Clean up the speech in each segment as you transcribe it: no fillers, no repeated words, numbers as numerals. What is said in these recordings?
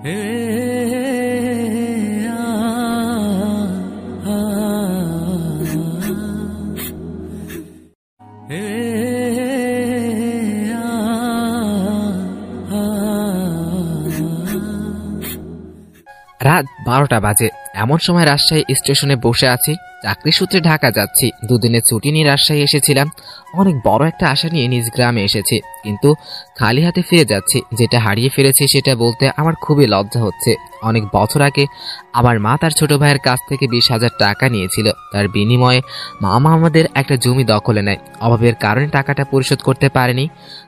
রাত 12টা বাজে। এমন সময় রাজশাহী স্টেশনে বসে আছি। চাকরি সূত্রে ঢাকা যাচ্ছি। দুদিনের ছুটি নিয়ে রাজশাহী এসেছিলাম। অনেক বড় একটা আশা নিয়ে নিজ গ্রামে এসেছি, কিন্তু খালি হাতে ফিরে যাচ্ছি। যেটা হারিয়ে ফেলেছি সেটা বলতে আমার খুবই লজ্জা হচ্ছে। অনেক বছর আগে আমার মা তার ছোট ভাইয়ের কাছ থেকে 20,000 টাকা নিয়েছিল। তার বিনিময়ে মামা আমাদের একটা জমি দখলে নেয়। অভাবের কারণে টাকাটা পরিশোধ করতে পারেনি,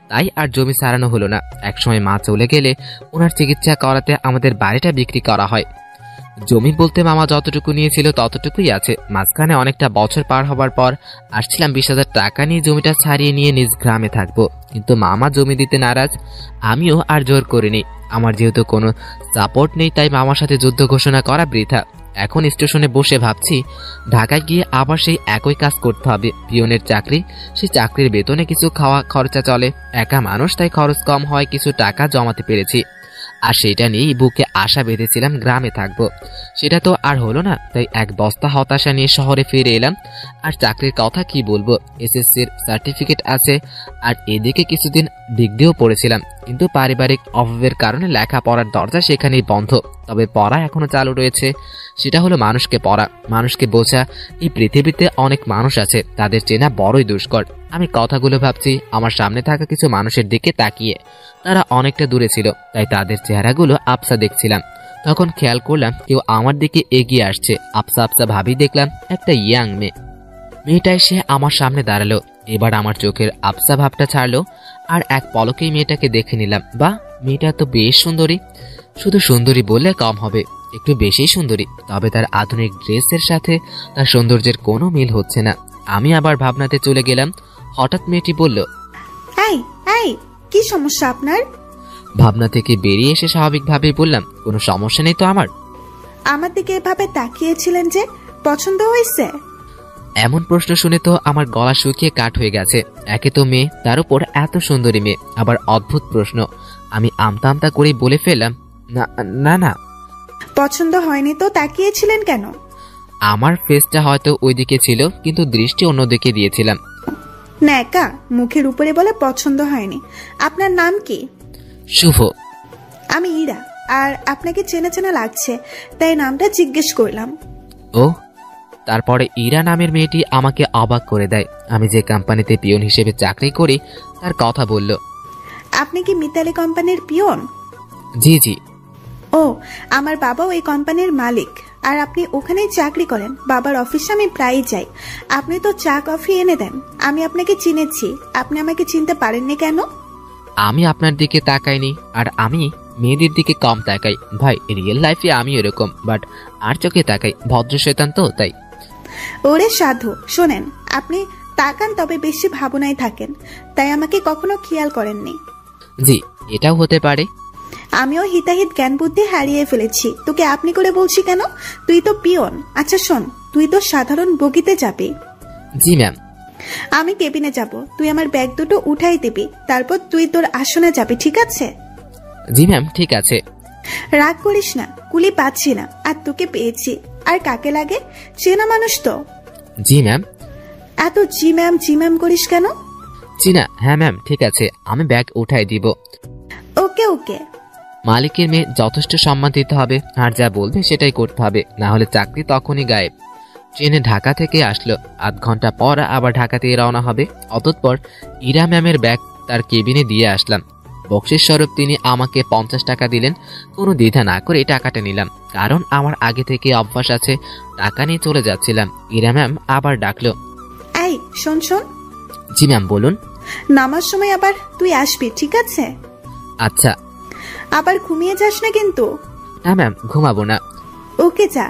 তাই আর জমি ছাড়ানো হলো না। একসময় মা চলে গেলে ওনার চিকিৎসা করাতে আমাদের বাড়িটা বিক্রি করা হয়। জমি বলতে মামা যতটুকু নিয়েছিল ততটুকুই আছে। মাঝখানে অনেকটা বছর পার হবার পর আসছিলাম 20,000 টাকা নিয়ে জমিটা ছাড়িয়ে নিয়ে নিজ গ্রামে থাকবো, কিন্তু মামা জমি দিতে নারাজ। আমিও আর জোর করিনি। আমার যেহেতু কোনো সাপোর্ট নেই, তাই মামার সাথে যুদ্ধ ঘোষণা করা বৃথা। এখন স্টেশনে বসে ভাবছি ঢাকায় গিয়ে আবার সেই একই কাজ করতে হবে। পিয়নের চাকরি, সেই চাকরির বেতনে কিছু খাওয়া খরচা চলে। একা মানুষ, তাই খরচ কম হয়, কিছু টাকা জমাতে পেরেছি। আর সেটা নিয়েই বুকে আশা বেঁধেছিলাম গ্রামে থাকবো। সেটা তো আর হলো না, তাই এক বস্তা হতাশা নিয়ে শহরে ফিরে এলাম। আর চাকরির কথা কি বলবো, এসএসসির সার্টিফিকেট আছে, আর এদিকে কিছুদিন ডিগ্রিও পড়েছিলাম, কিন্তু পারিবারিক অভাবের কারণে লেখাপড়ার দরজা সেখানেই বন্ধ। তবে পড়া এখনো চালু রয়েছে। সেটা হলো মানুষকে পড়া, মানুষকে বোঝা। এই পৃথিবীতে অনেক মানুষ আছে, তাদের চেনা বড়ই দুষ্কর। আমি কথাগুলো ভাবছি আমার সামনে থাকা কিছু মানুষের দিকে তাকিয়ে। তারা অনেকটা দূরে ছিল, তাই তাদের চেহারাগুলো আবসা দেখছিলাম। তখন খেয়াল করলাম কেউ আমার দিকে এগিয়ে আসছে। আবসা আবসা ভাবি দেখলাম একটা ইয়াং মেয়ে। মেয়েটা এসে আমার সামনে দাঁড়ালো। এবার আমার চোখের আবসা ভাবটা ছাড়লো, আর এক পলকেই মেয়েটাকে দেখে নিলাম। বাহ, মেয়েটা তো বেশ সুন্দরী। শুধু সুন্দরী বললে কম হবে, একটু বেশি সুন্দরী। তবে তার আধুনিক ড্রেসের সাথে তার সৌন্দর্যের কোনো মিল হচ্ছে না। আমি আবার ভাবনাতে চলে গেলাম। হঠাৎ মেয়েটি বলল, এই এই, কি সমস্যা আপনার? ভাবনা থেকে বেরিয়ে এসে স্বাভাবিকভাবেই বললাম, কোনো সমস্যা নেই তো আমার। আমার দিকে এভাবে তাকিয়েছিলেন যে, পছন্দ হয়েছে? এমন প্রশ্ন শুনে তো আমার গলা শুকিয়ে কাঠ হয়ে গেছে। একে তো মেয়ে, তার উপর এত সুন্দরী মেয়ে, আবার অদ্ভুত প্রশ্ন। আমি আমতা আমতা করেই বলে ফেললাম, না না না। পছন্দ হয়নি তো তাকিয়েছিলেন কেন? আমার ফেসটা হয়তো ওইদিকে ছিল, কিন্তু দৃষ্টি অন্যদিকে দিয়েছিলাম। ন্যাকা, মুখের উপরে বলে পছন্দ হয়নি। আপনার নাম কি? শুভ। আমি ইরা, আর আপনাকে চেনা চেনা লাগছে, তাই নামটা জিজ্ঞেস করলাম। ও, তারপরে ইরা নামের মেয়েটি আমাকে অবাক করে দেয়। আমি যে কোম্পানিতে পিয়ন হিসেবে চাকরি করি তার কথা বলল। আপনি কি মিতালি কোম্পানির পিয়ন? জি জি। ও, আমার বাবাও এই কোম্পানির মালিক, আর আপনি ওখানেই চাকরি করেন। বাবার অফিসে আমি প্রায়ই যাই। আপনি তো চা কফি এনে দেন। আমি আপনাকে চিনেছি, আপনি আমাকে চিনতে পারেননি কেন? আমি আপনার দিকে তাকাইনি, আর আমি মেয়েদের দিকে কম তাকাই ভাই। রিয়েল লাইফে আমি এরকম, বাট আর চোখে তাকাই। ভদ্র শয়তান তো, তাই। ওরে সাধু, শোনেন, আপনি তাকান তবে বেশি ভাবনায় থাকেন, তাই আমাকে কখনো খেয়াল করেননি। জি, এটাও হতে পারে। আমিও হিতাহিত জ্ঞান বুদ্ধি হারিয়ে ফেলেছি। তোকে আপনি করে বলছি কেন? তুই তো পিয়ন। আচ্ছা শোন, তুই তো সাধারণ বগিতে যাবি। জি ম্যাম। আমি কেবিনে যাব, তুই আমার ব্যাগ দুটো উঠাই দিবি, তারপর তুই তোর আসনে যাবি, ঠিক আছে? জি ম্যাম, ঠিক আছে। রাগ করিস না, কুলি পাচ্ছি না, আর তোকে পেয়েছি। আর কাকে লাগে? চেনা মানুষ তো। জি ম্যাম। এত জি ম্যাম করিস কেন? জি না, হ্যাঁ ম্যাম, ঠিক আছে, আমি ব্যাগ উঠাই দিব। ওকে ওকে। মালিকের মেয়ে, যথেষ্ট সম্মান দিতে হবে, আর যা বলবে সেটাই করতে হবে, না হলে চাকরি তখনই গায়েব। ট্রেনে ঢাকা থেকে আসলো। আধ ঘন্টা পর আবার ঢাকা থেকে রওনা হবে। অতঃপর ইরা ম্যামের ব্যাগ তার কেবিনে দিয়ে আসলাম। বকশিস স্বরূপ তিনি আমাকে 50 টাকা দিলেন। কোনো দ্বিধা না করে টাকাটা নিলাম, কারণ আমার আগে থেকে অভ্যাস আছে টাকা নিয়ে চলে যাচ্ছিলাম। ইরা ম্যাম আবার ডাকলো, এই শোন শোন। জি ম্যাম, বলুন। নামার সময় আবার তুই আসবি, ঠিক আছে? আচ্ছা। আবার ঘুমিয়ে যাস না কিন্তু। না ম্যাম, ঘুমাবো না। ওকে যা।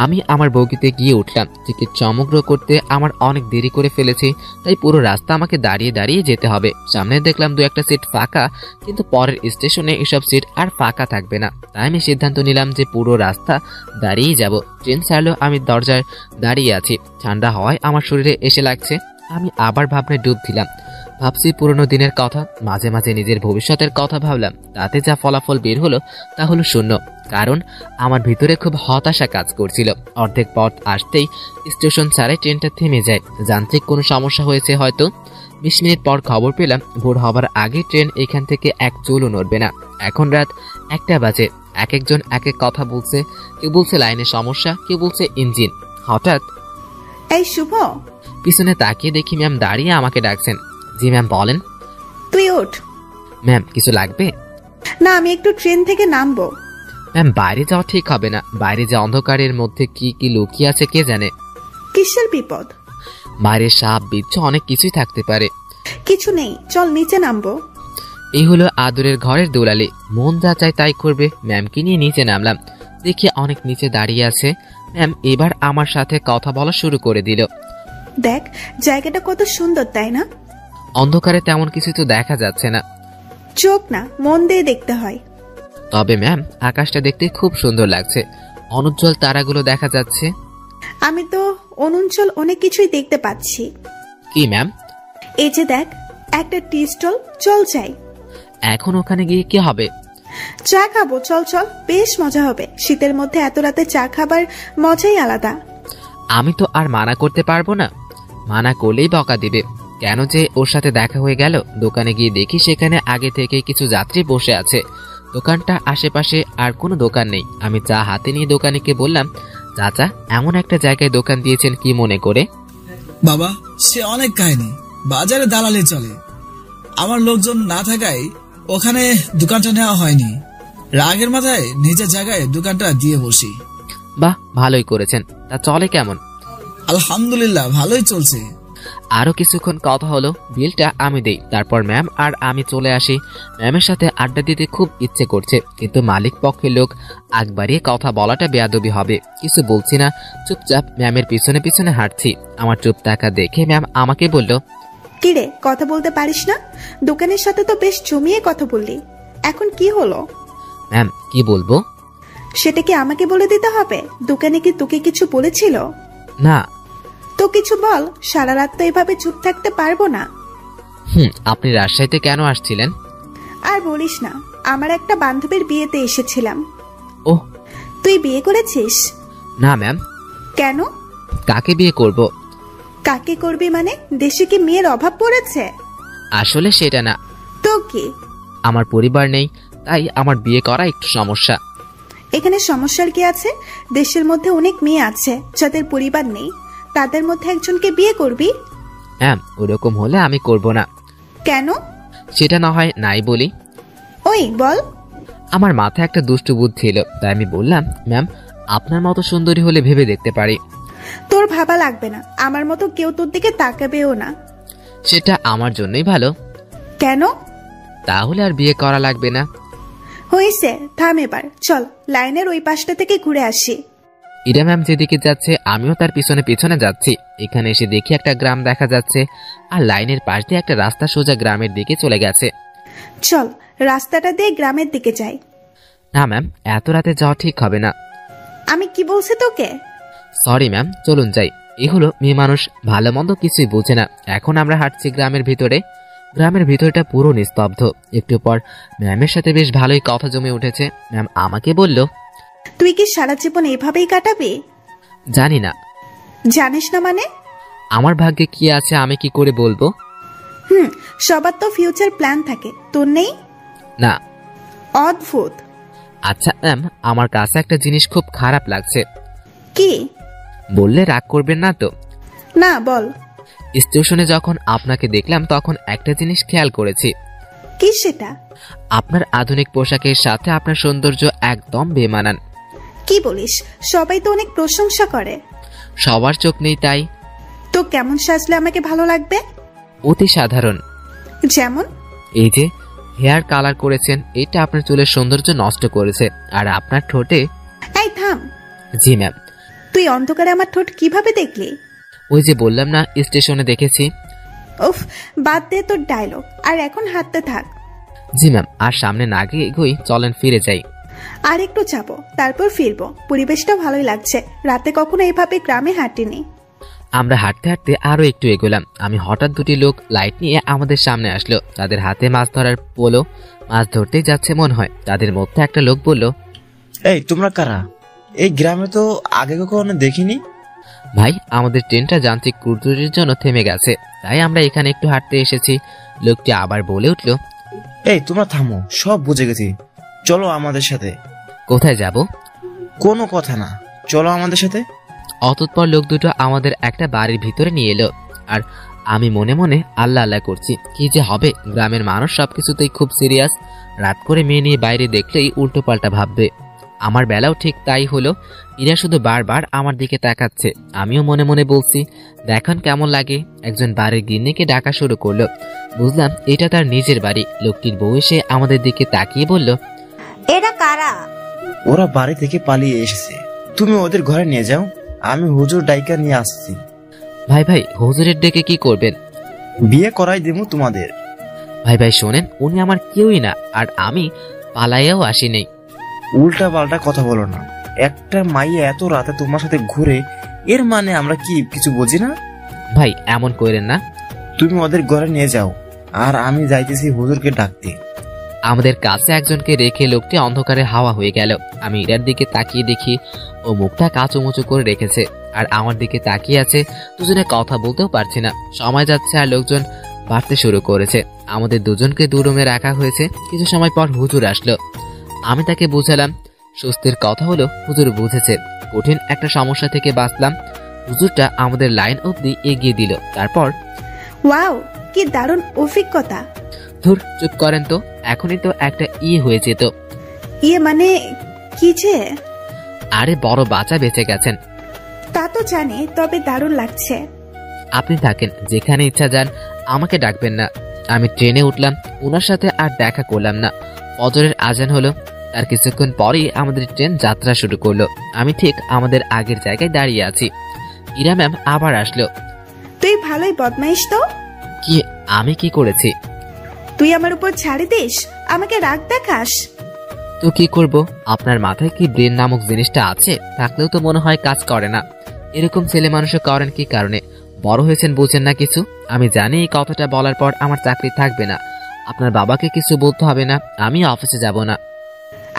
আমি আমার বগিতে গিয়ে উঠলাম। টিকিট সমগ্র করতে আমার অনেক দেরি করে ফেলেছি, তাই পুরো রাস্তা আমাকে দাঁড়িয়ে দাঁড়িয়ে যেতে হবে। সামনে দেখলাম 2-1টা সিট ফাঁকা, কিন্তু পরের স্টেশনে এসব সিট আর ফাঁকা থাকবে না। তাই আমি সিদ্ধান্ত নিলাম যে পুরো রাস্তা দাঁড়িয়েই যাব। ট্রেন ছাড়লো, আমি দরজায় দাঁড়িয়ে আছি। ঠান্ডা হওয়ায় আমার শরীরে এসে লাগছে। আমি আবার ভাবনায় ডুব দিলাম। ভাবছি পুরনো দিনের কথা, মাঝে মাঝে নিজের ভবিষ্যতের কথা ভাবলাম। তাতে যা ফলাফল বের হলো তা হলো শূন্য। কারণ আমার ভিতরে খুব হতাশা কাজ করছিল। অর্ধেক পথ আসতেই স্টেশন ছাড়ে ট্রেনটা থেমে যায়। যান্ত্রিক কোনো সমস্যা হয়েছে হয়তো। 20 মিনিট পর খবর পেলাম ভোর হবার আগে ট্রেন এখান থেকে এক চুলও নড়বে না। এখন রাত 1টা বাজে। এক একজন এক এক কথা বলছে। কেউ বলছে লাইনের সমস্যা, কেউ বলছে ইঞ্জিন। হঠাৎ এই শুভ, পিছনে তাকিয়ে দেখি ম্যাম দাঁড়িয়ে আমাকে ডাকছেন। জি ম্যাম বলেন। তুই ওঠ। ম্যাম কিছু লাগবে? না, আমি একটু ট্রেন থেকে নামবো। ম্যাম বাইরে যাওয়া ঠিক হবে না। বাইরে যে অন্ধকারের মধ্যে কি কি লুকিয়ে আছে কে জানে। কিসের বিপদ? বাইরে সাপ বিচ্ছু অনেক কিছুই থাকতে পারে। কিছু নেই, চল নিচে নামবো। এই হলো আদরের ঘরের দোলালি। মন যা চায় তাই করবে। ম্যামকে নিয়ে নিচে নামলাম। দেখি অনেক নিচে দাঁড়িয়ে আছে। ম্যাম এবার আমার সাথে কথা বলা শুরু করে দিল। দেখ জায়গাটা কত সুন্দর, তাই না? অন্ধকারে তেমন কিছু তো দেখা যাচ্ছে না। চোখ না, মন দিয়ে দেখতে হয়। তবে ম্যাম আকাশটা দেখতে খুব সুন্দর লাগছে। অনুজ্জ্বল তারাগুলো দেখা যাচ্ছে। আমি তো অনুঞ্চল অনেক কিছুই দেখতে পাচ্ছি। কি ম্যাম? এই যে দেখ, একটা টি স্টল, চল যাই। এখন ওখানে গিয়ে কি হবে? চা খাবো, চল চল, বেশ মজা হবে। শীতের মধ্যে এত রাতে চা খাবার মজাই আলাদা। আমি তো আর মানা করতে পারবো না। মানা করলেই বকা দিবে। কেন যে ওর সাথে দেখা হয়ে গেল। দোকানে গিয়ে দেখি সেখানে আগে থেকে কিছু যাত্রী বসে আছে। দোকানটা আশেপাশে আর কোনো দোকান নেই। আমি চা হাতে নিয়ে দোকানিকে বললাম, চাচা এমন একটা জায়গায় দোকান দিয়েছেন কি মনে করে? বাবা, সে অনেক কাহিনী। বাজারে দালালি চলে। আমার লোকজন না থাকায় ওখানে দোকানটা নেওয়া হয়নি। রাগের মাথায় নিজের জায়গায় দোকানটা দিয়ে বসি। বাহ, ভালোই করেছেন। তা চলে কেমন? আলহামদুলিল্লাহ, ভালোই চলছে। আরো কিছুক্ষণ কথা হলো। বিলটা আমি দেই। তারপর ম্যাম আর আমি চলে আসি। ম্যামের সাথে আড্ডা দিতে খুব ইচ্ছে করছে, কিন্তু মালিক পক্ষের লোক আগ বাড়িয়ে কথা বলাটা বেয়াদবি হবে। কিছু বলছি না, চুপচাপ ম্যামের পিছনে পিছনে হাঁটছি। আমার চুপ থাকা দেখে ম্যাম আমাকে বলল, কিরে, কথা বলতে পারিস না? দোকানের সাথে তো বেশ জমিয়ে কথা বললি, এখন কি হলো? ম্যাম কি বলবো? সেটা কি আমাকে বলে দিতে হবে? দোকানে কি তোকে কিছু বলেছিল? না। তো কিছু বল, সারা রাত তো এভাবে চুপ থাকতে পারবো না। আপনি রাজশাহীতে কেন আসছিলেন? আর বলিস না, আমার একটা বান্ধবীর বিয়েতে এসেছিলাম। ওহ, তুই বিয়ে করেছিস? না ম্যাম। কেন? কাকে বিয়ে করব? কাকে করবি মানে? দেশে কি মেয়ের অভাব পড়েছে? আসলে সেটা না। তো কি? আমার পরিবার নেই, তাই আমার বিয়ে করা একটু সমস্যা। এখানে সমস্যার কি আছে? দেশের মধ্যে অনেক মেয়ে আছে যাদের পরিবার নেই, তাদের মধ্যে একজনকে বিয়ে করবি। ম্যাম ওরকম হলে আমি করব না। কেন? সেটা না হয় নাই বলি। ওই বল। আমার মাথায় একটা দুষ্টু বুদ্ধি ছিল, তাই আমি বললাম, ম্যাম আপনার মতো সুন্দরী হলে ভেবে দেখতে পারি। তোর ভাবা লাগবে না, আমার মতো কেউ তোর দিকে তাকাবেও না। সেটা আমার জন্যই ভালো। কেন? তাহলে আর বিয়ে করা লাগবে না। হয়েছে, থাম এবার, চল লাইনের ওই পাশটা থেকে ঘুরে আসি। ইরা ম্যাম যেদিকে যাচ্ছে আমিও তার পিছনে পিছনে যাচ্ছি। এখানে এসে দেখি একটা গ্রাম দেখা যাচ্ছে, আর লাইনের পাশ দিয়ে একটা রাস্তা সোজা গ্রামের দিকে চলে গেছে। চল রাস্তাটা দিয়ে গ্রামের দিকে যাই। না ম্যাম, এত রাতে যাওয়া ঠিক হবে না। আমি কি বলছি তোকে? সরি ম্যাম, চলুন যাই। এ হলো মেয়ে মানুষ, ভালো মন্দ কিছুই বোঝে না। এখন আমরা হাঁটছি গ্রামের ভিতরে। গ্রামের ভিতরটা পুরো নিস্তব্ধ। একটু পর ম্যামের সাথে বেশ ভালোই কথা জমে উঠেছে। ম্যাম আমাকে বলল, তুই কি সারা জীবন এভাবেই কাটাবি? জানি না। জানিস না মানে? আমার ভাগ্যে কি আছে আমি কি করে বলবো? সবার তো ফিউচার প্ল্যান থাকে, তোর নেই? না। অদ্ভুত। আচ্ছা ম্যাম, আমার কাছে একটা জিনিস খুব খারাপ লাগছে। কি? বললে রাগ করবেন না তো? না, বল। স্টেশনে যখন আপনাকে দেখলাম তখন একটা জিনিস খেয়াল করেছি। কি সেটা? আপনার আধুনিক পোশাকের সাথে আপনার সৌন্দর্য একদম বেমানান। কি বলিস? সবাই তো অনেক প্রশংসা করে। সবার চোখ নেই তাই। তো কেমন সাজলে আমাকে ভালো লাগবে? অতি সাধারণ। যেমন? এই যে হেয়ার কালার করেছেন, এটা আপনার চুলের সৌন্দর্য নষ্ট করেছে। আর আপনার ঠোঁটে। এই থাম। জি ম্যাম। তুই অন্ধকারে আমার ঠোঁট কিভাবে দেখলি? ওই যে বললাম না, স্টেশনে দেখেছি। উফ, বাদ দে তোর ডায়লগ, আর এখন হাঁটতে থাক। জি ম্যাম, আর সামনে না গিয়ে এগোই, চলেন ফিরে যাই। আর একটু যাবো, তারপর ফিরবো। পরিবেশটা ভালোই লাগছে, রাতে কখনো এভাবে গ্রামে হাঁটিনি। আমরা হাঁটতে হাঁটতে আরো একটু এগোলাম। আমি হঠাৎ দুটি লোক লাইট নিয়ে আমাদের সামনে আসলো। তাদের হাতে মাছ ধরার পোলো, মাছ ধরতেই যাচ্ছে মনে হয়। তাদের মধ্যে একটা লোক বলল, এই তোমরা কারা? এই গ্রামে তো আগে কখনো দেখিনি। ভাই, আমাদের ট্রেনটা যান্ত্রিক ত্রুটির জন্য থেমে গেছে, তাই আমরা এখানে একটু হাঁটতে এসেছি। লোকটি আবার বলে উঠল, এই তোমরা থামো, সব বুঝে গেছি, চলো আমাদের সাথে। কোথায় যাব? কোনো কথা না, চলো আমাদের সাথে। অতঃপর লোক দুটো আমাদের একটা বাড়ির ভিতরে নিয়ে এলো। আর আমি মনে মনে আল্লাহ আল্লাহ করছি, কি যে হবে। গ্রামের মানুষ সবকিছুতেই খুব সিরিয়াস। রাত করে মেয়ে নিয়ে বাইরে দেখলেই উল্টো পাল্টা ভাববে। আমার বেলাও ঠিক তাই হলো। ইরা শুধু বারবার আমার দিকে তাকাচ্ছে। আমিও মনে মনে বলছি, দেখুন কেমন লাগে। একজন বাড়ির গিন্নিকে ডাকা শুরু করলো। বুঝলাম এটা তার নিজের বাড়ি। লোকটির বউ এসে আমাদের দিকে তাকিয়ে বলল, এরা কারা? ওরা বাড়ি থেকে পালিয়ে এসেছে, তুমি ওদের ঘরে নিয়ে যাও, আমি হুজুর ডাইকা নিয়ে আসছি। ভাই ভাই, হুজুরের ডেকে কি করবেন? বিয়ে করাই দেবো তোমাদের। ভাই ভাই শোনেন, উনি আমার কেউই না, আর আমি পালাইয়াও আসি নেই। উল্টা পাল্টা কথা বলো না। একটা মাইয়া এত রাতে তোমার সাথে ঘুরে, এর মানে আমরা কি কিছু বুঝি না? ভাই এমন করেন না। তুমি ওদের ঘরে নিয়ে যাও, আর আমি যাইতেছি হুজুরকে ডাকতে। আমাদের কাছে একজনকে রেখে লোকটি অন্ধকারে হাওয়া হয়ে গেল। আমি ইরার দিকে তাকিয়ে দেখি ও মুখটা কাঁচুমুচু করে রেখেছে, আর আমার দিকে তাকিয়ে আছে। দুজনে কথা বলতেও পারছি না। সময় যাচ্ছে আর লোকজন বাড়তে শুরু করেছে। আমাদের দুজনকে দু রুমে রাখা হয়েছে। কিছু সময় পর হুজুর আসলো। আমি তাকে বুঝালাম। স্বস্তির কথা হলো, হুজুর বুঝেছে। কঠিন একটা সমস্যা থেকে বাঁচলাম। হুজুরটা আমাদের লাইন অবধি এগিয়ে দিল। তারপর, ওয়াও, কি দারুণ অভিজ্ঞতা। ধুর, চুপ করেন তো, এখনই তো একটা হয়ে যেত। ইয়ে মানে কি যে? আরে বড় বাচ্চা বেঁচে গেছেন। তা তো জানি, তবে দারুণ লাগছে। আপনি থাকেন, যেখানে ইচ্ছা যান, আমাকে ডাকবেন না। আমি ট্রেনে উঠলাম। ওনার সাথে আর দেখা করলাম না। ফজরের আজান হলো। তার কিছুক্ষণ পরেই আমাদের ট্রেন যাত্রা শুরু করলো। আমি ঠিক আমাদের আগের জায়গায় দাঁড়িয়ে আছি। ইরা ম্যাম আবার আসলো। তুই ভালোই বদমাইশ তো। কি? আমি কি করেছি? তুই আমার উপর ছাড়ি দিস, আমাকে রাগ দেখাস। তো কি করব? আপনার মাথায় কি ব্রেন নামক জিনিসটা আছে? থাকলেও তো মনে হয় কাজ করে না। এরকম ছেলে মানুষও করেন কি কারণে? বড় হয়েছেন, বুঝেন না কিছু? আমি জানি এই কথাটা বলার পর আমার চাকরি থাকবে না। আপনার বাবাকে কিছু বলতে হবে না, আমি অফিসে যাব না।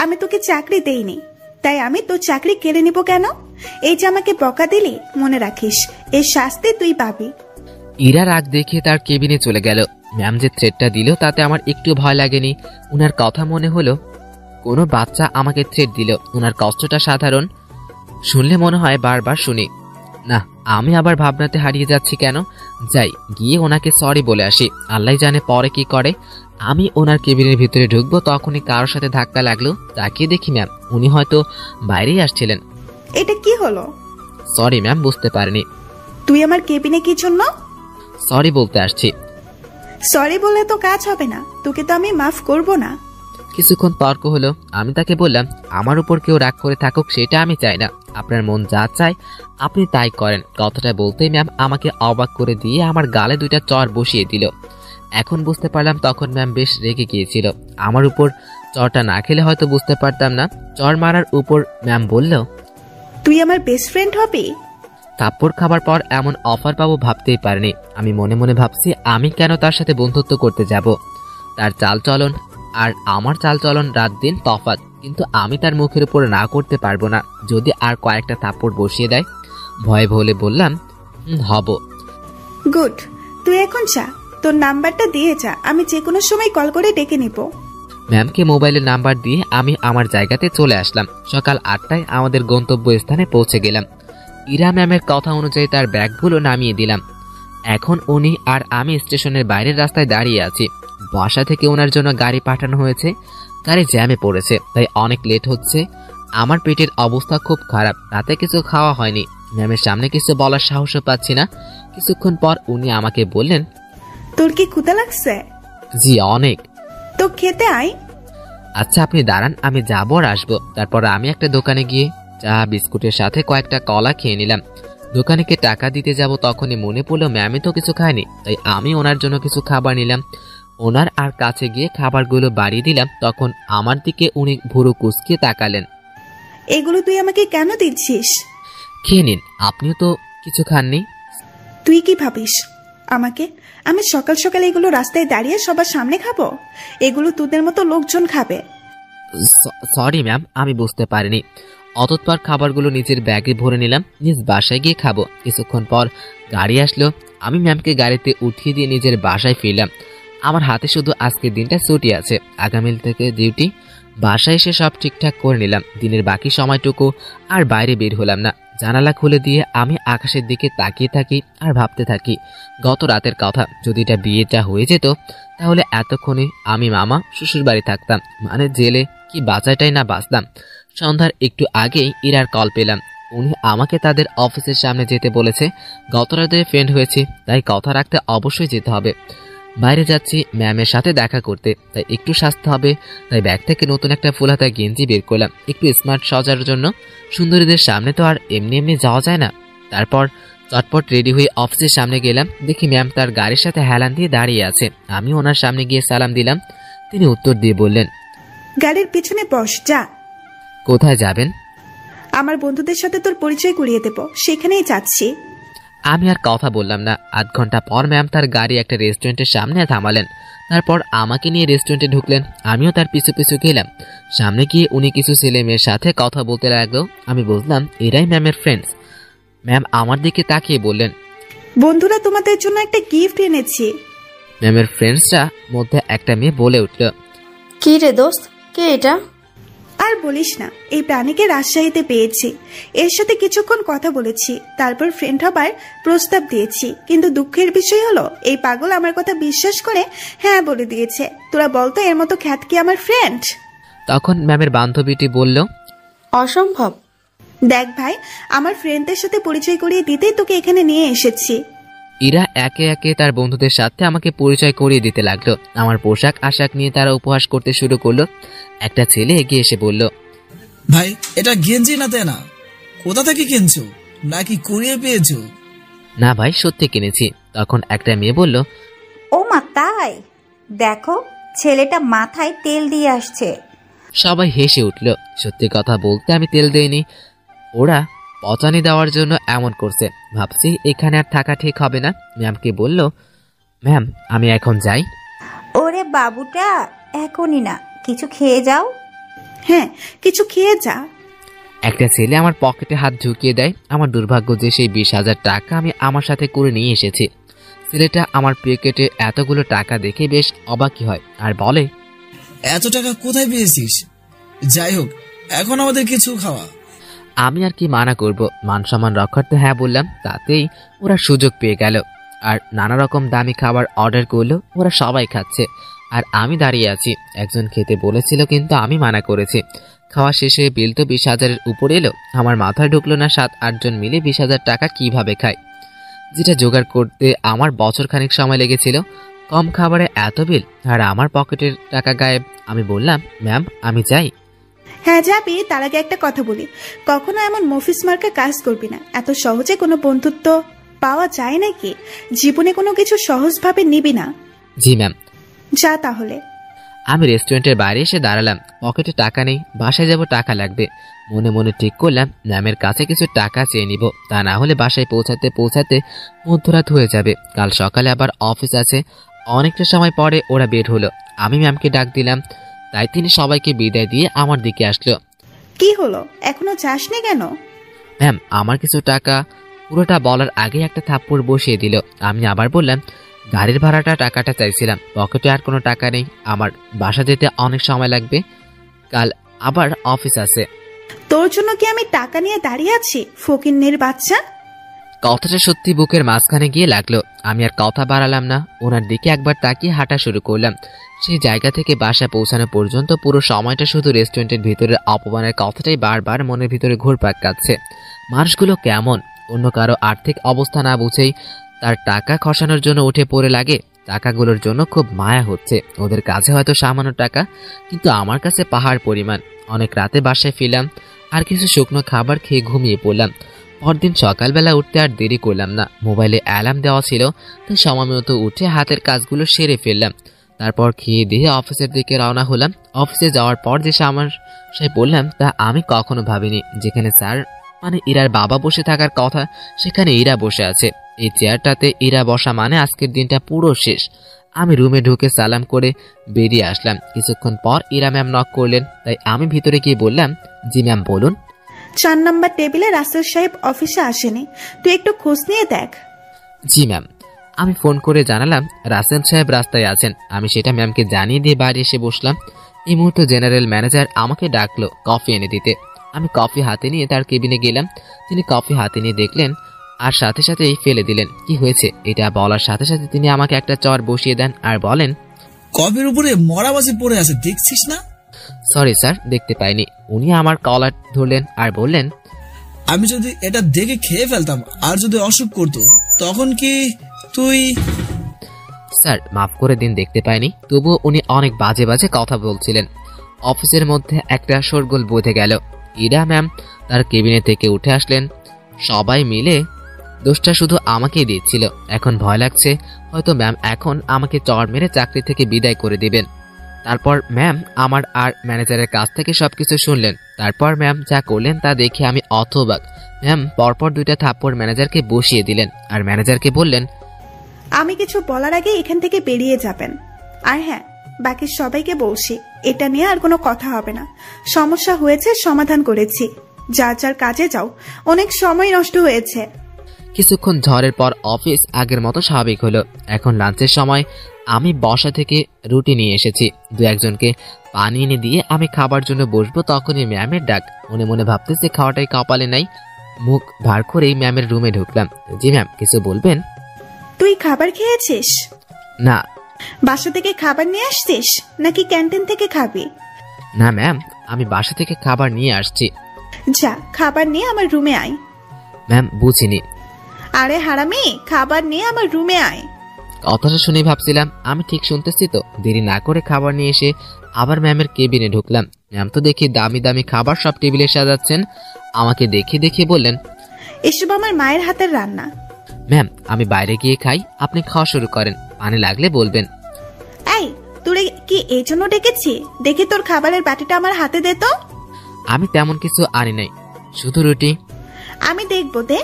আমি তোকে চাকরি দেইনি, তাই আমি তোর চাকরি কেড়ে নিব কেন? এই যে আমাকে বকা দিলি, মনে রাখিস এর শাস্তি তুই পাবি। ইরা রাগ দেখে তার কেবিনে চলে গেল। ম্যাম যে থ্রেটটা দিল তাতে আমার একটু ভয় লাগেনি। উনার কথা মনে হলো কোনো বাচ্চা আমাকে থ্রেট দিল। উনার কষ্টটা সাধারণ, শুনলে মনে হয় বারবার শুনি। না, আমি আবার ভাবনাতে হারিয়ে যাচ্ছি কেন? যাই, গিয়ে ওনাকে সরি বলে আসি। আল্লাহ জানে পরে কি করে। আমি ওনার কেবিনের ভিতরে ঢুকবো, তখনই কারোর সাথে ধাক্কা লাগলো। তাকিয়ে দেখি ম্যাম, উনি হয়তো বাইরেই আসছিলেন। এটা কি হলো? সরি ম্যাম, বুঝতে পারিনি। তুই আমার কেবিনে কি জন্য? সরি বলতে আসছি। সরি বলে তো কাজ হবে না, তোকে তো আমি মাফ করব না। কিছুক্ষণ তর্ক হলো। আমি তাকে বললাম, আমার উপর কেউ রাগ করে থাকুক সেটা আমি চাই না। আপনার মন যা চায় আপনি তাই করেন। কথাটা বলতেই ম্যাম আমাকে অবাক করে দিয়ে আমার গালে দুইটা চর বসিয়ে দিল। এখন বুঝতে পারলাম তখন ম্যাম বেশ রেগে গিয়েছিল। আমার উপর চরটা না খেলে হয়তো বুঝতে পারতাম না। চর মারার উপর ম্যাম বলল, তুই আমার বেস্ট ফ্রেন্ড হবি? থাপ্পড় খাবার পর এমন অফার পাবো ভাবতেই পারিনি। আমি মনে মনে ভাবছি, আমি কেন তার সাথে বন্ধুত্ব করতে যাব? তার চালচলন আর আমার চালচলন রাত দিন তফাৎ, কিন্তু আমি তার মুখের উপর না করতে পারবো না। যদি আর কয়েকটা থাপ্পড় বসিয়ে দেয়। ভয়ে ভলে বললাম, হব। গুড, তুই এখন যা, তোর নাম্বারটা দিয়ে যা, আমি যে কোনো সময় কল করে ডেকে নিব। ম্যামকে মোবাইলের নাম্বার দিয়ে আমি আমার জায়গাতে চলে আসলাম। সকাল 8টায় আমাদের গন্তব্য স্থানে পৌঁছে গেলাম। ইরা ম্যামের কথা অনুযায়ী তার ব্যাগগুলো নামিয়ে দিলাম। এখন উনি আর আমি স্টেশনের বাইরের রাস্তায় দাঁড়িয়ে আছি। বাসা থেকে ওনার জন্য গাড়ি পাঠানো হয়েছে। গাড়ি জ্যামে পড়েছে, তাই অনেক লেট হচ্ছে। আমার পেটের অবস্থা খুব খারাপ, রাতে কিছু খাওয়া হয়নি। ম্যামের সামনে কিছু বলার সাহসও পাচ্ছি না। কিছুক্ষণ পর উনি আমাকে বললেন, তোর কি ক্ষুধা লাগছে? জি অনেক। তো খেতে আয়। আচ্ছা আপনি দাঁড়ান, আমি যাবো আর আসবো। তারপর আমি একটা দোকানে গিয়ে চা বিস্কুটের সাথে কয়েকটা কলা খেয়ে নিলাম। দোকানিকে টাকা দিতে যাব তখনই মনে পড়লো ম্যামই তো কিছু খায়নি, তাই আমি ওনার জন্য কিছু খাবার নিলাম। ওনার আর কাছে গিয়ে খাবারগুলো বাড়িয়ে দিলাম। তখন আমার দিকে উনি ভুরু কুঁচকিয়ে তাকালেন। এগুলো তুই আমাকে কেন দিচ্ছিস? খেয়ে নিন, আপনিও তো কিছু খাননি। তুই কি ভাবিস আমাকে? আমি সকাল সকাল এগুলো রাস্তায় দাঁড়িয়ে সবার সামনে খাবো? এগুলো তোদের মতো লোকজন খাবে। সরি ম্যাম, আমি বুঝতে পারিনি। অতঃপর খাবারগুলো নিজের ব্যাগে ভরে নিলাম, নিজ বাসায় গিয়ে খাবো। কিছুক্ষণ পর গাড়ি আসলো, আমি ম্যামকে গাড়িতে উঠিয়ে দিয়ে নিজের বাসায় ফিরলাম। আমার হাতে শুধু আজকের দিনটা ছুটি আছে, আগামী থেকে ডিউটি। বাসায় এসে সব ঠিকঠাক করে নিলাম। দিনের বাকি সময়টুকু আর বাইরে বের হলাম না। জানালা খুলে দিয়ে আমি আকাশের দিকে তাকিয়ে থাকি আর ভাবতে থাকি গত রাতের কথা। যদি এটা বিয়েটা হয়ে যেত তাহলে এতক্ষণে আমি মামা শ্বশুর বাড়ি থাকতাম, মানে জেলে কি বাঁচাটাই না বাঁচতাম। সন্ধ্যার একটু আগেই ইরার কল পেলাম। উনি আমাকে তাদের অফিসের সামনে যেতে বলেছে। গত রাতে ফ্রেন্ড হয়েছি, তাই কথা রাখতে অবশ্যই যেতে হবে। বাইরে যাচ্ছি ম্যামের সাথে দেখা করতে, তাই একটু সাজতে হবে। তাই ব্যাগ থেকে নতুন একটা ফুলহাতা গেঞ্জি বের করলাম, একটু স্মার্ট সাজার জন্য। সুন্দরীদের সামনে তো আর এমনি এমনি যাওয়া যায় না। তারপর চটপট রেডি হয়ে অফিসের সামনে গেলাম। দেখি ম্যাম তার গাড়ির সাথে হেলান দিয়ে দাঁড়িয়ে আছে। আমি ওনার সামনে গিয়ে সালাম দিলাম। তিনি উত্তর দিয়ে বললেন, গাড়ির পিছনে বস, যা। কোথায় যাবেন? আমার বন্ধুদের সাথে তোর পরিচয় করিয়ে দেব, সেখানেই যাচ্ছি। আমি আর কথা বললাম না। আধ ঘন্টা পর ম্যাম তার গাড়ি একটা রেস্টুরেন্টের সামনে থামালেন। তারপর আমাকে নিয়ে রেস্টুরেন্টে ঢুকলেন। আমিও তার পিছু পিছু গেলাম। সামনে গিয়ে উনি কিছু ছেলে মেয়ের সাথে কথা বলতে লাগলো। আমি বুঝলাম এরাই ম্যামের ফ্রেন্ডস। ম্যাম আমার দিকে তাকিয়ে বললেন, বন্ধুরা তোমাদের জন্য একটা গিফট এনেছি। ম্যামের ফ্রেন্ডসরা মধ্যে একটা মেয়ে বলে উঠল, কি রে দোস্ত, কে এটা? আর বলিস না, এই প্রাণীকে রাজশাহীতে পেয়েছি। এর সাথে কিছুক্ষণ কথা বলেছি, তারপর ফ্রেন্ড হবার প্রস্তাব দিয়েছি। কিন্তু দুঃখের বিষয় হলো এই পাগল আমার কথা বিশ্বাস করে হ্যাঁ বলে দিয়েছে। তোরা বলতো এর মতো খ্যাত কি আমার ফ্রেন্ড? তখন ম্যামের বান্ধবীটি বলল, অসম্ভব। দেখ ভাই, আমার ফ্রেন্ডদের সাথে পরিচয় করিয়ে দিতেই তোকে এখানে নিয়ে এসেছি। ইরা একে একে তার বন্ধুদের সাথে আমাকে পরিচয় করিয়ে দিতে লাগলো। আমার পোশাক আশাক নিয়ে তারা উপহাস করতে শুরু করলো। একটা ছেলে এগিয়ে এসে বলল, ভাই এটা গেঞ্জি না দেনা, কোথা থেকে কিনছো নাকি কুড়িয়ে পেয়েছো? না ভাই, সত্যি কিনেছি। তখন একটা মেয়ে বলল, ও মা, তাই? দেখো, ছেলেটা মাথায় তেল দিয়ে আসছে। সবাই হেসে উঠল। সত্যি কথা বলতে আমি তেল দেইনি, ওরা পচানি দেওয়ার জন্য এমন করছে। ভাবছি এখানে আর থাকা ঠিক হবে না। ম্যামকে বলল, ম্যাম আমি এখন যাই? ওরে বাবুটা, এখনই না, কিছু খেয়ে যাও। হ্যাঁ, কিছু খেয়ে যা। একটা ছেলে আমার পকেটে হাত ঢুকিয়ে দেয়। আমার দুর্ভাগ্য যে সেই 20,000 টাকা আমি আমার সাথে করে নিয়ে এসেছি। ছেলেটা আমার পকেটে এতগুলো টাকা দেখে বেশ অবাকই হয় আর বলে, এত টাকা কোথায় পেয়েছিস? যাই হোক, এখন আমাদের কিছু খাওয়া। আমি আর কি মানা করব, মান সম্মান রক্ষার্থে হ্যাঁ বললাম। তাতেই ওরা সুযোগ পেয়ে গেল আর নানা রকম দামি খাবার অর্ডার করলো। ওরা সবাই খাচ্ছে আর আমি দাঁড়িয়ে আছি। একজন খেতে বলেছিল কিন্তু আমি মানা করেছি। খাওয়া শেষে বিল তো 20,000-এর উপরে এলো। আমার মাথায় ঢুকলো না 7-8 জন মিলে 20,000 টাকা কিভাবে খায়, যেটা জোগাড় করতে আমার বছর খানিক সময় লেগেছিল। কম খাবারে এত বিল আর আমার পকেটের টাকা গায়েব। আমি বললাম, ম্যাম আমি যাই? হ্যাঁ যাবি, তার আগে একটা কথা বলি, কখনো এমন মফিস মার্কা কাজ করবি না। এত সহজে কোনো বন্ধুত্ব পাওয়া যায় নাকি? জীবনে কোনো কিছু সহজভাবে নিবি না। জি ম্যাম। যা তাহলে। আমি রেস্টুরেন্টের বাইরে এসে দাঁড়ালাম। পকেটে টাকা নেই, বাসায় যাব, টাকা লাগবে। মনে মনে ঠিক করলাম ম্যামের কাছে কিছু টাকা চেয়ে নিব, তা না হলে বাসায় পৌঁছাতে পৌঁছাতে মধ্যরাত হয়ে যাবে। কাল সকালে আবার অফিস আছে। অনেকটা সময় পরে ওরা বের হলো। আমি ম্যামকে ডাক দিলাম, তাই তিনি সবাইকে বিদায় দিয়ে আমার দিকে আসলো। কি হলো, এখনো যাসনি কেন? ম্যাম আমার কিছু টাকা। পুরোটা বলার আগে একটা থাপ্পড় বসিয়ে দিল। আমি আবার বললাম, গাড়ির ভাড়াটা টাকাটা চাইছিলাম, পকেটে আর কোনো টাকা নেই। আমার বাসা যেতে অনেক সময় লাগবে, কাল আবার অফিস আছে। তোর জন্য কি আমি টাকা নিয়ে দাঁড়িয়ে আছি, ফকিন্নির বাচ্চা? কথাটা সত্যি বুকের মাঝখানে গিয়ে লাগলো। আমি আর কথা বাড়ালাম না, ওনার দিকে একবার তাকিয়ে হাঁটা শুরু করলাম। সেই জায়গা থেকে বাসা পৌঁছানো পর্যন্ত পুরো সময়টা শুধু রেস্টুরেন্টের ভিতরে অপমানের কথাটাই বারবার মনের ভিতরে ঘুরপাক কাটছে। মানুষগুলো কেমন, অন্য কারো আর্থিক অবস্থা না বুঝেই তার টাকা খসানোর জন্য উঠে পড়ে লাগে। টাকাগুলোর জন্য খুব মায়া হচ্ছে। ওদের কাছে হয়তো সামান্য টাকা, কিন্তু আমার কাছে পাহাড় পরিমাণ। অনেক রাতে বাসায় ফিরলাম, আর কিছু শুকনো খাবার খেয়ে ঘুমিয়ে পড়লাম। পরদিন সকালবেলা উঠতে আর দেরি করলাম না। মোবাইলে অ্যালার্ম দেওয়া ছিল, তাই সময় মতো উঠে হাতের কাজগুলো সেরে ফেললাম। তারপর খেয়ে দিয়ে অফিসের দিকে রওনা হলাম। অফিসে যাওয়ার পর যে সমস্যায় পড়লাম তা আমি কখনো ভাবিনি। যেখানে স্যার মানে ইরার বাবা বসে থাকার কথা, সেখানে ইরা বসে আছে। এই চেয়ারটাতে ইরা বসা মানে আজকের দিনটা পুরো শেষ। আমি রুমে ঢুকে সালাম করে বেরিয়ে আসলাম। কিছুক্ষণ পর ইরা ম্যাম নক করলেন, তাই আমি ভিতরে গিয়ে বললাম, জি ম্যাম বলুন। 4 নম্বর টেবিলে রাসেল সাহেব অফিসে আসেনি, তুই একটু খোঁজ নিয়ে দেখ। জি ম্যাম। আমি ফোন করে জানালাম রাসেল সাহেব রাস্তায় আছেন। আমি সেটা ম্যামকে জানিয়ে দিয়ে বাড়ি এসে বসলাম। এই মুহূর্তে জেনারেল ম্যানেজার আমাকে ডাকলো কফি এনে দিতে। আমি কফি হাতে নিয়ে তার কেবিনে গেলাম। তিনি কফি হাতে নিয়ে দেখলেন আর সাথে সাথেই ফেলে দিলেন। কি হয়েছে এটা বলার সাথে সাথে তিনি আমাকে একটা চর বসিয়ে দেন আর বলেন, কফির উপরে মরাবাজি পড়ে আছে, দেখছিস না? সরি স্যার, দেখতে পাইনি। উনি আমার কলার ধরলেন আর বললেন, আমি যদি এটা দেখে খেয়ে ফেলতাম আর যদি অসুখ করতো তখন কি তুই? স্যার মাফ করে দিন, দেখতে পাইনি। তবুও উনি অনেক বাজে বাজে কথা বলছিলেন। অফিসের মধ্যে একটা শোরগোল বেঁধে গেল। ইরা ম্যাম তার কেবিনে থেকে উঠে আসলেন। সবাই মিলে দোষটা শুধু আমাকেই দিচ্ছিল। এখন ভয় লাগছে হয়তো ম্যাম এখন আমাকে চড় মেরে চাকরি থেকে বিদায় করে দিবেন। তারপর ম্যাম আমার আর ম্যানেজারের কাছ থেকে সবকিছু শুনলেন। তারপর ম্যাম যা করলেন তা দেখে আমি অথবাক। ম্যাম পরপর 2টা থাপ্পড় ম্যানেজারকে বসিয়ে দিলেন আর ম্যানেজারকে বললেন, আমি কিছু বলার আগে এখান থেকে বেরিয়ে যাবেন। আর হ্যাঁ, বাকি সবাইকে বলছি, এটা নিয়ে আর কোনো কথা হবে না। সমস্যা হয়েছে, সমাধান করেছি। যার যার কাজে যাও, অনেক সময় নষ্ট হয়েছে। কিছুক্ষণ ঝড়ের পর অফিস আগের মতো স্বাভাবিক হলো। এখন লাঞ্চের সময় আমি বসা থেকে রুটি নিয়ে এসেছি। 2-1জনকে পানি এনে দিয়ে আমি খাবার জন্য বসবো, তখনই ম্যামের ডাক। মনে মনে ভাবতেছে খাওয়াটাই কপালে নাই। মুখ ভার করেই ম্যামের রুমে ঢুকলাম। জি ম্যাম, কিছু বলবেন? তুই খাবার খেয়েছিস? না। বাসা থেকে খাবার নিয়ে আসছিস নাকি ক্যান্টিন থেকে খাবি? না ম্যাম, আমি বাসা থেকে খাবার নিয়ে আসছি। যা, খাবার নিয়ে আমার রুমে আয়। ম্যাম বুঝিনি। আরে হারামি, খাবার নিয়ে আমার রুমে আয়। কথাটা শুনে ভাবছিলাম আমি ঠিক শুনতেছি তো। দেরি না করে খাবার নিয়ে এসে আবার ম্যামের কেবিনে ঢুকলাম। ম্যাম তো দেখি দামি দামি খাবার সব টেবিলে সাজাচ্ছেন। আমাকে দেখে বললেন, এসব আমার মায়ের হাতের রান্না। ম্যাম আমি বাইরে গিয়ে খাই, আপনি খাওয়া শুরু করেন, পানি লাগলে বলবেন। এই, তোরে কি এই জন্য ডেকেছি? দেখি তোর খাবারের বাটিটা আমার হাতে দে তো। আমি তেমন কিছু আনি নাই, শুধু রুটি। আমি দেখবো, দে।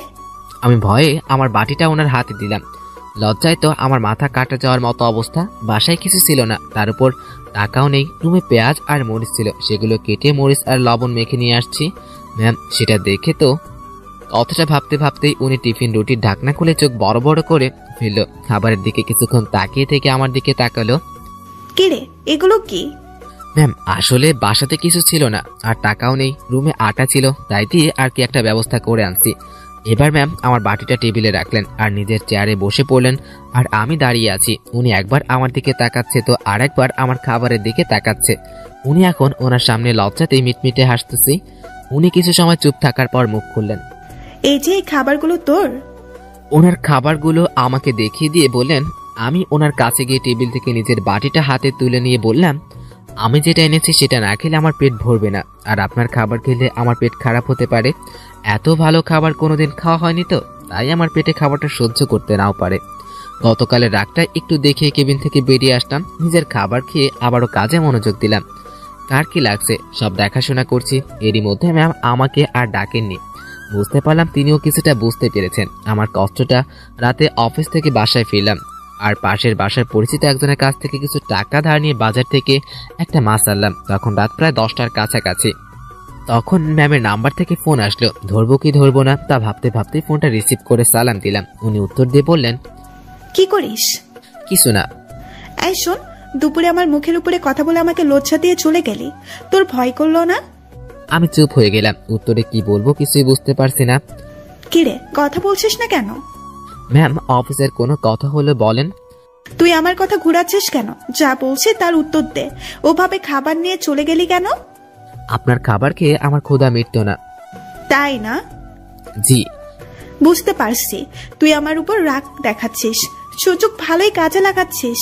আমি ভয়ে আমার বাটিটা ওনার হাতে দিলাম। লজ্জায় তো আমার মাথা কাটা যাওয়ার মতো অবস্থা। বাসায় কিছু ছিল না, তার উপর টাকাও নেই। রুমে পেঁয়াজ আর মরিচ ছিল, সেগুলো কেটে মরিচ আর লবণ মেখে নিয়ে আসছি। ম্যাম সেটা দেখে তো কথাটা ভাবতে ভাবতেই উনি টিফিন রুটির ঢাকনা খুলে চোখ বড় বড় করে ফেললো। খাবারের দিকে কিছুক্ষণ তাকিয়ে থেকে আমার দিকে তাকালো। কি রে, এগুলো কি? ম্যাম আসলে বাসাতে কিছু ছিল না আর টাকাও নেই। রুমে আটা ছিল, তাই দিয়ে আর কি একটা ব্যবস্থা করে আনছি। এবার ম্যাম আমার বাটিটা টেবিলে রাখলেন আর নিজের চেয়ারে বসে পড়লেন। আর আমি দাঁড়িয়ে আছি। উনি একবার আমার দিকে তাকাচ্ছে তো আর একবার আমার খাবারের দিকে তাকাচ্ছে। উনি এখন ওনার সামনে লজ্জাতেই মিটমিটে হাসতেছি। উনি কিছু সময় চুপ থাকার পর মুখ খুললেন। এই যে খাবারগুলো তোর? ওনার খাবারগুলো আমাকে দেখিয়ে দিয়ে বললেন। আমি ওনার কাছে গিয়ে টেবিল থেকে নিজের বাটিটা হাতে তুলে নিয়ে বললাম, আমি যেটা এনেছি সেটা না খেলে আমার পেট ভরবে না, আর আপনার খাবার খেলে আমার পেট খারাপ হতে পারে। এত ভালো খাবার কোনোদিন খাওয়া হয়নি তো, তাই আমার পেটে খাবারটা সহ্য করতে নাও পারে। গতকালের রাগটা একটু দেখে কেবিন থেকে বেরিয়ে আসলাম। নিজের খাবার খেয়ে আবারও কাজে মনোযোগ দিলাম। কার কি লাগছে সব দেখাশোনা করছি। এরই মধ্যে ম্যাম আমাকে আর ডাকেননি। বুঝতে পারলাম তিনিও কিছুটা বুঝতে পেরেছেন আমার কষ্টটা। রাতে অফিস থেকে বাসায় ফিরলাম আর পাশের বাসার পরিচিত একজনের কাছ থেকে কিছু টাকা ধার নিয়ে বাজার থেকে একটা মাছ আনলাম। তখন রাত প্রায় 10টার কাছাকাছি। তখন ম্যামের নাম্বার থেকে ফোন আসলো। ধরবো কি ধরবো না তা ভাবতে ভাবতেই ফোনটা রিসিভ করে সালাম দিলাম। উনি উত্তর দিয়ে বললেন, কি করিস? কিছু না। এই শোন, দুপুরে আমার মুখের উপরে কথা বলে আমাকে লজ্জা দিয়ে চলে গেলি, তোর ভয় করলো না? আমি চুপ হয়ে গেলাম। উত্তরে কি বলবো কিছুই বুঝতে পারছি না। কিরে, কথা বলছিস না কেন? ম্যাম অফিসের কোনো কথা হলে বলেন। তুই আমার কথা ঘুরাচ্ছিস কেন? যা বলছি তার উত্তর দে। ওভাবে খাবার নিয়ে চলে গেলি কেন? আপনার খাবার খেয়ে আমার ক্ষুধা মিটতো না। তাই না? জি। বুঝতে পারছি, তুই আমার উপর রাগ দেখাচ্ছিস, সুযোগ ভালোই কাজে লাগাচ্ছিস।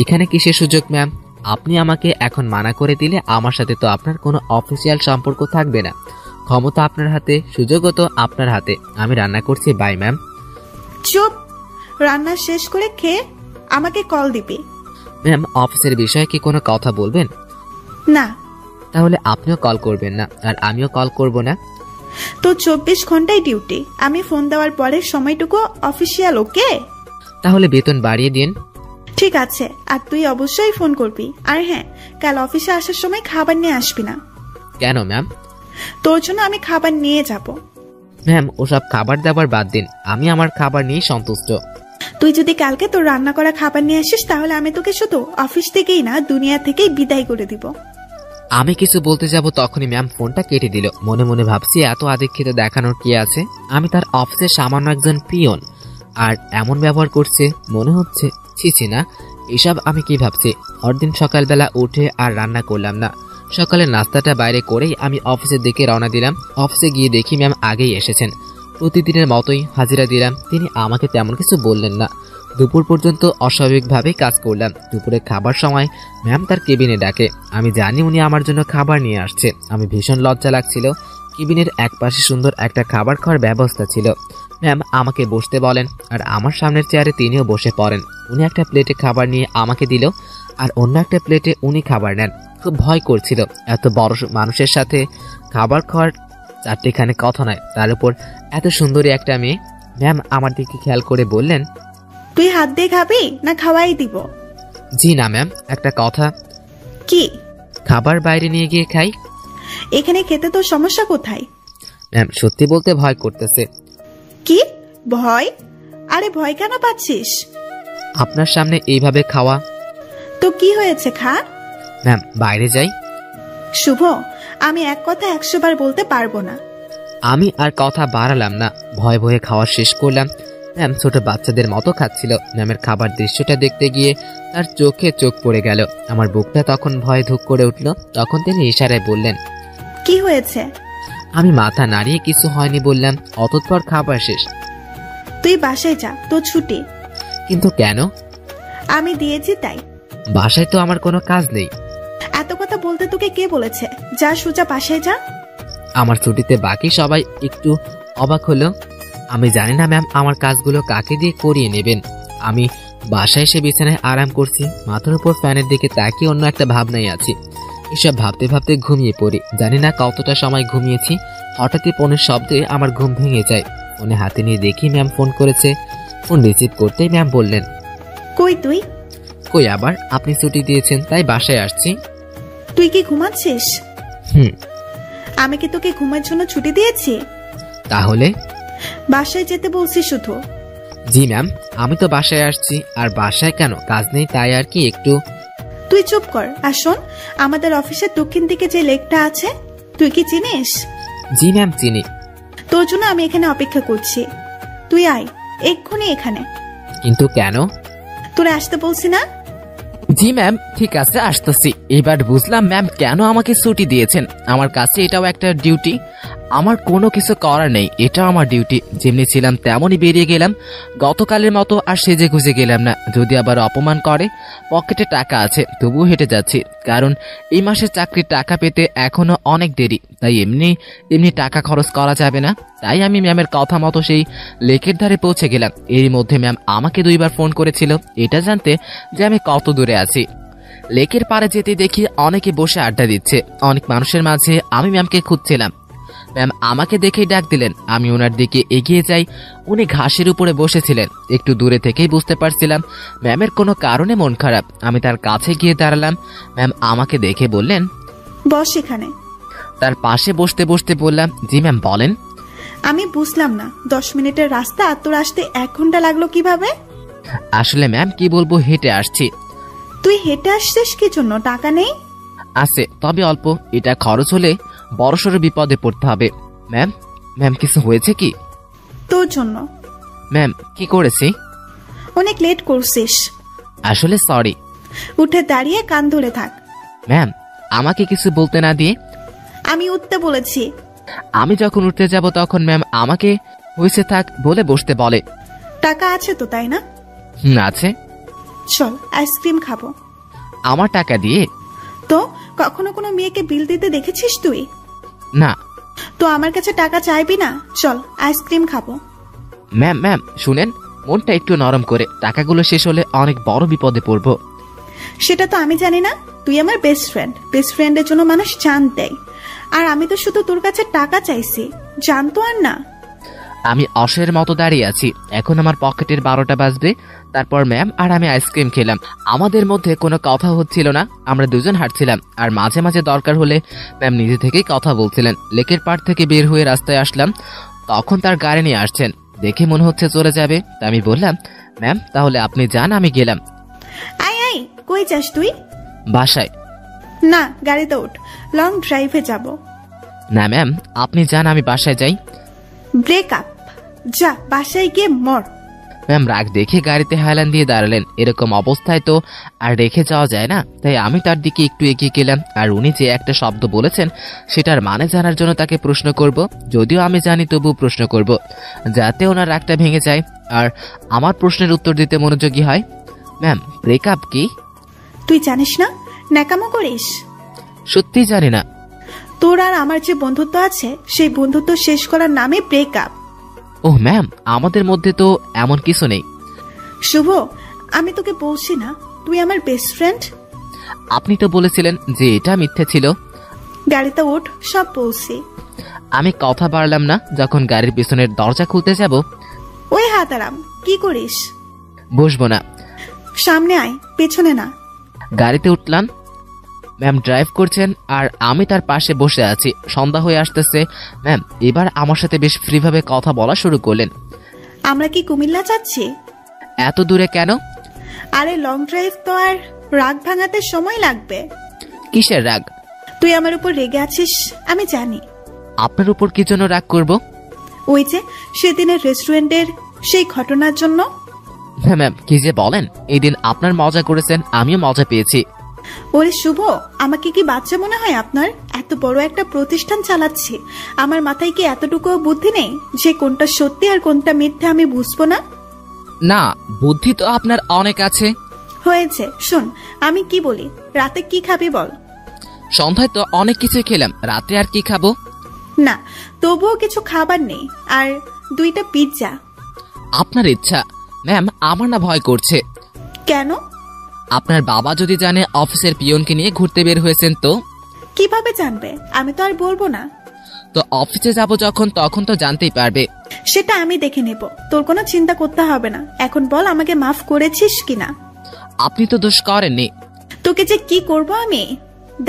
এখানে কিসের সুযোগ ম্যাম? আপনি আমাকে এখন মানা করে দিলে আমার সাথে তো আপনার কোনো অফিসিয়াল সম্পর্ক থাকবে না। ক্ষমতা আপনার হাতে, সুযোগও তো আপনার হাতে। আমি রান্না করছি, বাই ম্যাম। চুপ। রান্না শেষ করে খেয়ে আমাকে কল দিবি। ম্যাম অফিসের বিষয়ে কি কোনো কথা বলবেন? না। তাহলে আপনিও কল করবেন না আর আমিও কল করব না। তো 24 ঘন্টাই ডিউটি, আমি ফোন দেওয়ার পরের সময়টুকু অফিসিয়াল, ওকে? তাহলে বেতন বাড়িয়ে দিন। ঠিক আছে, আর তুই অবশ্যই ফোন করবি। আর হ্যাঁ, কাল অফিসে আসার সময় খাবার নিয়ে আসবি না। কেন ম্যাম? তোর জন্য আমি খাবার নিয়ে যাব। ম্যাম, ওসব খাবার দাবার বাদ দিন, আমি আমার খাবার নিয়ে সন্তুষ্ট। তুই যদি কালকে তোর রান্না করা খাবার নিয়ে আসিস তাহলে আমি তোকে শুধু অফিস থেকেই না, দুনিয়া থেকেই বিদায় করে দিব। আমি কিছু বলতে যাব তখনই ম্যাম ফোনটা কেটে দিল। মনে মনে ভাবছি এত আদিক্ষিত দেখানোর কি আছে, আমি তার অফিসের সামান্য একজন পিয়ন, আর এমন ব্যবহার করছে। মনে হচ্ছে ছি না, এসব আমি কি ভাবছি। পরদিন সকালবেলা উঠে আর রান্না করলাম না, সকালের নাস্তাটা বাইরে করেই আমি অফিসের দিকে রওনা দিলাম। অফিসে গিয়ে দেখি ম্যাম আগেই এসেছেন। প্রতিদিনের মতোই হাজিরা দিলাম, তিনি আমাকে তেমন কিছু বললেন না। দুপুর পর্যন্ত অস্বাভাবিকভাবে কাজ করলাম। দুপুরে খাবার সময় ম্যাম তার কেবিনে ডাকে। আমি জানি উনি আমার জন্য খাবার নিয়ে আসছে। আমি ভীষণ লজ্জা লাগছিল। কেবিনের একপাশে সুন্দর একটা খাবার খাওয়ার ব্যবস্থা ছিল। ম্যাম আমাকে বসতে বলেন, আর আমার সামনের চেয়ারে তিনিও বসে পড়েন। উনি একটা প্লেটে খাবার নিয়ে আমাকে দিল, আর অন্য একটা প্লেটে উনি খাবার নেন। খুব ভয় করছিল, এত বড় মানুষের সাথে খাবার খাওয়ার চারটিখানে কথা নয়, তার উপর এত সুন্দরী একটা মেয়ে। ম্যাম আমার দিকে খেয়াল করে বললেন, তুই হাত দিয়ে খাবি না খাওয়াই দিব? জি না ম্যাম, একটা কথা। কি? খাবার বাইরে নিয়ে গিয়ে খাই। এখানে খেতে তোর সমস্যা কোথায়? ম্যাম সত্যি বলতে ভয় করতেছে। কি ভয়? আরে ভয় কেন পাচ্ছিস? আপনার সামনে এইভাবে খাওয়া। তো কি হয়েছে, খা। ম্যাম বাইরে যাই। শুভ, আমি এক কথা 100 বার বলতে পারবো না। আমি আর কথা বাড়ালাম না, ভয়ে ভয়ে খাওয়া শেষ করলাম। ম্যাম ছোট বাচ্চাদের মতো খাচ্ছিল। ম্যামের খাবার দৃশ্যটা দেখতে গিয়ে তার চোখে চোখ পড়ে গেল। আমার বুকটা তখন ভয়ে ধুক করে উঠল। তখন তিনি ইশারায় বললেন, কি হয়েছে? আমি মাথা নাড়িয়ে কিছু হয়নি বললাম। অতঃপর খাবার শেষ। তুই বাসায় যা, তো ছুটি। কিন্তু কেন? আমি দিয়েছি তাই। বাসায় তো আমার কোনো কাজ নেই। এত কথা বলতে তোকে কে বলেছে? যা সোজা বাসায় যা। আমার ছুটিতে বাকি সবাই একটু অবাক হলো। আমি জানি না ম্যাম আমার কাজগুলো কাকে দিয়ে করিয়ে নেবেন। আমি বাসায় এসে বিছানায় আরাম করছি, মাথার উপর ফ্যানের দিকে তাকিয়ে অন্য একটা ভাবনায় আছি। এসব ভাবতে ভাবতে ঘুমিয়ে পড়ি। জানি না কতটা সময় ঘুমিয়েছি। হঠাৎই ফোনের শব্দে আমার ঘুম ভেঙে যায়। ফোনে হাতে নিয়ে দেখি ম্যাম ফোন করেছে। ফোন রিসিভ করতেই ম্যাম বললেন, কই তুই? কই আবার, আপনি ছুটি দিয়েছেন তাই বাসায় আসছি। তুই কি ঘুমাচ্ছিস? হুম। আমি কি তোকে ঘুমের জন্য ছুটি দিয়েছি? তাহলে? বাসায় যেতে বলছি শুধু। জি ম্যাম, আমি তো বাসায় আসছি। আর বাসায় কেন, কাজ নেই তাই আর কি একটু। তুই চুপ কর। আর শোন, আমাদের অফিসের দক্ষিণ দিকে যে লেকটা আছে, তুই কি চিনিস? জি ম্যাম চিনি। তোর জন্য আমি এখানে অপেক্ষা করছি। তুই আয় এক্ষুনি এখানে। কিন্তু কেন? তোরে আসতে বলছি না? জি ম্যাম ঠিক আছে, আসতেছি। এবার বুঝলাম ম্যাম কেন আমাকে ছুটি দিয়েছেন। আমার কাছে এটাও একটা ডিউটি। আমার কোনো কিছু করার নেই, এটাও আমার ডিউটি। যেমনি ছিলাম তেমনই বেরিয়ে গেলাম। গতকালের মতো আর সেজে গুজে গেলাম না। যদি আবার অপমান করে, পকেটে টাকা আছে তবুও হেঁটে যাচ্ছি, কারণ এই মাসের চাকরির টাকা পেতে এখনো অনেক দেরি। তাই এমনি টাকা খরচ করা যাবে না। তাই আমি ম্যামের কথা মতো সেই লেকের ধারে পৌঁছে গেলাম। এরই মধ্যে ম্যাম আমাকে 2 বার ফোন করেছিল, এটা জানতে যে আমি কত দূরে আছি। লেকের পাড়ে যেতে দেখি অনেকে বসে আড্ডা দিচ্ছে। অনেক মানুষের মাঝে আমি ম্যামকে খুঁজছিলাম। ম্যাম আমাকে দেখেই ডাক দিলেন। আমি ওনার দিকে এগিয়ে যাই। উনি ঘাসের উপরে বসেছিলেন। একটু দূরে থেকেই বুঝতে পারছিলাম ম্যামের কোনো কারণে মন খারাপ। আমি তার কাছে গিয়ে দাঁড়ালাম। ম্যাম আমাকে দেখে বললেন, বস এখানে। তার পাশে বসতে বসতে বললাম, জি ম্যাম বলেন। আমি বুঝলাম না, 10 মিনিটের রাস্তা আর তোর আসতে 1 ঘন্টা লাগলো কিভাবে? আসলে ম্যাম কি বলবো, হেঁটে আসছি। তুই হেঁটে আসছিস কি জন্য? টাকা নেই? আছে, তবে অল্প। এটা খরচ হলে বড়সড় বিপদে পড়তে হবে। ম্যাম কিছু হয়েছে কি? তোর জন্য। ম্যাম কি করেছি? অনেক লেট করছিস। আসলে সরি। উঠে দাঁড়িয়ে কান ধরে থাক। ম্যাম আমাকে কিছু বলতে না দিয়ে? আমি উঠতে বলেছি। আমি যখন উঠতে যাব তখন ম্যাম আমাকে হয়েছে থাক বলে বসতে বলে। টাকা আছে তো, তাই না? আছে। চল আইসক্রিম খাবো। আমার টাকা দিয়ে? তো কখনো কোনো মেয়েকে বিল দিতে দেখেছিস তুই? না। তো আমার কাছে টাকা চাইবি না? চল আইসক্রিম খাবো। ম্যাম শুনেন, মনটা একটু নরম করে। টাকাগুলো শেষ হলে অনেক বড় বিপদে পড়বো। সেটা তো আমি জানি না। তুই আমার বেস্ট ফ্রেন্ড। বেস্ট ফ্রেন্ডের জন্য মানুষ জান দেয়। আর আমি তো শুধু তোর কাছে টাকা চাইছি, জানতো আর না। আমি অসের মতো দাঁড়িয়ে আছি। এখন আমার পকেটের 12টা বাজবে। তারপর ম্যাম আর আমি আইসক্রিম খেলাম। আমাদের মধ্যে কোনো কথা হচ্ছিল না, আমরা দুজন হাঁটছিলাম। আর মাঝে মাঝে দরকার হলে ম্যাম নিজে থেকেই কথা বলছিলেন। লেকের পাড় থেকে বের হয়ে রাস্তায় আসলাম, তখন তার গাড়ি নিয়ে আসছেন। দেখে মনে হচ্ছে চলে যাবে, তা আমি বললাম, ম্যাম তাহলে আপনি যান, আমি গেলাম। আই আই, কই যাস তুই? বাসায়। না, গাড়িতে ওঠ, লং ড্রাইভে যাব। না ম্যাম, আপনি যান, আমি বাসায় যাই। ব্রেকআপ, যা বাসায় গিয়ে মর। ম্যাম রাগ দেখে গাড়িতে হেলান দিয়ে দাঁড়ালেন। এরকম অবস্থায় তো আর রেখে যাওয়া যায় না, তাই আমি তার দিকে একটু এগিয়ে গেলাম। আর উনি যে একটা শব্দ বলেছেন সেটার মানে জানার জন্য তাকে প্রশ্ন করব। যদিও আমি জানি, তবু প্রশ্ন করব, যাতে ওনার রাগটা ভেঙে যায় আর আমার প্রশ্নের উত্তর দিতে মনোযোগী হয়। ম্যাম, ব্রেকআপ কি? তুই জানিস না? ন্যাকামো করিস? সত্যি জানি না। তোর আর আমার যে বন্ধুত্ব আছে, সেই বন্ধুত্ব শেষ করার নামে ব্রেকআপ। ওহ ম্যাম, আমাদের মধ্যে তো এমন কিছু নেই। শুভ, আমি তোকে বলছি না তুই আমার বেস্ট ফ্রেন্ড? আপনি তো বলেছিলেন যে এটা মিথ্যে ছিল। গাড়িতে ওঠ, সব বলছি। আমি কথা বাড়লাম না। যখন গাড়ির পিছনের দরজা খুলতে যাব, ওই হাতারাম, কি করিস? বসবো না। সামনে আয়, পেছনে না। গাড়িতে উঠলাম। ম্যাম ড্রাইভ করছেন আর আমি তার পাশে বসে আছি। সন্ধ্যা হয়ে আসতেছে। ম্যাম এবার আমার সাথে বেশ ফ্রিভাবে কথা বলা শুরু করলেন। আমরা কি কুমিল্লা যাচ্ছি? এত দূরে কেন? আরে লং ড্রাইভ তো, আর রাগ ভাঙাতে সময় লাগবে। কিসের রাগ? তুই আমার উপর রেগে আছিস, আমি জানি। আপনার উপর কি জন্য রাগ করব? ওই যে সেদিনের রেস্টুরেন্টের সেই ঘটনার জন্য। হ্যাঁ ম্যাম, কি যে বলেন। এই দিন আপনার মজা করেছেন, আমিও মজা পেয়েছি। ওরে শুভ, আমাকে কি বাচ্চা মনে হয় আপনার? এত বড় একটা প্রতিষ্ঠান চালাচ্ছি, আমার মাথায় কি এতটুকু বুদ্ধি নেই যে কোনটা সত্যি আর কোনটা মিথ্যা আমি বুঝবো না? না, বুদ্ধি তো আপনার অনেক আছে। হয়েছে, শোন আমি কি বলি। রাতে কি খাবি বল? সন্ধ্যায় তো অনেক কিছু খেলাম, রাতে আর কি খাবো? না, তবুও কিছু খাবার নেই, আর 2টা পিৎজা। আপনার ইচ্ছা। ম্যাম আমার না ভয় করছে। কেন? আপনার বাবা যদি জানে অফিসের পিয়নকে নিয়ে ঘুরতে বের হয়েছেন তো? কিভাবে জানবে? আমি তো আর বলবো না। তো অফিসে যাব যখন, তখন তো জানতেই পারবে। সেটা আমি দেখে নেব, তোর কোনো চিন্তা করতে হবে না। এখন বল, আমাকে মাফ করেছিস কিনা? আপনি তো দোষ করেননি। তোকে যে কি করব আমি।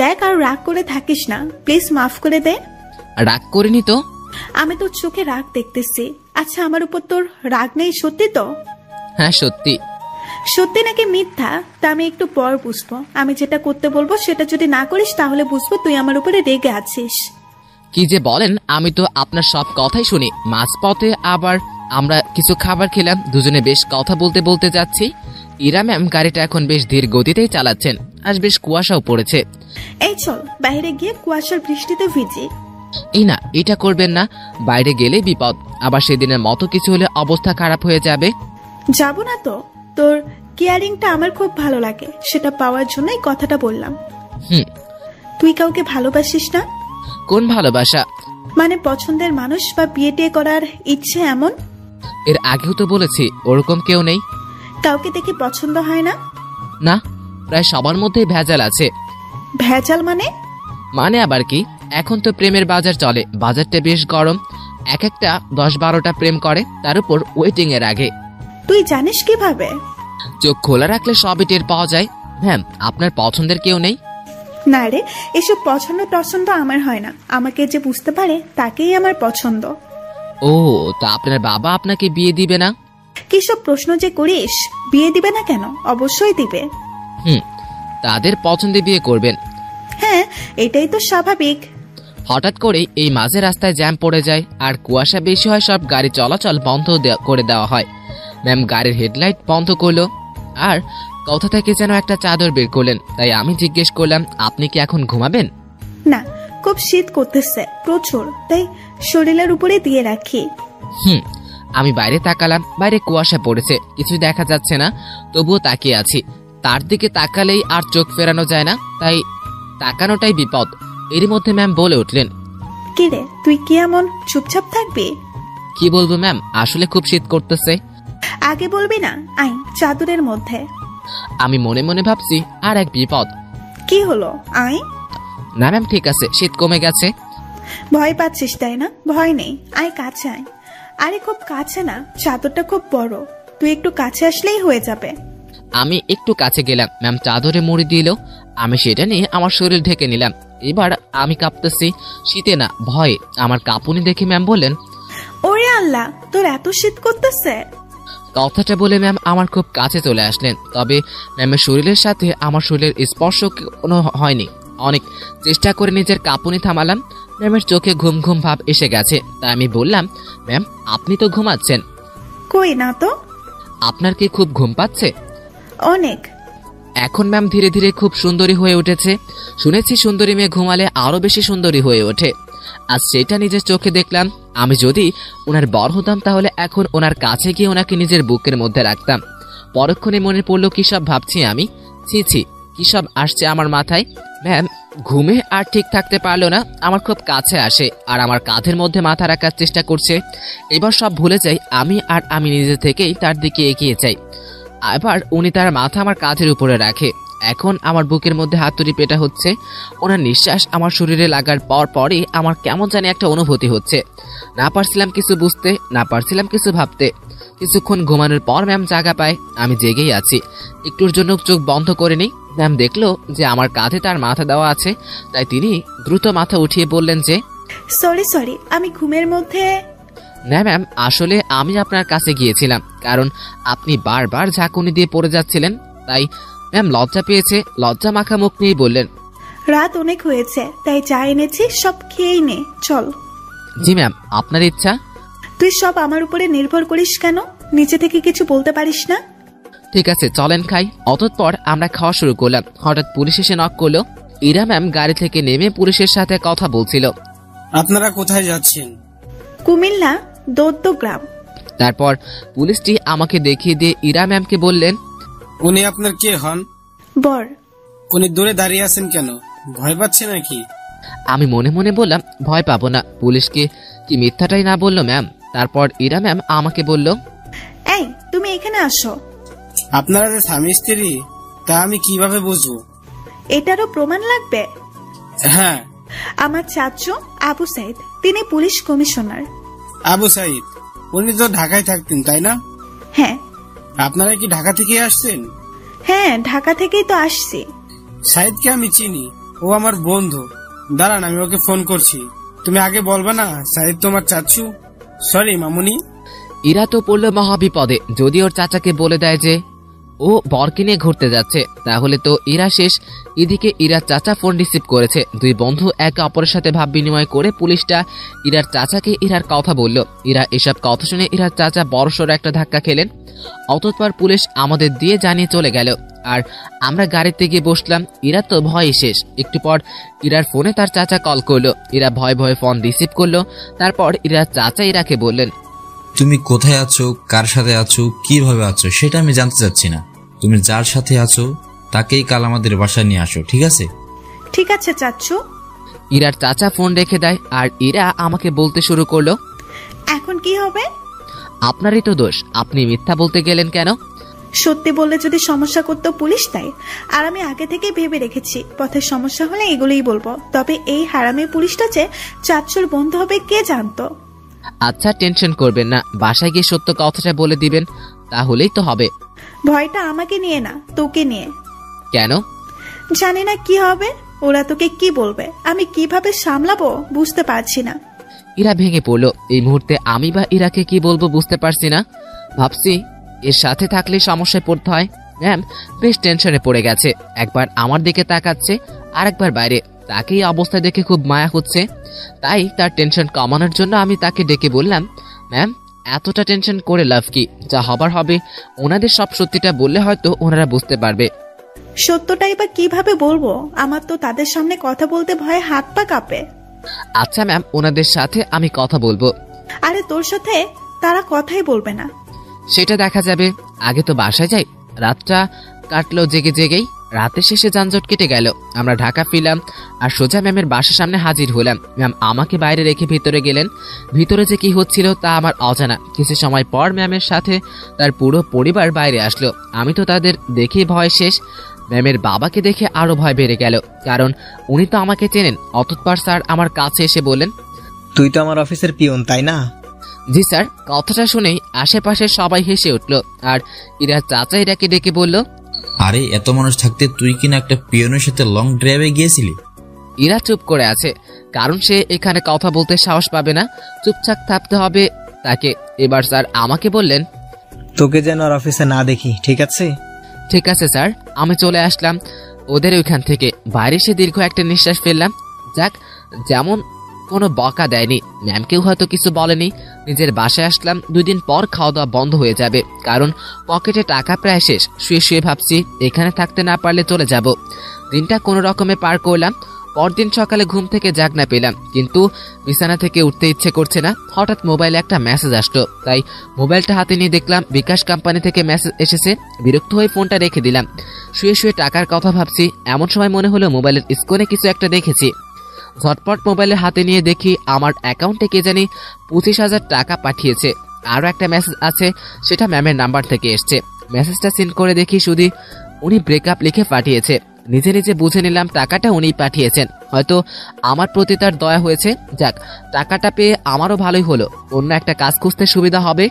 দেখ, আর রাগ করে থাকিস না, প্লিজ মাফ করে দে। রাগ করিনি তো। আমি তোর চোখে রাগ দেখতেছি। আচ্ছা, আমার উপর তোর রাগ নেই সত্যি তো? হ্যাঁ সত্যি। সত্যি নাকি মিথ্যা তা আমি একটু পর বুঝবো। আমি যেটা করতে বলবো সেটা যদি না করিস, তাহলে বুঝবো তুই আমার উপরে রেগে আছিস। কি যে বলেন, আমি তো আপনার সব কথাই শুনি। মাঝপথে আবার আমরা কিছু খাবার খেলাম, দুজনে বেশ কথা বলতে বলতে যাচ্ছি। ইরা ম্যাম গাড়িটা এখন বেশ ধীর গতিতেই চালাচ্ছেন। আজ বেশ কুয়াশাও পড়েছে। এই চল বাইরে গিয়ে কুয়াশার বৃষ্টিতে ভিজি। এই না, এটা করবেন না, বাইরে গেলে বিপদ। আবার সেদিনের মতো কিছু হলে অবস্থা খারাপ হয়ে যাবে। যাব না তো, তোর কেয়ারিংটা আমার খুব ভালো লাগে, সেটা পাওয়ার জন্যই কথাটা বললাম। তুই কাউকে ভালোবাসিস না? কোন ভালোবাসা? মানে পছন্দের মানুষ বা বিয়ে টিয়ে করার ইচ্ছে এমন? এর আগেও তো বলেছি ওরকম কেউ নেই। কাউকে দেখে পছন্দ হয় না? না, প্রায় সবার মধ্যেই ভেজাল আছে। ভেজাল মানে? মানে আবার কি, এখন তো প্রেমের বাজার চলে, বাজারটা বেশ গরম। এক একটা 10-12টা প্রেম করে, তার উপর ওয়েটিং এর আগে। তুই জানিস কিভাবে? চোখ খোলা রাখলে সবই টের পাওয়া যায়। হ্যাঁ, আপনার পছন্দের কেউ নেই? না রে, এসব পছন্দ টছন্দ আমার হয় না। আমাকে যে বুঝতে পারে তাকেই আমার পছন্দ। ও, তা আপনার বাবা আপনাকে বিয়ে দিবে না? কিসব প্রশ্ন যে করিস, বিয়ে দিবে না কেন? অবশ্যই দিবে। তাদের পছন্দে বিয়ে করবেন? হ্যাঁ, এটাই তো স্বাভাবিক। হঠাৎ করে এই মাঝে রাস্তায় জ্যাম পড়ে যায় আর কুয়াশা বেশি হয়, সব গাড়ি চলাচল বন্ধ করে দেওয়া হয়। ম্যাম গাড়ির হেডলাইট বন্ধ করলো আর কোথা থেকে যেন একটা চাদর বের করলেন। তাই আমি জিজ্ঞেস করলাম, আপনি কি এখন ঘুমাবেন? না, খুব শীত করতেছে প্রচুর, তাই শরীরের উপরে দিয়ে রাখি। আমি বাইরে তাকালাম। বাইরে কুয়াশা পড়েছে, কিছু দেখা যাচ্ছে না, তবুও তাকিয়ে আছি। তার দিকে তাকালেই আর চোখ ফেরানো যায় না, তাই তাকানোটাই বিপদ। এরই মধ্যে ম্যাম বলে উঠলেন, কি রে, তুই কি এমন চুপচাপ থাকবি? কি বলবো ম্যাম, আসলে খুব শীত করতেছে। আগে বলবি না? আই, চাদরের মধ্যে। আমি মনে মনে ভাবছি আর এক বিপদ। কি হলো? আই। না ম্যাম ঠিক আছে, শীত কমে গেছে। ভয় পাচ্ছিস তাই না? ভয় নেই, আয় কাছে আয়। আরে খুব কাছে না, চাদরটা খুব বড়, তুই একটু কাছে আসলেই হয়ে যাবে। আমি একটু কাছে গেলাম, ম্যাম চাদরে মুড়ি দিল। আমি সেটা নিয়ে আমার শরীর ঢেকে নিলাম। এবার আমি কাঁপতেছি, শীতে না ভয়ে। আমার কাঁপুনি দেখে ম্যাম বললেন, ওরে আল্লাহ, তোর এত শীত করতেছে? কথাটা বলে ম্যাম আমার খুব কাছে চলে আসলেন। তবে ম্যামের শরীরের সাথে আমার শরীরের স্পর্শ কোনো হয়নি। অনেক চেষ্টা করে নিজের কাঁপুনি থামালাম। ম্যামের চোখে ঘুম ঘুম ভাব এসে গেছে, তাই আমি বললাম, ম্যাম আপনি তো ঘুমাচ্ছেন। কই না তো। আপনার কি খুব ঘুম পাচ্ছে? অনেক। এখন ম্যাম ধীরে ধীরে খুব সুন্দরী হয়ে উঠেছে। শুনেছি সুন্দরী মেয়ে ঘুমালে আরো বেশি সুন্দরী হয়ে ওঠে। আজ সেটা নিজের চোখে দেখলাম। আমি যদি ওনার বর হতাম তাহলে এখন ওনার কাছে গিয়ে ওনাকে নিজের বুকের মধ্যে রাখতাম। পরক্ষণে মনে পড়লো কি সব ভাবছি আমি। ছি ছি, কি সব আসছে আমার মাথায়। ম্যাম ঘুমে আর ঠিক থাকতে পারলো না, আমার খুব কাছে আসে আর আমার কাঁধের মধ্যে মাথা রাখার চেষ্টা করছে। এবার সব ভুলে যাই আমি, আর আমি নিজে থেকেই তার দিকে এগিয়ে যাই। এবার উনি তার মাথা আমার কাঁধের উপরে রাখে। এখন আমার বুকের মধ্যে হাতুড়ি পেটা হচ্ছে। ওনার নিঃশ্বাস আমার শরীরে লাগার পর পরই আমার কেমন জানি একটা অনুভূতি হচ্ছে। না পারছিলাম কিছু বুঝতে, না পারছিলাম কিছু ভাবতে। কিছুক্ষণ ঘুমানোর পর ম্যাম জাগা পায়। আমি জেগেই আছি। একটুর জন্য চোখ বন্ধ করে নিই। ম্যাম দেখলো যে আমার কাঁধে তার মাথা দেওয়া আছে, তাই তিনি দ্রুত মাথা উঠিয়ে বললেন যে, সরি, আমি ঘুমের মধ্যে। না ম্যাম, আসলে আমি আপনার কাছে গিয়েছিলাম কারণ আপনি বারবার ঝাঁকুনি দিয়ে পড়ে যাচ্ছিলেন। তাই ম্যাম লজ্জা পেয়েছে, লজ্জা মাখা মুখ নিয়ে বললেন, রাত অনেক হয়েছে, তাই চা এনেছি, সব খেয়েই নে, চল। জি ম্যাম, আপনার ইচ্ছা। তুই সব আমার উপরে নির্ভর করিস কেন? নিচে থেকে কিছু বলতে পারিস না? ঠিক আছে চলেন খাই। অতঃপর আমরা খাওয়া শুরু করলাম। হঠাৎ পুলিশ এসে নক করলো। ইরা ম্যাম গাড়ি থেকে নেমে পুলিশের সাথে কথা বলছিল। আপনারা কোথায় যাচ্ছেন? কুমিল্লা দৌদ্যগ্রাম। তারপর পুলিশটি আমাকে দেখিয়ে দিয়ে ইরা ম্যামকে বললেন, উনি আপনার কে হন? বর। উনি দূরে দাঁড়িয়ে আছেন কেন? ভয় পাচ্ছে নাকি? আমি মনে মনে বললাম, ভয় পাবো না। পুলিশকে কি মিথ্যাটাই না বললো ম্যাম। তারপর ইরা ম্যাম আমাকে বলল, এই তুমি এখানে আসো। আপনারা যে স্বামী স্ত্রী তা আমি কিভাবে বুঝবো? এটারও প্রমাণ লাগবে? হ্যাঁ। আমার চাচু আবু সাইদ, তিনি পুলিশ কমিশনার। আবু সাইদ, উনি তো ঢাকায় থাকতেন তাই না? হ্যাঁ। আপনারা কি ঢাকা থেকে আসছেন? হ্যাঁ, ঢাকা থেকেই তো আসছি। সাইদকে আমি চিনি, ও আমার বন্ধু। দাঁড়ান, আমি ওকে ফোন করছি। তুমি আগে বলবে না সাইদ তোমার চাচু? সরি মামুনি। ইরা তো পড়লো মহাবিপদে। যদি ওর চাচাকে বলে দেয় যে ও বরকে নিয়ে ঘুরতে যাচ্ছে, তাহলে তো ইরা শেষ। এদিকে ইরার চাচা ফোন রিসিভ করেছে। দুই বন্ধু একে অপরের সাথে ভাব বিনিময় করে পুলিশটা ইরার চাচাকে ইরার কথা বলল। ইরা এসব কথা শুনে ইরার চাচা বড়সড় একটা ধাক্কা খেলেন। অতঃপর পুলিশ আমাদের দিয়ে জানিয়ে চলে গেল আর আমরা গাড়িতে গিয়ে বসলাম। ইরা তো ভয়ে শেষ। একটু পর ইরার ফোনে তার চাচা কল করলো। ইরা ভয়ে ভয়ে ফোন রিসিভ করলো। তারপর ইরার চাচা ইরাকে বললেন, তুমি কোথায় আছো, কার সাথে আছো, কিভাবে আছো সেটা আমি জানতে চাচ্ছি না। তুমি যার সাথে আছো তাকেই কাল আমাদের বাসায় নিয়ে আসো, ঠিক আছে? ঠিক আছে চাচু। ইরার চাচা ফোন রেখে দেয় আর ইরা আমাকে বলতে শুরু করলো, এখন কি হবে? আপনারই তো দোষ, আপনি মিথ্যা বলতে গেলেন কেন? সত্যি বললে যদি সমস্যা করতো পুলিশ, তাই। আর আমি আগে থেকেই ভেবে রেখেছি পথের সমস্যা হলে এগুলোই বলবো। তবে এই হারামি পুলিশটা যে চাচুর বন্ধু হবে কে জানতো। আচ্ছা টেনশন করবেন না, বাসায় গিয়ে সত্য কথাটা বলে দিবেন, তাহলেই তো হবে। ভয়টা আমাকে নিয়ে না, তোকে নিয়ে। কেন? জানি না কি হবে। ওরা তোকে কি বলবে, আমি কিভাবে সামলাবো বুঝতে পারছি না। ইরা ভেঙে পড়লো। এই মুহূর্তে আমি বা ইরাকে কি বলবো বুঝতে পারছি না। ভাবছি এর সাথে থাকলে সমস্যায় পড়তে হয়। ম্যাম বেশ টেনশনে পড়ে গেছে। একবার আমার দিকে তাকাচ্ছে, আর একবার বাইরে। তাকে এই অবস্থা দেখে খুব মায়া হচ্ছে। তাই তার টেনশন কমানোর জন্য আমি তাকে ডেকে বললাম, ম্যাম এতটা টেনশন করে লাভ কি? যা হবার হবে। ওনাদের সব সত্যিটা বললে হয়তো ওনারা বুঝতে পারবে। সত্যটাই বা কিভাবে বলবো? আমার তো তাদের সামনে কথা বলতে ভয়ে হাত পা কাঁপে। আচ্ছা ম্যাম, ওনাদের সাথে আমি কথা বলবো। আরে তোর সাথে তারা কথাই বলবে না। সেটা দেখা যাবে, আগে তো বাসায় যাই। রাতটা কাটলো জেগে জেগেই। রাতের শেষে যানজট কেটে গেল। আমরা ঢাকা ফিরলাম আর সোজা ম্যামের বাসার সামনে হাজির হলাম। ম্যাম আমাকে বাইরে রেখে ভিতরে গেলেন। ভিতরে যে কি হচ্ছিল তা আমার অজানা। কিছু সময় পর ম্যামের সাথে তার পুরো পরিবার বাইরে আসলো। আমি তো তাদের দেখেই ভয় শেষ। ম্যামের বাবাকে দেখে আরো ভয় বেড়ে গেল, কারণ উনি তো আমাকে চেনেন। অতঃপর স্যার আমার কাছে এসে বললেন, তুই তো আমার অফিসের পিয়ন, তাই না? জি স্যার। কথাটা শুনেই আশেপাশে সবাই হেসে উঠল, আর ইরা চাচা ইরাকে ডেকে বলল, আরে এত মানুষ থাকতে তুই কিনা একটা পিয়নের সাথে লং ড্রাইভে গিয়েছিলি? ইরা চুপ করে আছে, কারণ সে এখানে কথা বলতে সাহস পাবে না, চুপচাপ থাকতে হবে তাকে। এবার স্যার আমাকে বললেন, তোকে যেন আর অফিসে না দেখি, ঠিক আছে? ঠিক আছে স্যার। আমি চলে আসলাম ওদের ওইখান থেকে। বাইরে এসে দীর্ঘ একটা নিঃশ্বাস ফেললাম। যাক, যেমন কোনো বকা দেয়নি, ম্যামকেও হয়তো কিছু বলেনি। নিজের বাসায় আসলাম। 2 দিন পর খাওয়া দাওয়া বন্ধ হয়ে যাবে, কারণ পকেটে টাকা প্রায় শেষ। শুয়ে শুয়ে ভাবছি এখানে থাকতে না পারলে চলে যাব। দিনটা কোনো রকমে পার করলাম। পরদিন সকালে ঘুম থেকে জাগনা পেলাম, কিন্তু বিছানা থেকে উঠতে ইচ্ছে করছে না। হঠাৎ মোবাইলে একটা মেসেজ আসলো, তাই মোবাইলটা হাতে নিয়ে দেখলাম বিকাশ কোম্পানি থেকে মেসেজ এসেছে। বিরক্ত হয়ে ফোনটা রেখে দিলাম। শুয়ে শুয়ে টাকার কথা ভাবছি, এমন সময় মনে হলো মোবাইলের স্ক্রিনে কিছু একটা দেখেছি। ঝটপট মোবাইলে হাতে নিয়ে দেখি আমার অ্যাকাউন্টে কে জানি 25,000 টাকা পাঠিয়েছে। আরও একটা মেসেজ আছে, সেটা ম্যামের নাম্বার থেকে এসছে। মেসেজটা সিন করে দেখি শুধু উনি ব্রেকআপ লিখে পাঠিয়েছে। নিজে নিজে বুঝে নিলাম টাকাটা উনিই পাঠিয়েছেন, হয়তো আমার প্রতি তার দয়া হয়েছে। যাক, টাকাটা পেয়ে আমারও ভালোই হলো, অন্য একটা কাজ খুঁজতে সুবিধা হবে।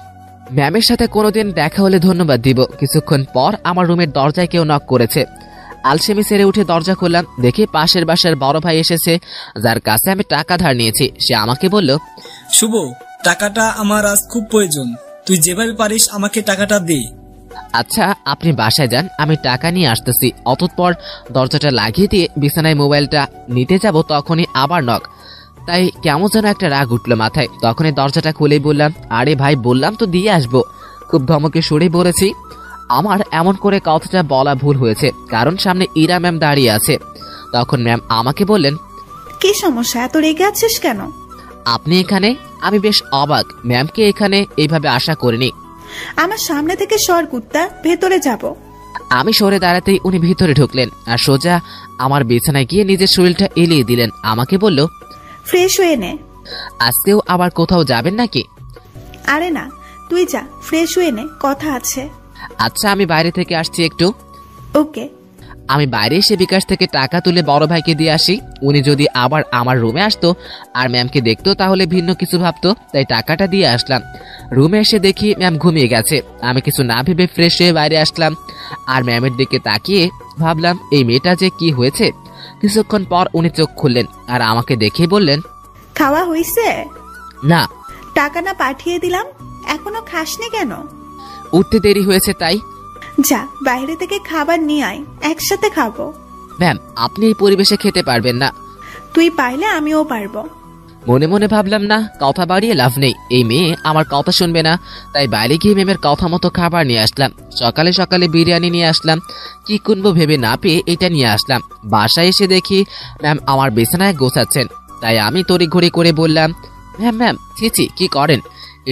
ম্যামের সাথে কোনোদিন দেখা হলে ধন্যবাদ দিব। কিছুক্ষণ পর আমার রুমের দরজায় কেউ নক করেছে। আলসেমি সেরে উঠে দরজা খুললাম, দেখি পাশের বাসার বড় ভাই এসেছে, যার কাছে আমি টাকা ধার নিয়েছি। সে আমাকে বলল, শুভ, টাকাটা আমার আজ খুব প্রয়োজন, তুই যেভাবে পারিস আমাকে টাকাটা দে। আচ্ছা, আপনি বাসায় যান, আমি টাকা নিয়ে আসতেছি। অতঃপর দরজাটা লাগিয়ে দিয়ে বিছানায় মোবাইলটা নিতে যাব, তখনই আবার নক। তাই কেমন যেন একটা রাগ উঠলো মাথায়। তখনই দরজাটা খুলেই বললাম, আরে ভাই, বললাম তো দিয়ে আসবো। খুব ধমকে সরে বলেছি। আমার এমন করে কথাটা বলা ভুল হয়েছে, কারণ সামনে ইরা ম্যাম দাঁড়িয়ে আছে। তখন ম্যাম আমাকে বললেন, কি সমস্যা, এত রেগে আছিস কেন? আপনি এখানে? আমি বেশ অবাক, ম্যামকে এখানে এইভাবে আশা করিনি। আমার সামনে থেকে সর কুত্তা, ভেতরে যাব। আমি সরে দাঁড়াতেই উনি ভিতরে ঢুকলেন আর সোজা আমার বিছানায় গিয়ে নিজের শরীরটা এলিয়ে দিলেন। আমাকে বলল, ফ্রেশ হয়ে নে। আজকেও আবার কোথাও যাবেন নাকি? আরে না, তুই যা, ফ্রেশ হয়ে নে, কথা আছে। আচ্ছা, আমি বাইরে থেকে আসছি একটু। ওকে। আমি বাইরে এসে বিকাশ থেকে টাকা তুলে বড় ভাইকে দিয়ে আসি। উনি যদি আবার আমার রুমে আসতো আর ম্যামকে দেখতো তাহলে ভিন্ন কিছু ভাবতো, তাই টাকাটা দিয়ে আসলাম। রুমে এসে দেখি ম্যাম ঘুমিয়ে গেছে। আমি কিছু না ভেবে ফ্রেশ হয়ে বাইরে আসলাম, আর ম্যামের দিকে তাকিয়ে ভাবলাম এই মেয়েটা যে কি হয়েছে। কিছুক্ষণ পর উনি চোখ খুললেন আর আমাকে দেখে বললেন, খাওয়া হইছে? না। টাকা না পাঠিয়ে দিলাম, এখনো খাসনি কেন? উঠতে দেরি হয়েছে তাই। যা, বাইরে থেকে খাবার নিয়ে আয়, একসাথে খাবো। ম্যাম, আপনি এই পরিবেশে খেতে পারবেন না। তুই পারলে আমিও পারবো। মনে মনে ভাবলাম, না, কথা বাড়িয়ে লাভ নেই, এই মেয়ে আমার কথা শুনবে না। তাই বাইরে গিয়ে ম্যামের কথা মতো খাবার নিয়ে আসলাম। সকালে সকালে বিরিয়ানি নিয়ে আসলাম। কি কিনবো ভেবে না পেয়ে এটা নিয়ে আসলাম। বাসায় এসে দেখি ম্যাম আমার বিছানায় গোছাচ্ছেন। তাই আমি তড়িঘড়ি করে বললাম, ম্যাম ছি, কি করেন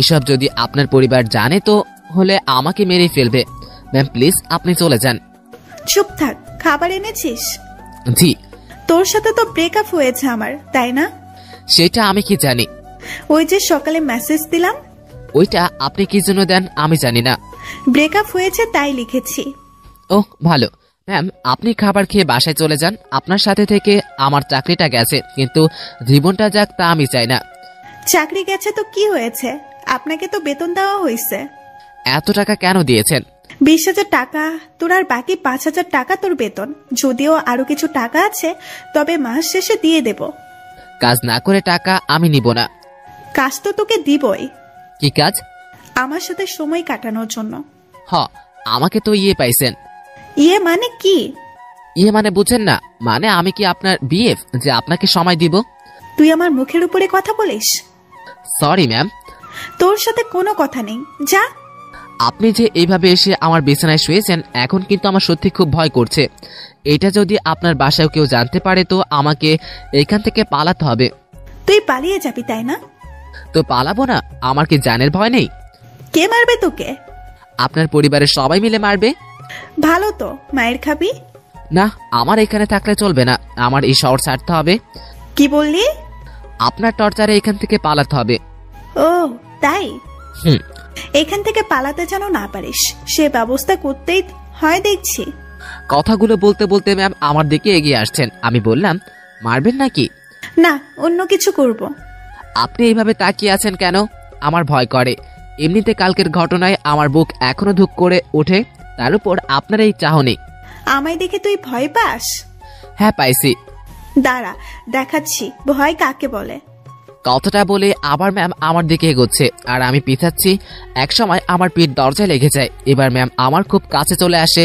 এসব? যদি আপনার পরিবার জানে তো হলে আমাকে মেরে ফেলবে। ম্যাম প্লিজ আপনি চলে যান। চুপ থাক, খাবার এনেছিস? জি। তোর সাথে তো ব্রেকআপ হয়েছে আমার, তাই না? সেটা আমি কি জানি? ওই যে সকালে মেসেজ দিলাম। ওইটা আপনি কি জন্য দেন আমি জানি না। ব্রেকআপ হয়েছে তাই লিখেছি। ওহ ভালো। ম্যাম আপনি খাবার খেয়ে বাসায় চলে যান। আপনার সাথে থেকে আমার চাকরিটা গেছে, কিন্তু জীবনটা যাক তা আমি চাই না। চাকরি গেছে তো কি হয়েছে, আপনাকে তো বেতন দেওয়া হয়েছে। এত টাকা কেন দিয়েছেন? 20,000 টাকা তোর, আর বাকি 5,000 টাকা তোর বেতন। যদিও আরো কিছু টাকা আছে, তবে মাস শেষে দিয়ে দেব। কাজ না করে টাকা আমি নিব না। কাজ তো তোকে দিবই। কি কাজ? আমার সাথে সময় কাটানোর জন্য। আমাকে তো পাইছেন। মানে কি? মানে বুঝেন না? মানে আমি কি আপনার বিএফ যে আপনাকে সময় দিব? তুই আমার মুখের উপরে কথা বলিস। Sorry ma'am. তোর সাথে কোনো কথা নেই, যা। আপনি যে এইভাবে এসে আমার বিছানায় শুয়েছেন, এখন কিন্তু আমার সত্যি খুব ভয় করছে। এটা যদি আপনার বাসায় কেউ জানতে পারে তো আমাকে এখান থেকে পালাতে হবে। তুই পালিয়ে যাবি তাই না? তো পালাবো না? আমার কি জানের ভয় নেই? কে মারবে তোকে? আপনার পরিবারের সবাই মিলে মারবে। ভালো তো, মায়ের খাবি না। আমার এখানে থাকলে চলবে না, আমার এই শহর ছাড়তে হবে। কি বললি? আপনার টর্চারে এখান থেকে পালাতে হবে। ও তাই? এখান থেকে পালাতে যেন না পারিস, সে ব্যবস্থা করতেই হয় দেখছি। কথাগুলো বলতে বলতে ম্যাম আমার দিকে এগিয়ে আসছেন। আমি বললাম, মারবেন নাকি? না, অন্য কিছু করব। আপনি এইভাবে তাকিয়ে আছেন কেন? আমার ভয় করে। এমনিতে কালকের ঘটনায় আমার বুক এখনো ধুক করে ওঠে, তার উপর আপনার এই চাহনি। আমায় দেখে তুই ভয় পাস? হ্যাঁ পাইছি। দাঁড়া, দেখাচ্ছি ভয় কাকে বলে। কথাটা বলে আবার ম্যাম আমার দিকে এগোচ্ছে, আর আমি পিছাচ্ছি। একসময় আমার পিঠ দরজায় লেগে যায়। এবার ম্যাম আমার খুব কাছে চলে আসে,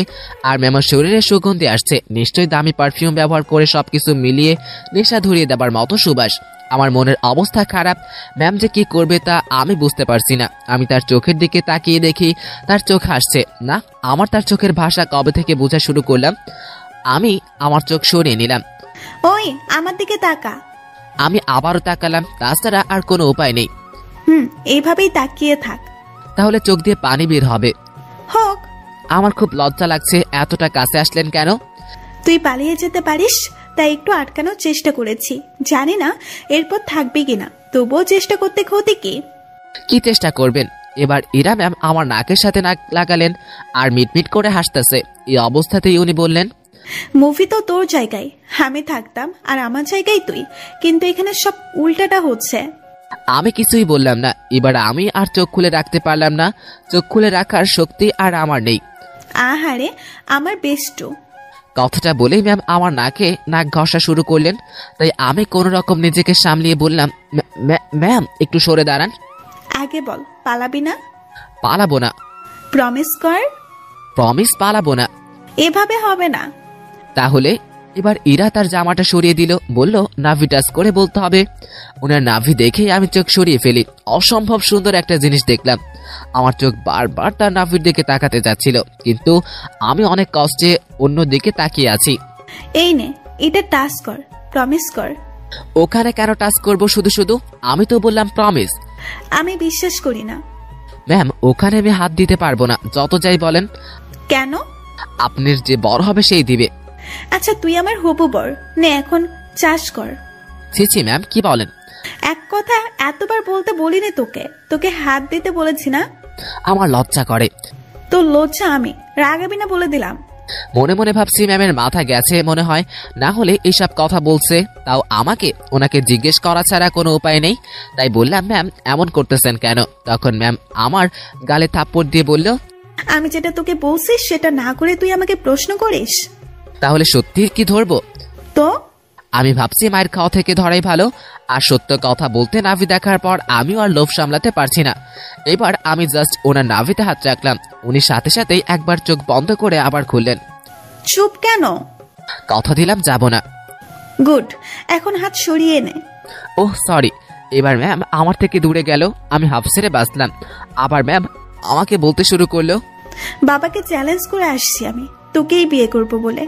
আর ম্যামের শরীরে সুগন্ধি আসছে। নিশ্চয়ই দামি পারফিউম ব্যবহার করে সবকিছু মিলিয়ে নেশা ধরিয়ে দেবার মতো সুবাস। আমার মনের অবস্থা খারাপ। ম্যাম যে কি করবে তা আমি বুঝতে পারছি না। আমি তার চোখের দিকে তাকিয়ে দেখি তার চোখ হাসছে না। আমার তার চোখের ভাষা কবে থেকে বোঝা শুরু করলাম। আমি আমার চোখ সরিয়ে নিলাম। ওই আমার দিকে তাকা। আমি আবারও তাকালাম, তাছাড়া আর কোনো উপায় নেই। এইভাবেই তাকিয়ে থাক, তাহলে চোখ দিয়ে পানি বের হবে। হোক। আমার খুব লজ্জা লাগছে। এতটা কাছে আসলেন কেন? তুই পালিয়ে যেতে পারিস তাই একটু আটকানোর চেষ্টা করেছি। জানি না এরপর থাকবি কিনা, তবুও চেষ্টা করতে ক্ষতি কি? কি চেষ্টা করবেন? এবার ইরা ম্যাম আমার নাকের সাথে নাক লাগালেন আর মিটমিট করে হাসতেছে। এই অবস্থাতেই উনি বললেন, মুভি তো তোর জায়গায় আমি থাকতাম আর আমার জায়গায় তুই, কিন্তু এখানে সব উল্টাটা হচ্ছে। আমি কিছুই বললাম না। এবার আমি আর চোখ খুলে রাখতে পারলাম না। চোখ খুলে রাখার শক্তি আর আমার নেই। আহারে আমার বেস্টু। কথাটা বলেই ম্যাম আমার নাকে নাক ঘষা শুরু করলেন। তাই আমি কোনো রকম নিজেকে সামলিয়ে বললাম, ম্যাম একটু সরে দাঁড়ান। আগে বল, পালাবি না? পালাবো না। প্রমিস কর। প্রমিস, পালাবো না। এভাবে হবে না। তাহলে? এবার ইরা তার জামাটা সরিয়ে দিল, বলল নাভি টাচ করে বলতে হবে। ওনার নাভি দেখেই আমি চোখ সরিয়ে ফেলি। অসম্ভব সুন্দর একটা জিনিস দেখলাম। আমার চোখ বারবার তার নাভির দিকে তাকাতে যাচ্ছিল, কিন্তু আমি অনেক কষ্টে অন্য দিকে তাকিয়ে আছি। এই নে, এটা টাচ কর, প্রমিস কর। ওখানে কেন টাচ করব শুধু শুধু? আমি তো বললাম প্রমিস। আমি বিশ্বাস করি না। ম্যাম ওখানে আমি হাত দিতে পারবো না, যত যাই বলেন। কেন? আপনার যে বড় হবে সেই দিবে। আচ্ছা তুই আমার হবু বর, নে এখন চাষ কর। ছি ম্যাম, কি বলেন? এক কথা এতবার বলতে বলিনি তোকে, তোকে হাত দিতে বলেছি না? আমার লজ্জা করে। তোর লজ্জা আমি রাগাবি না বলে দিলাম। মনে মনে ভাবছি ম্যামের মাথা গেছে মনে হয়, না হলে এইসব কথা বলছে, তাও আমাকে ওনাকে জিজ্ঞেস করা ছাড়া কোনো উপায় নেই। তাই বললাম, ম্যাম এমন করতেছেন কেন? তখন ম্যাম আমার গালে থাপ্পড় দিয়ে বলল, আমি যেটা তোকে বলছিস সেটা না করে তুই আমাকে প্রশ্ন করিস? তাহলে সত্যি কি ধরবো? তো আমি ভাবছি মায়ের খাওয়া থেকে ধরাই ভালো। আর সত্য কথা বলতে নাভি দেখার পর আমিও আর লোভ সামলাতে পারছি না। এবার আমি জাস্ট ওনার নাভিতে হাত রাখলাম। উনি সাথে সাথেই একবার চোখ বন্ধ করে আবার খুললেন। চুপ কেন? কথা দিলাম যাব না। গুড, এখন হাত সরিয়ে নে। Oh sorry. এবার ম্যাম আমার থেকে দূরে গেল। আমি হাফ ছেড়ে বাঁচলাম। আবার ম্যাম আমাকে বলতে শুরু করলো, বাবাকে চ্যালেঞ্জ করে আসছি আমি তোকেই বিয়ে করব বলে।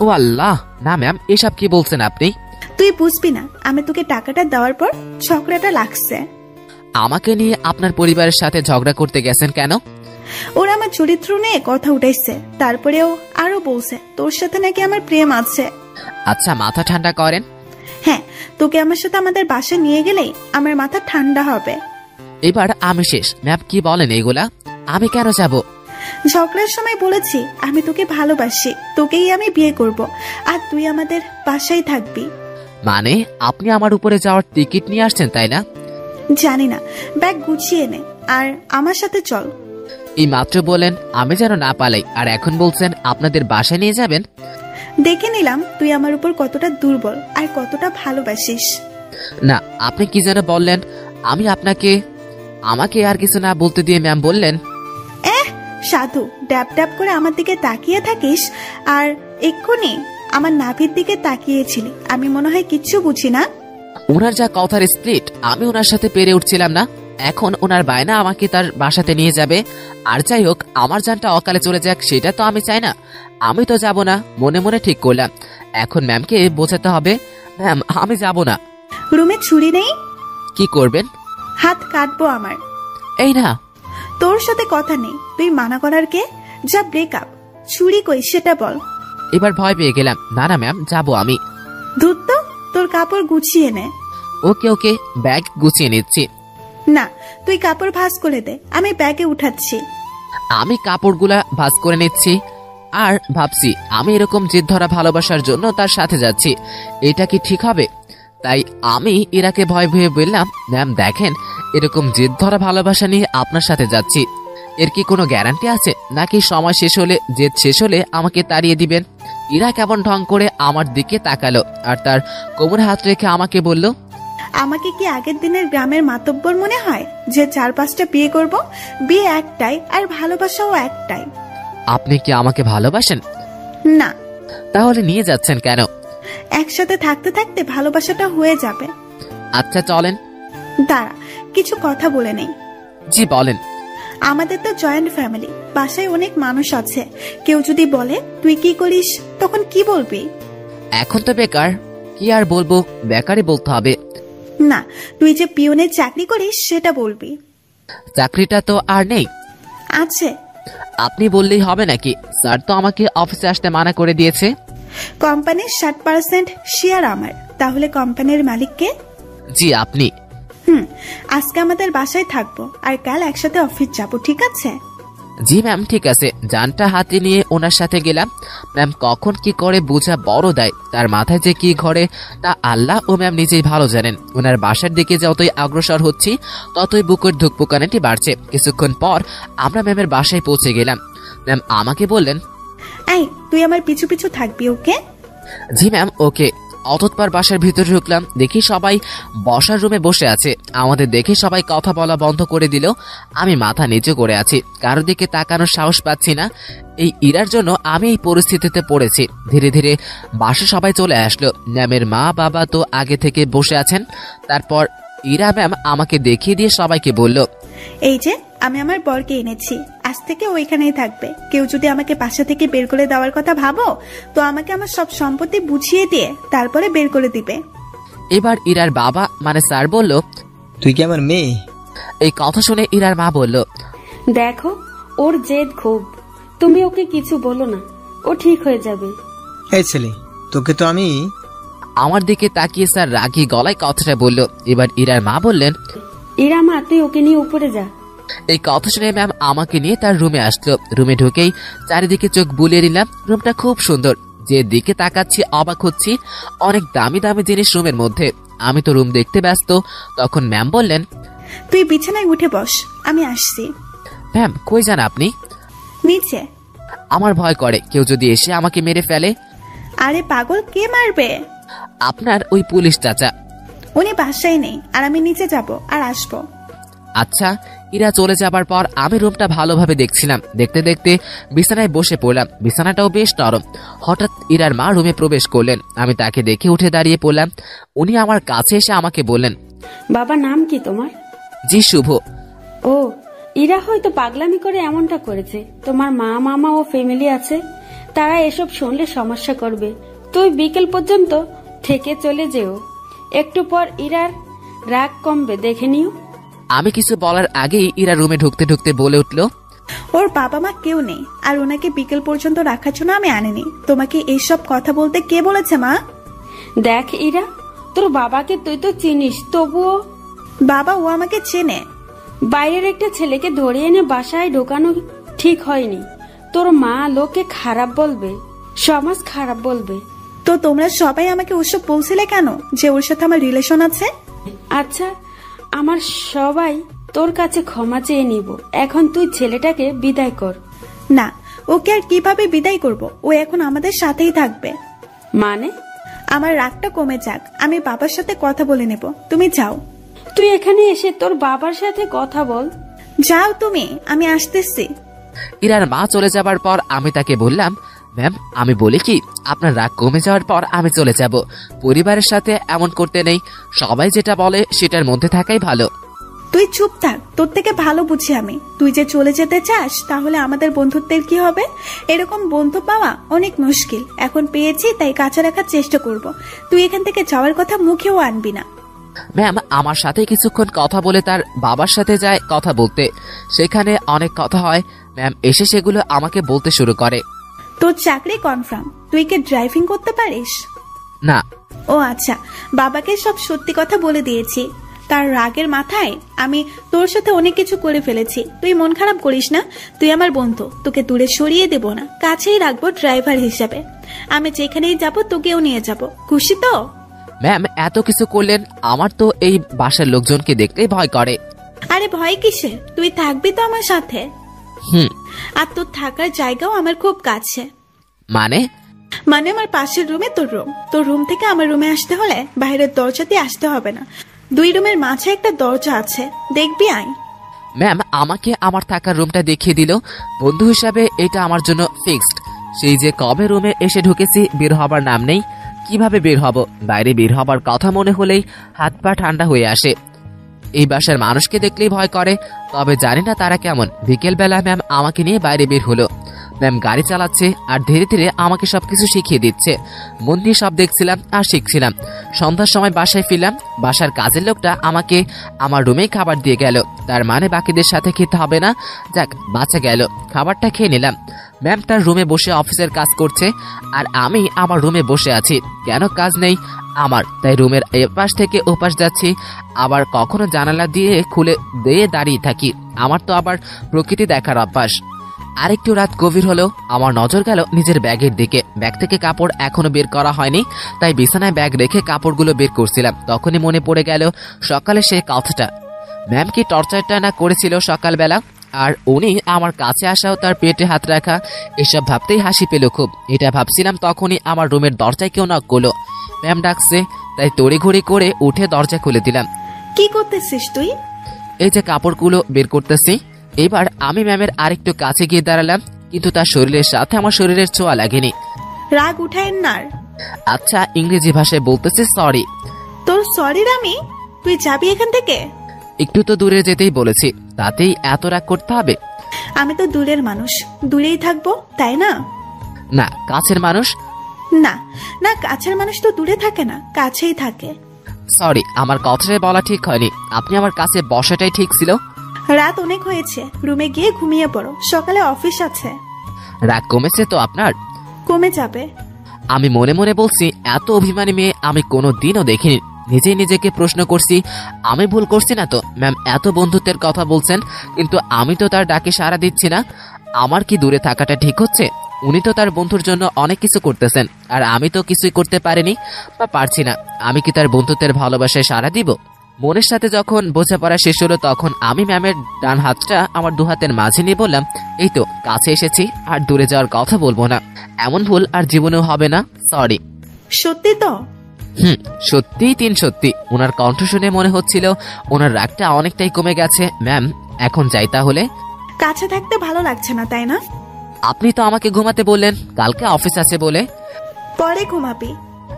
ও আল্লাহ, না ম্যাম এসব কি বলছেন আপনি? তুই বুঝবি না, আমি তোকে টাকাটা দেওয়ার পর ঝগড়াটা লাগছে। আমাকে নিয়ে আপনার পরিবারের সাথে ঝগড়া করতে গেছেন কেন? ওরা আমার চরিত্র নিয়ে কথা উঠাইছে, তারপরেও আরো বলছে তোর সাথে নাকি আমার প্রেম আছে। আচ্ছা মাথা ঠান্ডা করেন। হ্যাঁ, তোকে আমার সাথে আমাদের বাসায় নিয়ে গেলেই আমার মাথা ঠান্ডা হবে। এবার আমি শেষ। ম্যাম কি বলেন এগুলা? আমি কেন যাব? ঝগড়ার সময় বলেছি আমি তোকে ভালোবাসি, তোকেই আমি বিয়ে করব, আর তুই আমাদের বাসায় থাকবি। মানে আপনি আমার উপরে যাওয়ার টিকিট নিয়ে আসছেন তাই না? জানি না, ব্যাগ গুছিয়ে নে আর আমার সাথে চল। এই মাত্র বলেন আমি যেন না পালাই, আর এখন বলছেন আপনাদের বাসায় নিয়ে যাবেন। দেখে নিলাম তুই আমার উপর কতটা দুর্বল আর কতটা ভালোবাসিস। না, আপনি কি যেন বললেন? আমি আমাকে আর কিছু না বলতে দিয়ে ম্যাম বললেন, সাধু ড্যাব ড্যাব করে আমার দিকে তাকিয়ে থাকিস, আর এক্ষুনি আমার নাভির দিকে তাকিয়েছিলি। আমি মনে হয় কিচ্ছু বুঝি না। ওনার যা কথার স্প্লিট, আমি ওনার সাথে পেরে উঠছিলাম না। এখন ওনার বায়না আমাকে তার বাসাতে নিয়ে যাবে। আর যাই হোক, আমার জানটা অকালে চলে যাক সেটা তো আমি চাই না। আমি তো যাব না, মনে মনে ঠিক করলাম। এখন ম্যামকে বোঝাতে হবে, ম্যাম আমি যাব না। রুমে ছুরি নেই? কি করবেন? হাত কাটবো আমার। এই না, তোর সাথে কথা নেই, তুই মানা করার কে? যা, ব্রেকআপ। ছুরি কই সেটা বল। এবার ভয় পেয়ে গেলাম। না না ম্যাম, যাবো আমি। ধুত, তোর কাপড় গুছিয়ে নে। ওকে ওকে, ব্যাগ গুছিয়ে নিচ্ছি। না, তুই কাপড় ভাঁজ করে দে, আমি ব্যাগে উঠাচ্ছি। আমি কাপড়গুলা ভাঁজ করে নিচ্ছি আর ভাবছি আমি এরকম জেদ ধরা ভালোবাসার জন্য তার সাথে যাচ্ছি। এটা কি ঠিক হবে? তাই আমি ইরাকে ভয় ভয়ে বললাম, ম্যাম দেখেন, এরকম জেদ ধরা ভালোবাসা নিয়ে আপনার সাথে যাচ্ছি, এর কি কোনো গ্যারান্টি আছে নাকি সময় শেষ হলে, জেদ শেষ হলে আমাকে তাড়িয়ে দিবেন? ইরা কেমন ঢং করে আমার দিকে তাকালো আর তার কোমরে হাত রেখে আমাকে বলল, আমাকে কি আগের দিনের গ্রামের মাতব্বর মনে হয় যে 4-5টা বিয়ে করব? বিয়ে একটাই, আর ভালোবাসাও একটাই। আপনি কি আমাকে ভালোবাসেন? না। তাহলে নিয়ে যাচ্ছেন কেন? একসাথে থাকতে থাকতে ভালোবাসাটা হয়ে যাবে। আচ্ছা চলেন। দাঁড়া, কিছু কথা বলে নেই। জি বলেন। আমাদের তো জয়েন্ট ফ্যামিলি, বাসায় অনেক মানুষ আছে। কেউ যদি বলে তুই কি করিস, তখন কি বলবি? এখন তো বেকার, কি আর বলবো, বেকারই বলতে হবে। না, তুই যে পিওনের চাকরি করিস সেটা বলবি। চাকরিটা তো আর নেই। আছে। আপনি বললেই হবে নাকি? স্যার তো আমাকে অফিসে আসতে মানা করে দিয়েছে। কোম্পানির 60% শেয়ার আমার, তাহলে কোম্পানির মালিক কে? জি আপনি। আজকে আমাদের বাসায় থাকবো আর কাল একসাথে অফিস যাব, ঠিক আছে? জি ম্যাম ঠিক আছে। জানটা হাতে নিয়ে ওনার সাথে গেলাম। ম্যাম কখন কি করে বোঝা বড় দায়, তার মাথায় যে কি ঘরে তা আল্লাহ ও ম্যাম নিজেই ভালো জানেন। ওনার বাসার দিকে যতই অগ্রসর হচ্ছি ততই বুকের ধুকপুকানিটি বাড়ছে। কিছুক্ষণ পর আমরা ম্যামের বাসায় পৌঁছে গেলাম। ম্যাম আমাকে বললেন, এই তুই আমার পিছু পিছু থাকবি, ওকে? জি ম্যাম ওকে। অতঃপর বাসার ভিতরে ঢুকলাম, দেখি সবাই বসার রুমে বসে আছে। আমাদের দেখে সবাই কথা বলা বন্ধ করে দিল। আমি মাথা নিচু করে আছি, কারোর দিকে তাকানোর সাহস পাচ্ছি না। এই ইরার জন্য আমি এই পরিস্থিতিতে পড়েছি। ধীরে ধীরে বাসা সবাই চলে আসলো। ম্যামের মা বাবা তো আগে থেকে বসে আছেন। তারপর ইরা ম্যাম আমাকে দেখিয়ে দিয়ে সবাইকে বলল, এই যে আমি আমার বরকে এনেছি, আজ থেকে ওইখানেই থাকবে। কেউ যদি আমাকে বাসা থেকে বের করে দেওয়ার কথা ভাবো, তো আমাকে আমার সব সম্পত্তি বুঝিয়ে দিয়ে তারপরে বের করে দিবে। এবার ইরার বাবা মানে স্যার বলল, তুই কি আমার মেয়ে? এই কথা শুনে ইরার মা বলল, দেখো ওর জেদ খুব, তুমি ওকে কিছু বলো না, ও ঠিক হয়ে যাবে। এই ছেলে, তোকে তো আমি। আমার দিকে তাকিয়ে স্যার রাগী গলায় কথাটা বলল। এবার ইরার মা বললেন, ইরা মা তুই ওকে নিয়ে উপরে যা। এই কথা শুনে ম্যাম আমাকে নিয়ে তার রুমে আসলো। রুমে ঢুকেই চারিদিকে চোখ বুলিয়ে নিলাম। রুমটা খুব সুন্দর, যে দিকে তাকাচ্ছি অবাক হচ্ছি। অনেক দামি দামি জিনিস রুমের মধ্যে। আমি তো রুম দেখতে ব্যস্ত। তখন ম্যাম বললেন, তুই বিছানায় উঠে বস, আমি আসছি। ম্যাম কই যান আপনি? নিচে। আমার ভয় করে কেউ যদি এসে আমাকে মেরে ফেলে। আরে পাগল, কে মারবে? আপনার ওই পুলিশ চাচা। উনি বাসায় নেই, আর আমি নিচে যাব আর আসবো। আচ্ছা। ইরা চলে যাবার পর আমি রুমটা ভালোভাবে দেখছিলাম। দেখতে দেখতে বিছানায় বসে পড়লাম। বিছানাটাও বেশ নরম। হঠাৎ ইরার মা রুমে প্রবেশ করলেন। আমি তাকে দেখে উঠে দাঁড়িয়ে পড়লাম। উনি আমার কাছে এসে আমাকে বললেন, বাবা নাম কি তোমার? জি শুভ। ও, ইরা হয়তো পাগলামি করে এমনটা করেছে। তোমার মা মামা ও ফ্যামিলি আছে, তারা এসব শুনলে সমস্যা করবে। তুই বিকেল পর্যন্ত থেকে চলে যেও, একটু পর ইরার রাগ কমবে, দেখে নিও। আমি কিছু বলার আগেই ইরা রুমে ঢুকতে ঢুকতে বলে উঠল, ওর বাবা মা কেউ নেই, আর ওনাকে বিকেল পর্যন্ত রাখার জন্য আমি আনিনি। তোমাকে এইসব কথা বলতে কে বলেছে মা? দেখ ইরা, তোর বাবাকে তুই তো চিনিস, তবুও। বাবা ও আমাকে চেনে। বাইরের একটা ছেলেকে ধরে এনে বাসায় ঢোকানো ঠিক হয়নি। তোর মা লোকে খারাপ বলবে, সমাজ খারাপ বলবে। তো তোমরা সবাই আমাকে ওসব বলছিলে কেন, যে ওর সাথে আমার রিলেশন আছে? আচ্ছা, আমার সবাই তোর কাছে ক্ষমা চেয়ে নিব। এখন তুই ছেলেটাকে বিদায় কর। না, ওকে আর কিভাবে বিদায় করব? ও এখন আমাদের সাথেই থাকবে। মানে? আমার রাগটা কমে যাক, আমি বাবার সাথে কথা বলে নেব। তুমি যাও। তুই এখানে এসে তোর বাবার সাথে কথা বল। যাও তুমি, আমি আসতেছি। ইরার মা চলে যাবার পর আমি তাকে বললাম, ম্যাম আমি বলি কি, আপনার রাগ কমে যাওয়ার পর আমি চলে যাব। পরিবারের সাথে এমন করতে নেই। সবাই যেটা বলে সেটার মধ্যে থাকাই ভালো। তুই চুপ থাক, তোর থেকে ভালো বুঝি আমি। তুই যে চলে যেতে চাস, তাহলে আমাদের বন্ধুত্বের কি হবে? এরকম বন্ধু পাওয়া অনেক মুশকিল। এখন পেয়েছি, তাই কাছে রাখার চেষ্টা করব। তুই এখান থেকে যাওয়ার কথা মুখেও আনবি না। ম্যাম আমার সাথে কিছুক্ষণ কথা বলে তার বাবার সাথে যায় কথা বলতে। সেখানে অনেক কথা হয়। ম্যাম এসে সেগুলো আমাকে বলতে শুরু করে। তোর চাকরি কনফার্ম। তুই কি ড্রাইভিং করতে পারিস? না। ও আচ্ছা, বাবাকে সব সত্যি কথা বলে দিয়েছি। তার রাগের মাথায় আমি তোর সাথে অনেক কিছু করে ফেলেছি। তুই মন খারাপ করিস না, তুই আমার বন্ধু, তোকে দূরে সরিয়ে দেব না, কাছেই রাখবো ড্রাইভার হিসেবে। আমি যেখানেই যাব তোকেও নিয়ে যাব। খুশি তো? ম্যাম এত কিছু করলেন, আমার তো এই বাসার লোকজনকে দেখলেই ভয় করে। আরে ভয় কিসে, তুই থাকবি তো আমার সাথে। আর তোর থাকার জায়গাও আমার খুব কাছে। মানে আমার পাশের রুমে তোর রুম থেকে আমার রুমে আসতে হলে বাইরের দরজা দিয়ে আসতে হবে না। 2 রুমের মাঝে একটা দরজা আছে, দেখবি আয়। ম্যাম আমাকে আমার থাকার রুমটা দেখিয়ে দিল। বন্ধু হিসাবে এটা আমার জন্য ফিক্সড। সেই যে কবে রুমে এসে ঢুকেছি, বের হবার নাম নেই। কিভাবে বের হব? বাইরে বের হবার কথা মনে হলেই হাত পা ঠান্ডা হয়ে আসে। এই বাসার মানুষকে দেখলেই ভয় করে, তবে জানি না তারা কেমন। বিকেলবেলা ম্যাম আমাকে নিয়ে বাইরে বের হলো। ম্যাম গাড়ি চালাচ্ছে আর ধীরে ধীরে আমাকে সবকিছু শিখিয়ে দিচ্ছে। মন দিয়ে সব দেখছিলাম আর শিখছিলাম। সন্ধ্যার সময় বাসায় ফিরলাম। বাসার কাজের লোকটা আমাকে আমার রুমেই খাবার দিয়ে গেল। তার মানে বাকিদের সাথে খেতে হবে না। যাক, বাঁচা গেল। খাবারটা খেয়ে নিলাম। ম্যাম তার রুমে বসে অফিসের কাজ করছে আর আমি আমার রুমে বসে আছি। কেন কাজ নেই আমার, তাই রুমের এপাশ থেকে ওপাশ যাচ্ছি। আবার কখনো জানালা দিয়ে খুলে দিয়ে দাঁড়িয়ে থাকি। আমার তো আবার প্রকৃতি দেখার অভ্যাস। আরেকটু রাত গভীর হলো। আমার নজর গেল নিজের ব্যাগের দিকে। ব্যাগ থেকে কাপড় এখনো বের করা হয়নি, তাই বিছানায় ব্যাগ রেখে কাপড়গুলো বের করছিলাম। তখনই মনে পড়ে গেল সকালে সেই কথাটা। ম্যাম কি টর্চারটা না করেছিল সকালবেলা, আর উনি আমার কাছে আসাও তার পেটে হাত রাখা, এসব ভাবতেই হাসি পেল খুব। এটা ভাবছিলাম তখনই আমার রুমের দরজায় কেউ নক করলো। ম্যাম ডাকছে, তাই তড়িঘড়ি করে উঠে দরজা খুলে দিলাম। কি করতেছিস তুই? এই যে কাপড়গুলো বের করতেছি। এবার আমি ম্যামের আরেকটু কাছে গিয়ে দাঁড়ালাম, কিন্তু তার শরীরের সাথে আমার শরীরের ছোঁয়া লাগেনি। রাগ উঠায়েন না। আচ্ছা, ইংরেজি ভাষায় বলতেছি সরি। তোর সরি রামি, তুই যাবি এখান থেকে? একটু তো দূরে যেতেই বলেছি, তাতেই এত রাগ করতে হবে? আমি তো দূরের মানুষ, দূরেই থাকবো, তাই না? না, কাছের মানুষ। না না, কাছের মানুষ তো দূরে থাকে না, কাছেই থাকে। সরি, আমার কথাটাই বলা ঠিক হয়নি। আপনি আমার কাছে বসাটাই ঠিক ছিল। রাত অনেক হয়েছে, রুমে গিয়ে ঘুমিয়ে পড়ো, সকালে অফিস আছে। রাগ কমেছে তো আপনার? কমে যাবে। আমি মনে মনে বলছি, এত অভিমানী মেয়ে আমি কোনো দিনও দেখিনি। নিজেই নিজেকে প্রশ্ন করছি, আমি ভুল করছি না তো? ম্যাম এত বন্ধুত্বের কথা বলছেন, কিন্তু আমি তো তার ডাকে সাড়া দিচ্ছি না। আমার কি দূরে থাকাটা ঠিক হচ্ছে? উনি তো তার বন্ধুর জন্য অনেক কিছু করতেছেন, আর আমি তো কিছুই করতে পারিনি বা পারছি না। আমি কি তার বন্ধুত্বের ভালোবাসায় সাড়া দিব? মনের সাথে যখন বোঝাপড়া শেষ হলো, তখন আমি ম্যামের ডান হাতটা আমার 2 হাতের মাঝে নিয়ে বললাম, এই তো কাছে এসেছি, আর দূরে যাওয়ার কথা বলবো না। এমন ভুল আর জীবনেও হবে না, সরি। সত্যি তো? সত্যিই 3 সত্যি। ওনার কণ্ঠ শুনে মনে হচ্ছিল ওনার রাগটা অনেকটাই কমে গেছে। ম্যাম এখন যাই তাহলে? কাছে থাকতে ভালো লাগছে না, তাই না? আপনি তো আমাকে ঘুমাতে বললেন, কালকে অফিস আছে বলে। পরে ঘুমাবি।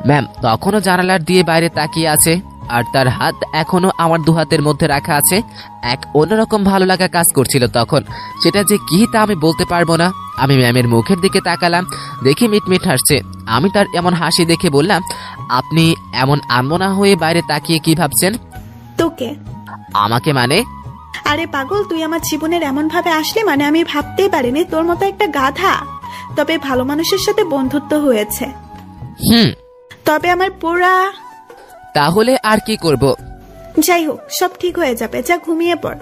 ম্যাম তখনও জানালার দিয়ে বাইরে তাকিয়ে আছে, আর তার হাত এখনো আমার 2 হাতের মধ্যে রাখা আছে। এক অন্যরকম ভালো লাগা কাজ করছিল তখন। সেটা যে কি তা আমি বলতে পারবো না। আমি ম্যামের মুখের দিকে তাকালাম, দেখি মিটমিট হাসছে। আমি তার এমন হাসি দেখে বললাম, আপনি এমন আনমনা হয়ে বাইরে তাকিয়ে কি ভাবছেন? তোকে। আমাকে মানে? আরে পাগল, তুই আমার জীবনের এমন ভাবে আসলি, মানে আমি ভাবতেই পারিনি তোর মতো একটা গাধা। তবে ভালো মানুষের সাথে বন্ধুত্ব হয়েছে। তবে আমার পোড়া। তাহলে আর কি করব? যাই হোক, সব ঠিক হয়ে যাবে, যা ঘুমিয়ে পড়।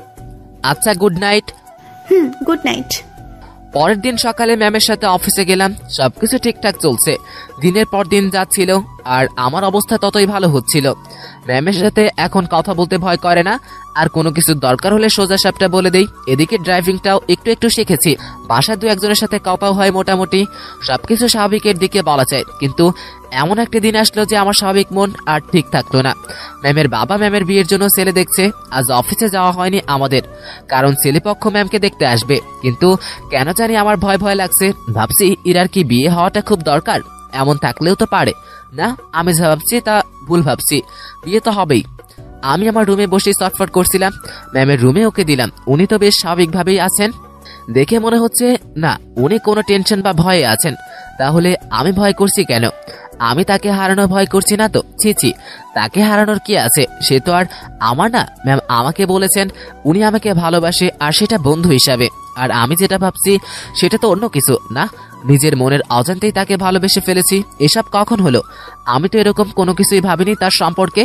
আচ্ছা, গুড নাইট। Good night. পরের দিন সকালে ম্যামের সাথে অফিসে গেলাম। সবকিছু ঠিকঠাক চলছে, দিনের পর দিন যাচ্ছিল, আর আমার অবস্থা ততই ভালো হচ্ছিল। ম্যামের সাথে এখন কথা বলতে ভয় করে না, আর কোনো কিছু দরকার হলে সোজা সাপটা বলে দেই। এদিকে ড্রাইভিংটাও একটু একটু শিখেছি। বাসা 2-1 সাথে কথাও হয় মোটামুটি। সবকিছু স্বাভাবিকের দিকে বলা যায়, কিন্তু এমন একটা দিন আসলো যে আমার স্বাভাবিক মন আর ঠিক থাকলো না। ম্যামের বাবা ম্যামের বিয়ের জন্য ছেলে দেখছে। আজ অফিসে যাওয়া হয়নি আমাদের, কারণ ছেলেপক্ষ ম্যামকে দেখতে আসবে। কিন্তু কেন জানি আমার ভয় ভয় লাগছে। ভাবছি ইরার কি বিয়ে হওয়াটা খুব দরকার? এমন থাকলেও তো পারে না। আমি যা ভাবছি তা ভুল ভাবছি, বিয়ে তো হবেই। আমি আমার রুমে বসে চটফট করছিলাম। ম্যামের রুমে ওকে দিলাম। উনি তো বেশ স্বাভাবিকভাবেই আছেন। দেখে মনে হচ্ছে না উনি কোনো টেনশন বা ভয়ে আছেন। তাহলে আমি ভয় করছি কেন? আমি তাকে হারানোর ভয় করছি না তো? ছি, তাকে হারানোর কি আছে? সে তো আর আমার না। ম্যাম আমাকে বলেছেন উনি আমাকে ভালোবাসে, আর সেটা বন্ধু হিসাবে। আর আমি যেটা ভাবছি সেটা তো অন্য কিছু না। নিজের মনের অজান্তেই তাকে ভালোবেসে ফেলেছি। এসব কখন হলো? আমি তো এরকম কোনো কিছুই ভাবিনি তার সম্পর্কে।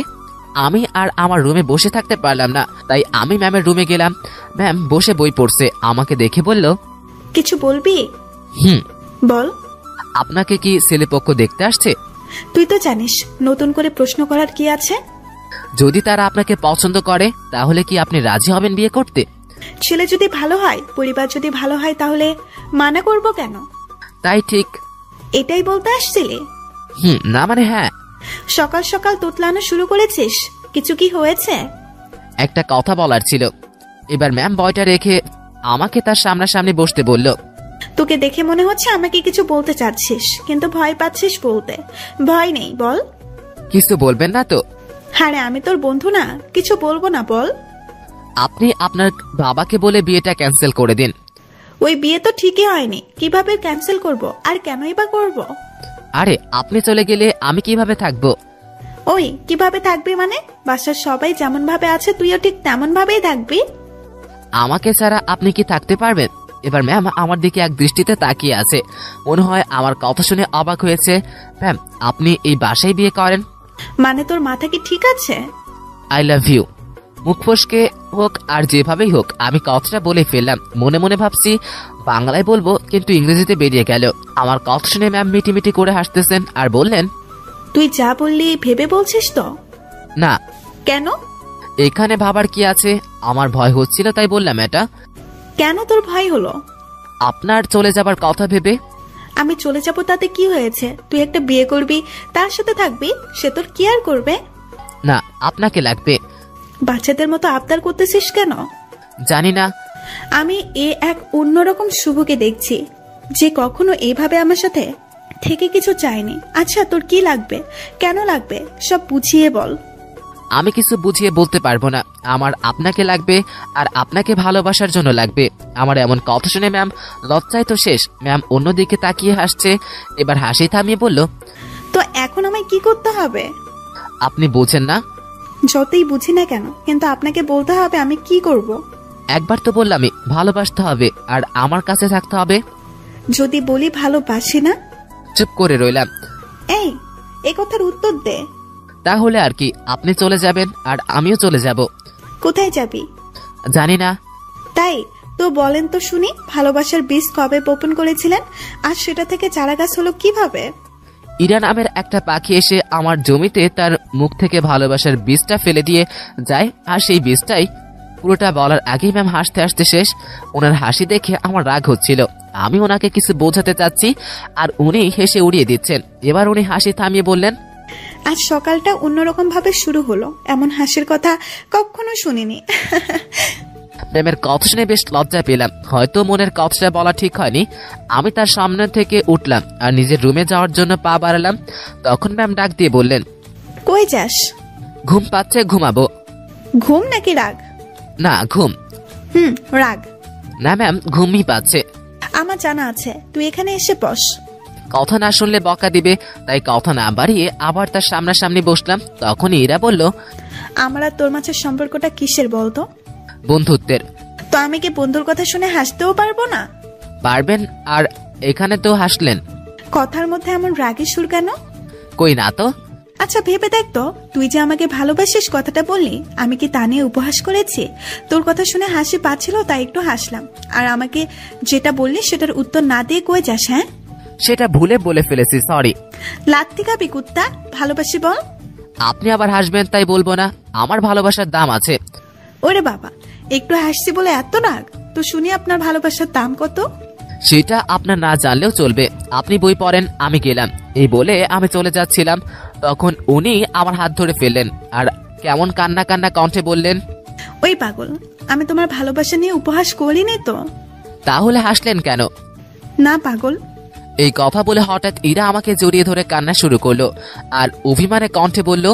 আমি আর আমার রুমে বসে থাকতে পারলাম না, তাই আমি ম্যামের রুমে গেলাম। ম্যাম বসে বই পড়ছে। আমাকে দেখে বলল, কিছু বলবি? হুম। বল। আপনাকে কি ছেলেপক্ষ দেখতে আসছে? তুই তো জানিস নতুন করে প্রশ্ন করার কি আছে। যদি তারা আপনাকে পছন্দ করে তাহলে কি আপনি রাজি হবেন বিয়ে করতে? ছেলে যদি ভালো হয়, পরিবার যদি ভালো হয়, তাহলে মানা করব কেন? তাই ঠিক। এটাই বলতে আসছিলি? না মানে হ্যাঁ। সকাল সকাল তোতলানো শুরু করেছিস, কিছু কি হয়েছে? একটা কথা বলার ছিল। এবার ম্যাম বয়টা রেখে আমাকে তার সামনাসামনি বসতে বলল। তোকে দেখে মনে হচ্ছে আমাকে কিছু বলতে চাচ্ছিস, কিন্তু ভয় পাচ্ছিস বলতে। ভয় নেই, বল। কিছু বলবেন না তো? হ্যাঁ রে, আমি তোর বন্ধু না, কিছু বলবো না, বল। আপনি আপনার বাবাকে বলে বিয়েটা ক্যান্সেল করে দিন। ওই বিয়ে তো ঠিকই হয়নি, কিভাবে ক্যান্সেল করব? আর কেনই বা করব? আরে আপনি চলে গেলে আমি কিভাবে থাকবো? ওই কিভাবে থাকবি মানে? বাসার সবাই যেমন ভাবে আছে তুইও ঠিক তেমন ভাবেই থাকবি। আমাকে ছাড়া আপনি কি থাকতে পারবেন? এবার ম্যাম আমার দিকে এক দৃষ্টিতে তাকিয়ে আছে, মনে হয় আমার কথা শুনে অবাক হয়েছে। ম্যাম আপনি এই বাসায় বিয়ে করেন? মানে তোর মাথা কি ঠিক আছে? I love you. মুখ ফসকে হোক আর যেভাবেই হোক আমি কথাটা বলে ফেললাম। মনে মনে ভাবছি বাংলায় বলবো, কিন্তু ইংরেজিতে বেরিয়ে গেল। আমার কথা শুনে ম্যাম মিটিমিটি করে হাসতেছেন আর বললেন, তুই যা বললি ভেবে বলছিস তো? না। কেন? এখানে ভাবার কি আছে, আমার ভয় হচ্ছিল তাই বললাম এটা। কেন তোর ভয় হলো? আপনার চলে যাবার কথা ভেবে। আমি চলে যাব তাতে কি হয়েছে? তুই একটা বিয়ে করবি, তার সাথে থাকবি, সে তোর কি আর করবে? না আপনাকে লাগবে। বাচ্চাদের মতো আবদার করতেছিস কেন? জানি না। আমি এক অন্যরকম শুভকে দেখছি, যে কখনো এইভাবে আমার সাথে থেকে কিছু চায়নি। আচ্ছা তোর কি লাগবে, কেন লাগবে, সব বুঝিয়ে বল। আমি কিছু বুঝিয়ে বলতে পারবো না। আমার আপনাকে লাগবে, আর আপনাকে ভালোবাসার জন্য লাগবে। আমার এমন কথা শুনে ম্যাম লজ্জায় তো শেষ। ম্যাম অন্যদিকে তাকিয়ে হাসছে। এবার হাসি থামিয়ে বলল, তো এখন আমায় কি করতে হবে? আপনি বোঝেন না? যতই বুঝি না কেন, কিন্তু আপনাকে বলতে হবে আমি কি করব। একবার তো বললামই ভালোবাসতে হবে আর আমার কাছে থাকতে হবে। যদি বলি ভালোবাসি না? চুপ করে রইলাম। এই কথার উত্তর দে। তাহলে আর কি, আপনি চলে যাবেন আর আমিও চলে যাব। কোথায় যাবি? জানি না। তাই তো বলেন তো শুনি, ভালোবাসার বীজ কবে বপন করেছিলেন, আর সেটা থেকে চারা গাছ হলো কিভাবে? ইরা নামের একটা পাখি এসে আমার জমিতে তার মুখ থেকে ভালোবাসার বীজটা ফেলে দিয়ে যায়, আর সেই বীজটাই। পুরোটা বলার আগেই ম্যাম হাসতে হাসতে শেষ। ওনার হাসি দেখে আমার রাগ হচ্ছিল। আমি ওনাকে কিছু বোঝাতে চাচ্ছি আর উনি হেসে উড়িয়ে দিচ্ছেন। এবার উনি হাসি থামিয়ে বললেন, আজ সকালটা অন্যরকম ভাবে শুরু হলো, এমন হাসির কথা কখনো শুনিনি। ম্যামের কথা শুনে বেশ লজ্জা পেলাম। হয়তো মনের কথাটা বলা ঠিক হয়নি। আমি তার সামনে থেকে উঠলাম আর নিজের রুমে যাওয়ার জন্য পা বাড়ালাম। তখন ম্যাম ডাক দিয়ে বললেন, কই যাস? ঘুম পাচ্ছে, ঘুমাবো। ঘুম নাকি রাগ? না ঘুম। রাগ না ম্যাম, ঘুমই পাচ্ছে। আমার জানা আছে, তুই এখানে এসে বস। কথা না শুনলে বকা দিবে, তাই কথা না বাড়িয়ে আবার তার সামনাসামনি বসলাম। তখনই এরা বলল, আমার আর তোর মাঝের সম্পর্কটা কিসের বলতো? বন্ধুত্বের। তো আমি কি বন্ধুর কথা শুনে হাসতেও পারবো না? পারবেন, আর এখানে তো হাসলেন। কথার মধ্যে এমন রাগের সুর কেন? কই না তো। আচ্ছা ভেবে দেখ তো, তুই যে আমাকে ভালোবাসিস কথাটা বললি, আমি কি তা নিয়ে উপহাস করেছি? তোর কথা শুনে হাসি পাচ্ছিল তাই একটু হাসলাম। আর আমাকে যেটা বললি সেটার উত্তর না দিয়ে কই যাস? হ্যাঁ সেটা ভুলে বলে ফেলেছি, সরি। লাত্তি খাবি কুত্তা? ভালোবাসি বল। আপনি আবার হাসবেন তাই বলবো না, আমার ভালোবাসার দাম আছে। ওরে বাবা, একটু হাসছি বলে এত রাগ? তো শুনি আপনার ভালোবাসার দাম কত? সেটা আপনার না জানলেও চলবে। আপনি বই পড়েন, আমি গেলাম। এই বলে আমি চলে যাচ্ছিলাম, তখন উনি আমার হাত ধরে ফেললেন আর কেমন কান্না কান্না কণ্ঠে বললেন, ওই পাগল, আমি তোমার ভালোবাসা নিয়ে উপহাস করিনি তো। তাহলে হাসলেন কেন? না পাগল। এই কথা বলে হঠাৎ ইরা আমাকে জড়িয়ে ধরে কান্না শুরু করলো আর অভিমানে কণ্ঠে বলল,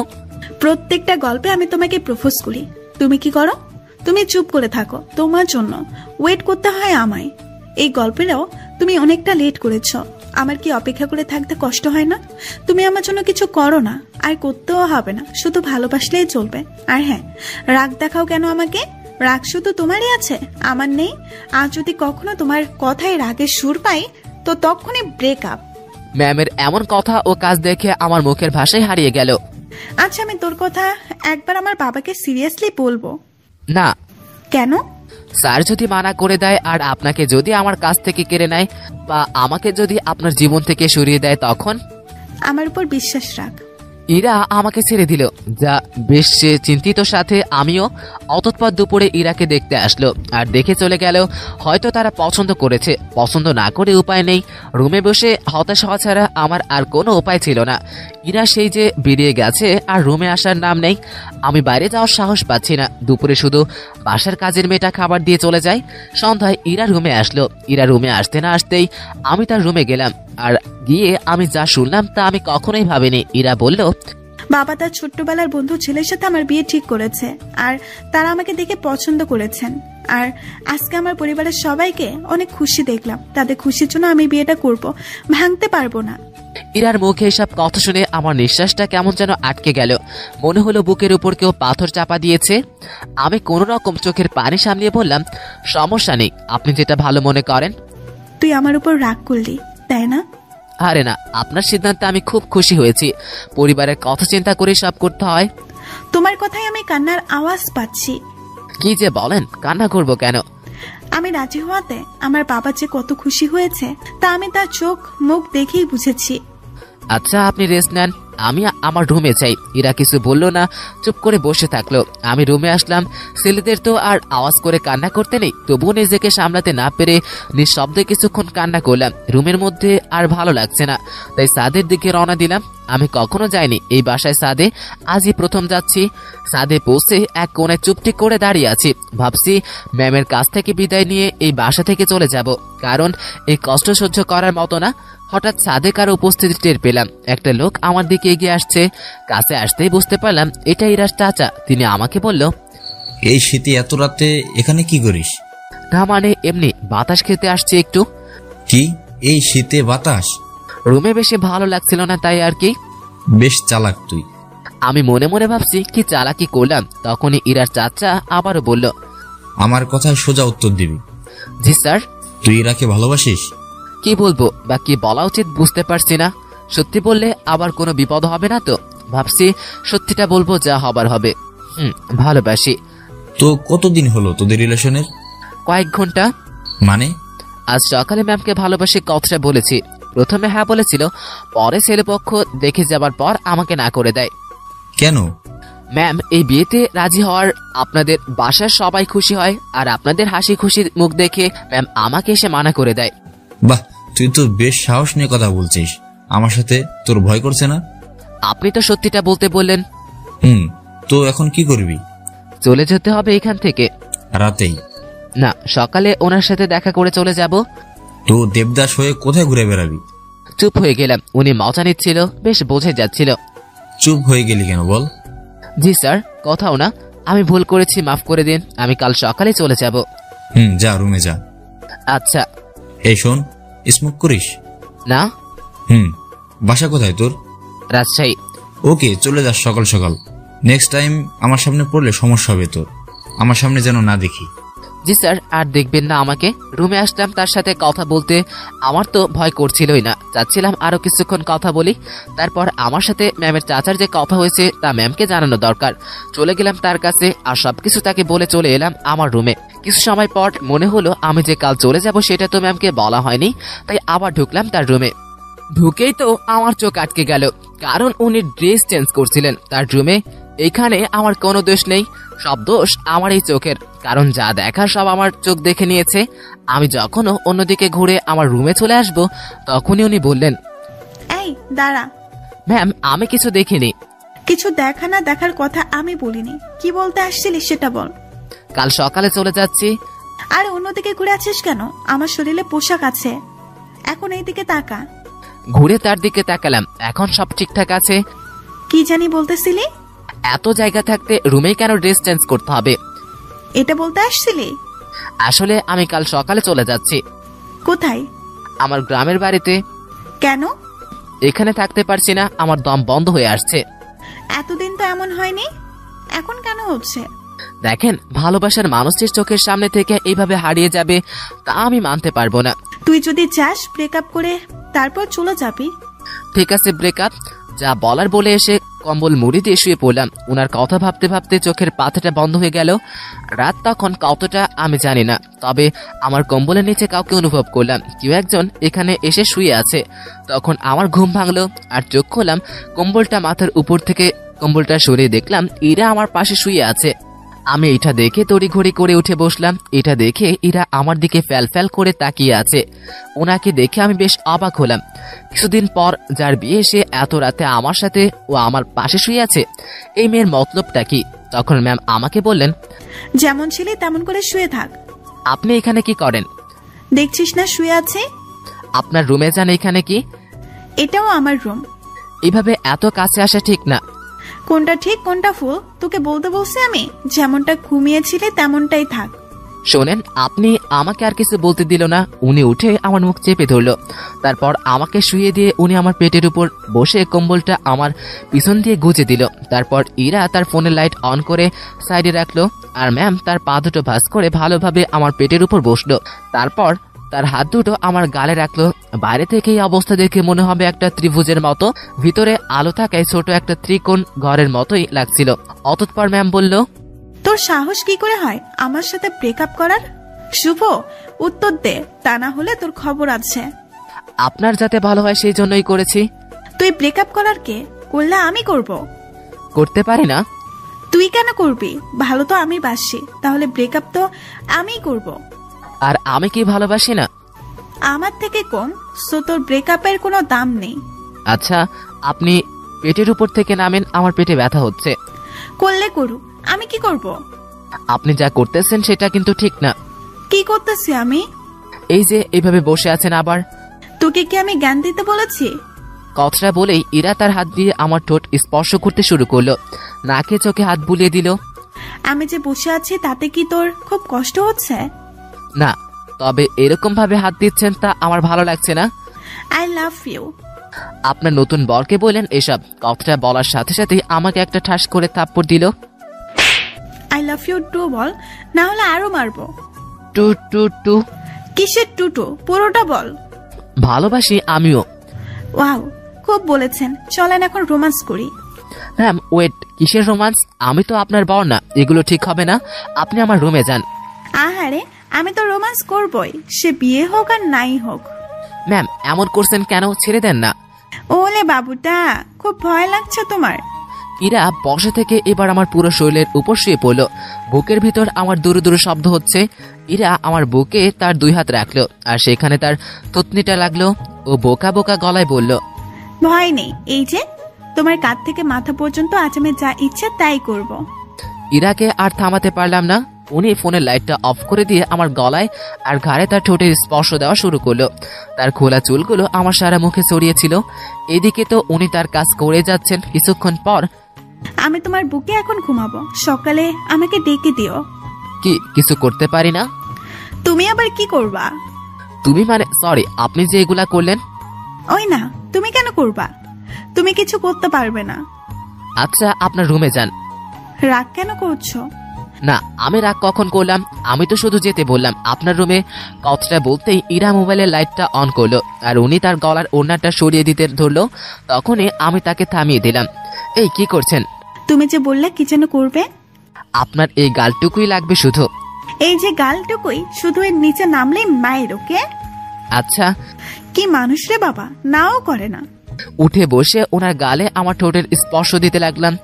প্রত্যেকটা গল্পে আমি তোমাকে প্রপোজ করি, তুমি কি করো? তুমি চুপ করে থাকো। তোমার জন্য ওয়েট করতে হয় আমায়। এই গল্পেরও তুমি অনেকটা লেট করেছো। আমার কি অপেক্ষা করে থাকতে কষ্ট হয় না? তুমি আমার জন্য কিছু করো না, আর করতেও হবে না, শুধু ভালোবাসলেই চলবে। আর হ্যাঁ, রাগ দেখাও কেন আমাকে? রাগ শুধু তোমারই আছে, আমার নেই। আর যদি কখনো তোমার কথায় রাগের সুর পাই তো তখনই ব্রেকআপ। ম্যামের এমন কথা ও কাজ দেখে আমার মুখের ভাষাই হারিয়ে গেল। আচ্ছা আমি তোর কথা একবার আমার বাবাকে সিরিয়াসলি বলবো। না। কেন? স্যার যদি মানা করে দেয় আর আপনাকে যদি আমার কাছ থেকে কেড়ে নেয়, বা আমাকে যদি আপনার জীবন থেকে সরিয়ে দেয়, তখন? আমার উপর বিশ্বাস রাখ। ইরা আমাকে ছেড়ে দিল, যা বেশ চিন্তিত সাথে আমিও। অতঃপর দুপুরে ইরাকে দেখতে আসলো আর দেখে চলে গেল। হয়তো তারা পছন্দ করেছে, পছন্দ না করে উপায় নেই। রুমে বসে হতাশ হওয়া ছাড়া আমার আর কোনো উপায় ছিল না। ইরা সেই যে বেরিয়ে গেছে আর রুমে আসার নাম নেই। আমি বাইরে যাওয়ার সাহস পাচ্ছি না। দুপুরে শুধু বাসার কাজের মেয়েটা খাবার দিয়ে চলে যায়। সন্ধ্যায় ইরা রুমে আসলো। ইরা রুমে আসতে না আসতেই আমি তার রুমে গেলাম, আর গিয়ে আমি যা শুনলাম তা আমি কখনোই ভাবিনি। ইরা বলল, বাবা তার ছোট্টবেলার বন্ধু ছেলের সাথে আমার বিয়ে ঠিক করেছে, আর তারা আমাকে দেখে পছন্দ করেছেন। আর আজকে আমার পরিবারের সবাইকে অনেক খুশি দেখলাম। তাদের খুশির জন্য আমি বিয়েটা করব, ভাঙতে পারবো না। ইরার মুখে এসব কথা শুনে আমার নিঃশ্বাসটা কেমন যেন আটকে গেল। মনে হলো বুকের উপর কেউ পাথর চাপা দিয়েছে। আমি কোনো রকম চোখের পানি সামলিয়ে বললাম, সমস্যা নেই, আপনি যেটা ভালো মনে করেন। তুই আমার উপর রাগ করলি, তাই না? আরে না, আপনার সিদ্ধান্তে আমি খুব খুশি হয়েছি। পরিবারের কথা চিন্তা করে সব করতে হয়। তোমার কথায় আমি কান্নার আওয়াজ পাচ্ছি। কি যে বলেন, কান্না করবো কেন? আমি রাজি হওয়াতে আমার বাবা যে কত খুশি হয়েছে তা আমি তার চোখ মুখ দেখেই বুঝেছি। আচ্ছা, আপনি রেস্ট নেন, আমি আমার রুমে চাই। ইরা কিছু বললো না, চুপ করে বসে থাকলো। আমি রুমে আসলাম। ছেলেদের তো আর আওয়াজ করে কান্না করতে নেই, তবুও নিজেকে সামলাতে না পেরে নিঃশব্দে কিছুক্ষণ কান্না করলাম। রুমের মধ্যে আর ভালো লাগছে না, তাই ছাদের দিকে রওনা দিলাম। আমি কখনো যাইনি এই বাসায় ছাদে, আজই প্রথম যাচ্ছি। ছাদে পৌঁছে এক কোণে চুপটি করে দাঁড়িয়ে আছি। ভাবছি ম্যামের কাছ থেকে বিদায় নিয়ে এই বাসা থেকে চলে যাব, কারণ এই কষ্ট সহ্য করার মতো না। হঠাৎ ছাদে কারো উপস্থিতি টের পেলাম। একটা লোক আমার দিকে এগিয়ে আসছে। কাছে আসতেই বুঝতে পারলাম এটা ইরার চাচা। তিনি আমাকে বলল, এই শীতে এত রাতে এখানে কি করিস? না মানে এমনি বাতাস খেতে আসছে একটু। কি এই শীতে বাতাস? রুমে বেশি ভালো লাগছিল না, তাই আর কি। বেশ চালাক তুই। আমি মনে মনে ভাবছি কি চালাকি করলাম। তখনই ইরার চাচা আবারও বলল, আমার কথায় সোজা উত্তর দিবি। জি স্যার। তুই ইরাকে ভালোবাসিস? কি বলবো বা কি বলা উচিত বুঝতে পারছি না। সত্যি বললে আবার কোনো বিপদ হবে না তো। ভাবছি সত্যিটা বলবো, যা হবার হবে। ভালোবাসি। তো কতদিন হলো তোদের রিলেশনের? কয়েক ঘন্টা। মানে? আজ সকালে ম্যামকে ভালোবাসি কথাটা বলেছি। প্রথমে হ্যাঁ বলেছিল, পরে ছেলেপক্ষ দেখে যাবার পর আমাকে না করে দেয়। কেন? ম্যাম, এই বিয়েতে রাজি হওয়ার আপনাদের বাসার সবাই খুশি হয়, আর আপনাদের হাসি খুশির মুখ দেখে ম্যাম আমাকে এসে মানা করে দেয়। বাহ, তুই তো বেশ সাহস নিয়ে কথা বলছিস। আমার সাথে তোর ভয় করছে না? আপনি তো সত্যিটা বলতে বললেন। তো এখন কি করবি? চলে যেতে হবে এখান থেকে। রাতেই? না, সকালে ওনার সাথে দেখা করে চলে যাব। তো দেবদাস হয়ে কোথায় ঘুরে বেড়াবি? চুপ হয়ে গেলাম। উনি মজা নিচ্ছিল, বেশ বোঝা যাচ্ছিল। চুপ হয়ে গেলি কেন বল? জি স্যার, কথাও না। আমি ভুল করেছি, মাফ করে দিন। আমি কাল সকালে চলে যাব। যা, রুমে যা। আচ্ছা। এই শোন, স্মোক করিস না। বাসা কোথায় তোর? রাজশাহী। ওকে, চলে যাস সকাল সকাল। নেক্সট টাইম আমার সামনে পড়লে সমস্যা হবে তোর। আমার সামনে যেন না দেখি। জি স্যার, আর দেখবেন না আমাকে। রুমে আসলাম তার সাথে কথা বলতে। আমার তো ভয় করছিলই না, চাচ্ছিলাম আরো কিছুক্ষণ কথা বলি। তারপর আমার সাথে ম্যামের চাচার যে কথা হয়েছে তা ম্যামকে জানানো দরকার। চলে গেলাম তার কাছে আর সবকিছু তাকে বলে চলে এলাম আমার রুমে। কিছু সময় পর মনে হলো আমি যে কাল চলে যাব সেটা তো ম্যামকে বলা হয়নি, তাই আবার ঢুকলাম তার রুমে। ঢুকেই তো আমার চোখ আটকে গেল, কারণ উনি ড্রেস চেঞ্জ করছিলেন তার রুমে। এইখানে আমার কোনো দোষ নেই, সব দোষ আমার এই চোখের, কারণ যা দেখা সব আমার চোখ দেখে নিয়েছে। আমি যখনও অন্যদিকে ঘুরে আমার রুমে চলে আসব, তখনই উনি বললেন, এই দাঁড়া। ম্যাম, আমি কিছু দেখিনি। কিছু দেখা না দেখার কথা আমি বলিনি। কি বলতে আসছিলি সেটা বল। কাল সকালে চলে যাচ্ছি। আর অন্যদিকে ঘুরে আছিস কেন? আমার শরীরে পোশাক আছে, এখন এই দিকে তাকা। ঘুরে তার দিকে তাকালাম, এখন সব ঠিকঠাক আছে। কি জানি বলতেছিলি? এত জায়গা থাকতে রুমে কেন ড্রেস চেঞ্জ করতে হবে? এটা বলতে আসছিলি? আসলে আমি কাল সকালে চলে যাচ্ছি। কোথায়? আমার গ্রামের বাড়িতে। কেন? এখানে থাকতে পারছি না, আমার দম বন্ধ হয়ে আসছে। এতদিন তো এমন হয়নি, এখন কেন হচ্ছে? দেখেন, ভালোবাসার মানুষটির চোখের সামনে থেকে এইভাবে হারিয়ে যাবে তা আমি মানতে পারবো না। তুই যদি চাস ব্রেকআপ করে তারপর চলে যাবি। ঠিক আছে, ব্রেকআপ যা বলার বলে এসে কম্বল মুড়ি দিয়ে শুয়ে পড়লাম। ওনার কথা ভাবতে ভাবতে চোখের পাতাটা বন্ধ হয়ে গেল। রাত তখন কতটা আমি জানি না, তবে আমার কম্বলের নিচে কাউকে অনুভব করলাম কেউ একজন এখানে এসে শুয়ে আছে। তখন আমার ঘুম ভাঙলো আর চোখ খুললাম, কম্বলটা মাথার উপর থেকে কম্বলটা সরিয়ে দেখলাম ইরা আমার পাশে শুয়ে আছে। আমি এটা দেখে তড়িঘড়ি করে উঠে বসলাম। এটা দেখে ইরা আমার দিকে ফ্যাল ফ্যাল করে তাকিয়ে আছে। ওনাকে দেখে আমি বেশ অবাক হলাম। কিছুদিন পর যার বিয়ে, সে এত রাতে আমার সাথে ও আমার পাশে শুয়ে আছে, এই মেয়ের মতলবটা কি? তখন ম্যাম আমাকে বললেন, যেমন ছিলে তেমন করে শুয়ে থাক। আপনি এখানে কি করেন? দেখছিস না শুয়ে আছে? আপনার রুমে যান। এখানে কি? এটাও আমার রুম। এইভাবে এত কাছে আসা ঠিক না। কোনটা ঠিক কোনটা ভুল তোকে বলতে বলছি আমি? যেমনটা ঘুমিয়েছিলে তেমনটাই থাক। শোনেন, আপনি আমাকে আর কিছু বলতে দিল না। উনি উঠে আমার মুখ চেপে ধরলো। তারপর আমাকে শুয়ে দিয়ে উনি আমার পেটের উপর বসে কম্বলটা আমার পিছন দিয়ে গুজে দিল। তারপর ইরা তার ফোনের লাইট অন করে সাইডে রাখলো আর ম্যাম তার পা দুটো ভাঁজ করে ভালোভাবে আমার পেটের উপর বসলো। তারপর তার হাত দুটো আমার গালে রাখলো। বাইরে থেকে এই অবস্থা দেখে মনে হবে একটা ত্রিভুজের মতো, ভিতরে আলো থাকায় ছোট একটা ত্রিকোণ ঘরের মতোই লাগছিল। অতঃপর ম্যাম বলল, তোর সাহস কি করে হয় আমার সাথে ব্রেকআপ করার? শুভ, উত্তর দে, তা না হলে তোর খবর আছে। আপনার যাতে ভালো হয় সেই জন্যই করেছি। তুই ব্রেকআপ করার কে? করলে আমি করব। করতে পারি না। তুই কেন করবি? ভালো তো আমি বাসি, তাহলে ব্রেকআপ তো আমিই করব। আর আমি কি ভালোবাসি না? আমার থেকে কম, সো তোর ব্রেকআপের কোনো দাম নেই। আচ্ছা, আপনি পেটের উপর থেকে নামেন, আমার পেটে ব্যথা হচ্ছে। করলে করুক, আমি কি করব? আপনি যা করতেছেন সেটা কিন্তু ঠিক না। কি করতেছি আমি? এই যে এইভাবে বসে আছেন আবার। তোকে কি আমি জ্ঞান দিতে বলেছি? কথাটা বলেই ইরা তার হাত দিয়ে আমার ঠোঁট স্পর্শ করতে শুরু করলো, নাকে চোখে হাত বুলিয়ে দিল। আমি যে বসে আছি তাতে কি তোর খুব কষ্ট হচ্ছে? না, তবে এরকম ভাবে হাত দিচ্ছেন তা আমার ভালো লাগছে না। I love you. আপনার নতুন বরকে বললেন এসব? কথাটা বলার সাথে সাথে আমাকে একটা ঠাস করে থাপ্পড় দিল। আই লাভ ইউ টু বল, না হলে আরো মারবো। Too too too? কিসের টুটু? পুরোটা বল। ভালোবাসি আমিও। ওয়াও, খুব বলেছেন। চলেন এখন রোমান্স করি। ম্যাম ওয়েট, কিসের রোমান্স? আমি তো আপনার বর না, এগুলো ঠিক হবে না। আপনি আমার রুমে যান। আহারে, আমি তো রোমান্স করবই, সে বিয়ে হোক আর নাই হোক। ম্যাম এমন করছেন কেন? ছেড়ে দেন না। ওলে বাবুটা, খুব ভয় লাগছে তোমার? ইরা বসে থেকে এবার আমার পুরো শরীরের উপর শুয়ে পড়ল। বুকের ভিতর আমার দুরু দুরু শব্দ হচ্ছে। ইরা আমার বুকে তার দুই হাত রাখলো আর সেখানে তার থুতনিটা লাগলো। ও বোকা বোকা গলায় বলল, ভয় নেই, এই যে তোমার কাঁধ থেকে মাথা পর্যন্ত আজ আমি যা ইচ্ছে তাই করব। ইরাকে আর থামাতে পারলাম না। উনি ফোনের লাইটটা অফ করে দিয়ে আমার গলায় আর ঘাড়ে তার ঠোঁটে স্পর্শ দেওয়া শুরু করলো। তার খোলা চুলগুলো আমার সারা মুখে ছড়িয়েছিল। এদিকে তো উনি তার কাজ করে যাচ্ছেন। কিছুক্ষণ পর, আমি তোমার বুকে এখন ঘুমাবো, সকালে আমাকে ডেকে দিও। কি কিছু করতে পারি না? তুমি আবার কি করবা? তুমি মানে? সরি, আপনি যে এগুলা করলেন। ওই না, তুমি কেন করবা? তুমি কিছু করতে পারবে না। আচ্ছা, আপনার রুমে যান। রাগ কেন করছো? না, আমি রাগ কখন করলাম? আমি তো শুধু যেতে বললাম আপনার রুমে। কথাটা বলতেই ইরা মোবাইলের লাইটটা অন করলো আর উনি তার গলার ওড়নাটা সরিয়ে দিতে ধরলো। তখনই আমি তাকে থামিয়ে দিলাম। এই কি করছেন? তুমি যে বললে কি যেন করবে? আপনার এই গালটুকুই লাগবে শুধু। এই যে গালটুকুই? শুধু এর নিচে নামলেই মায়ের। ওকে? আচ্ছা। কি মানুষ রে বাবা, নাও করে না। উঠে বসে ওনার গালে আমার ঠোঁটের স্পর্শ দিতে লাগলাম।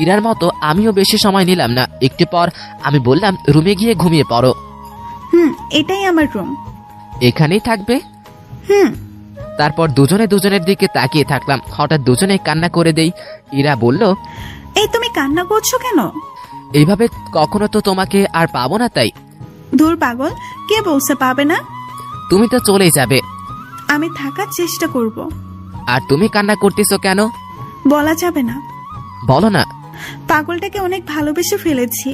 ইরার মতো আমিও বেশি সময় নিলাম না। একটু পর আমি বললাম, রুমে গিয়ে ঘুমিয়ে পড়ো। এটাই আমার রুম। এখানেই থাকবে? তারপর দুজনে দুজনের দিকে তাকিয়ে থাকলাম। হঠাৎ দুজনে কান্না করে দেই। ইরা বলল, এই তুমি কান্না করছো কেন? এইভাবে কখনো তো তোমাকে আর পাবো না তাই। দূর পাগল, কে বলছে পাবে না? তুমি তো চলেই যাবে। আমি থাকার চেষ্টা করব। আর তুমি কান্না করতেছো কেন? বলা যাবে না। বলো না। পাগলটাকে অনেক ভালোবেসে ফেলেছি।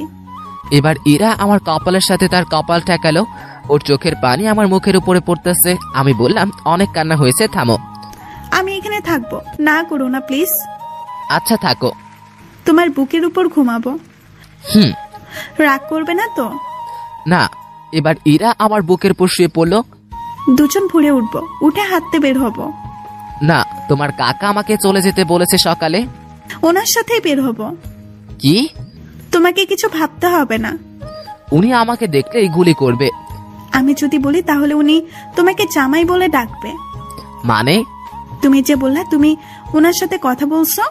এবার ইরা আমার কপালের সাথে তার কপাল ঠেকালো। ওর চোখের পানি আমার মুখের উপরে পড়তেছে। আমি বললাম, অনেক কান্না হয়েছে, থামো। আমি এখানে থাকবো, না করো না প্লিজ। আচ্ছা থাকো। তোমার বুকের উপর ঘুমাবো। রাগ করবে না তো? না। এবার ইরা আমার বুকের উপর শুয়ে পড়লো। দুজন ভরে উঠবো, উঠে হাঁটতে বের হব। না, তোমার কাকা আমাকে চলে যেতে বলেছে সকালে। ওনার সাথেই বের হব। কি? তোমাকে কিছু ভাবতে হবে না। উনি আমাকে দেখলেই গুলি করবে। আমি যদি বলি তাহলে উনি তোমাকে জামাই বলে ডাকবে। মানে? তুমি যে বললা তুমি ওনার সাথে কথা বলছো।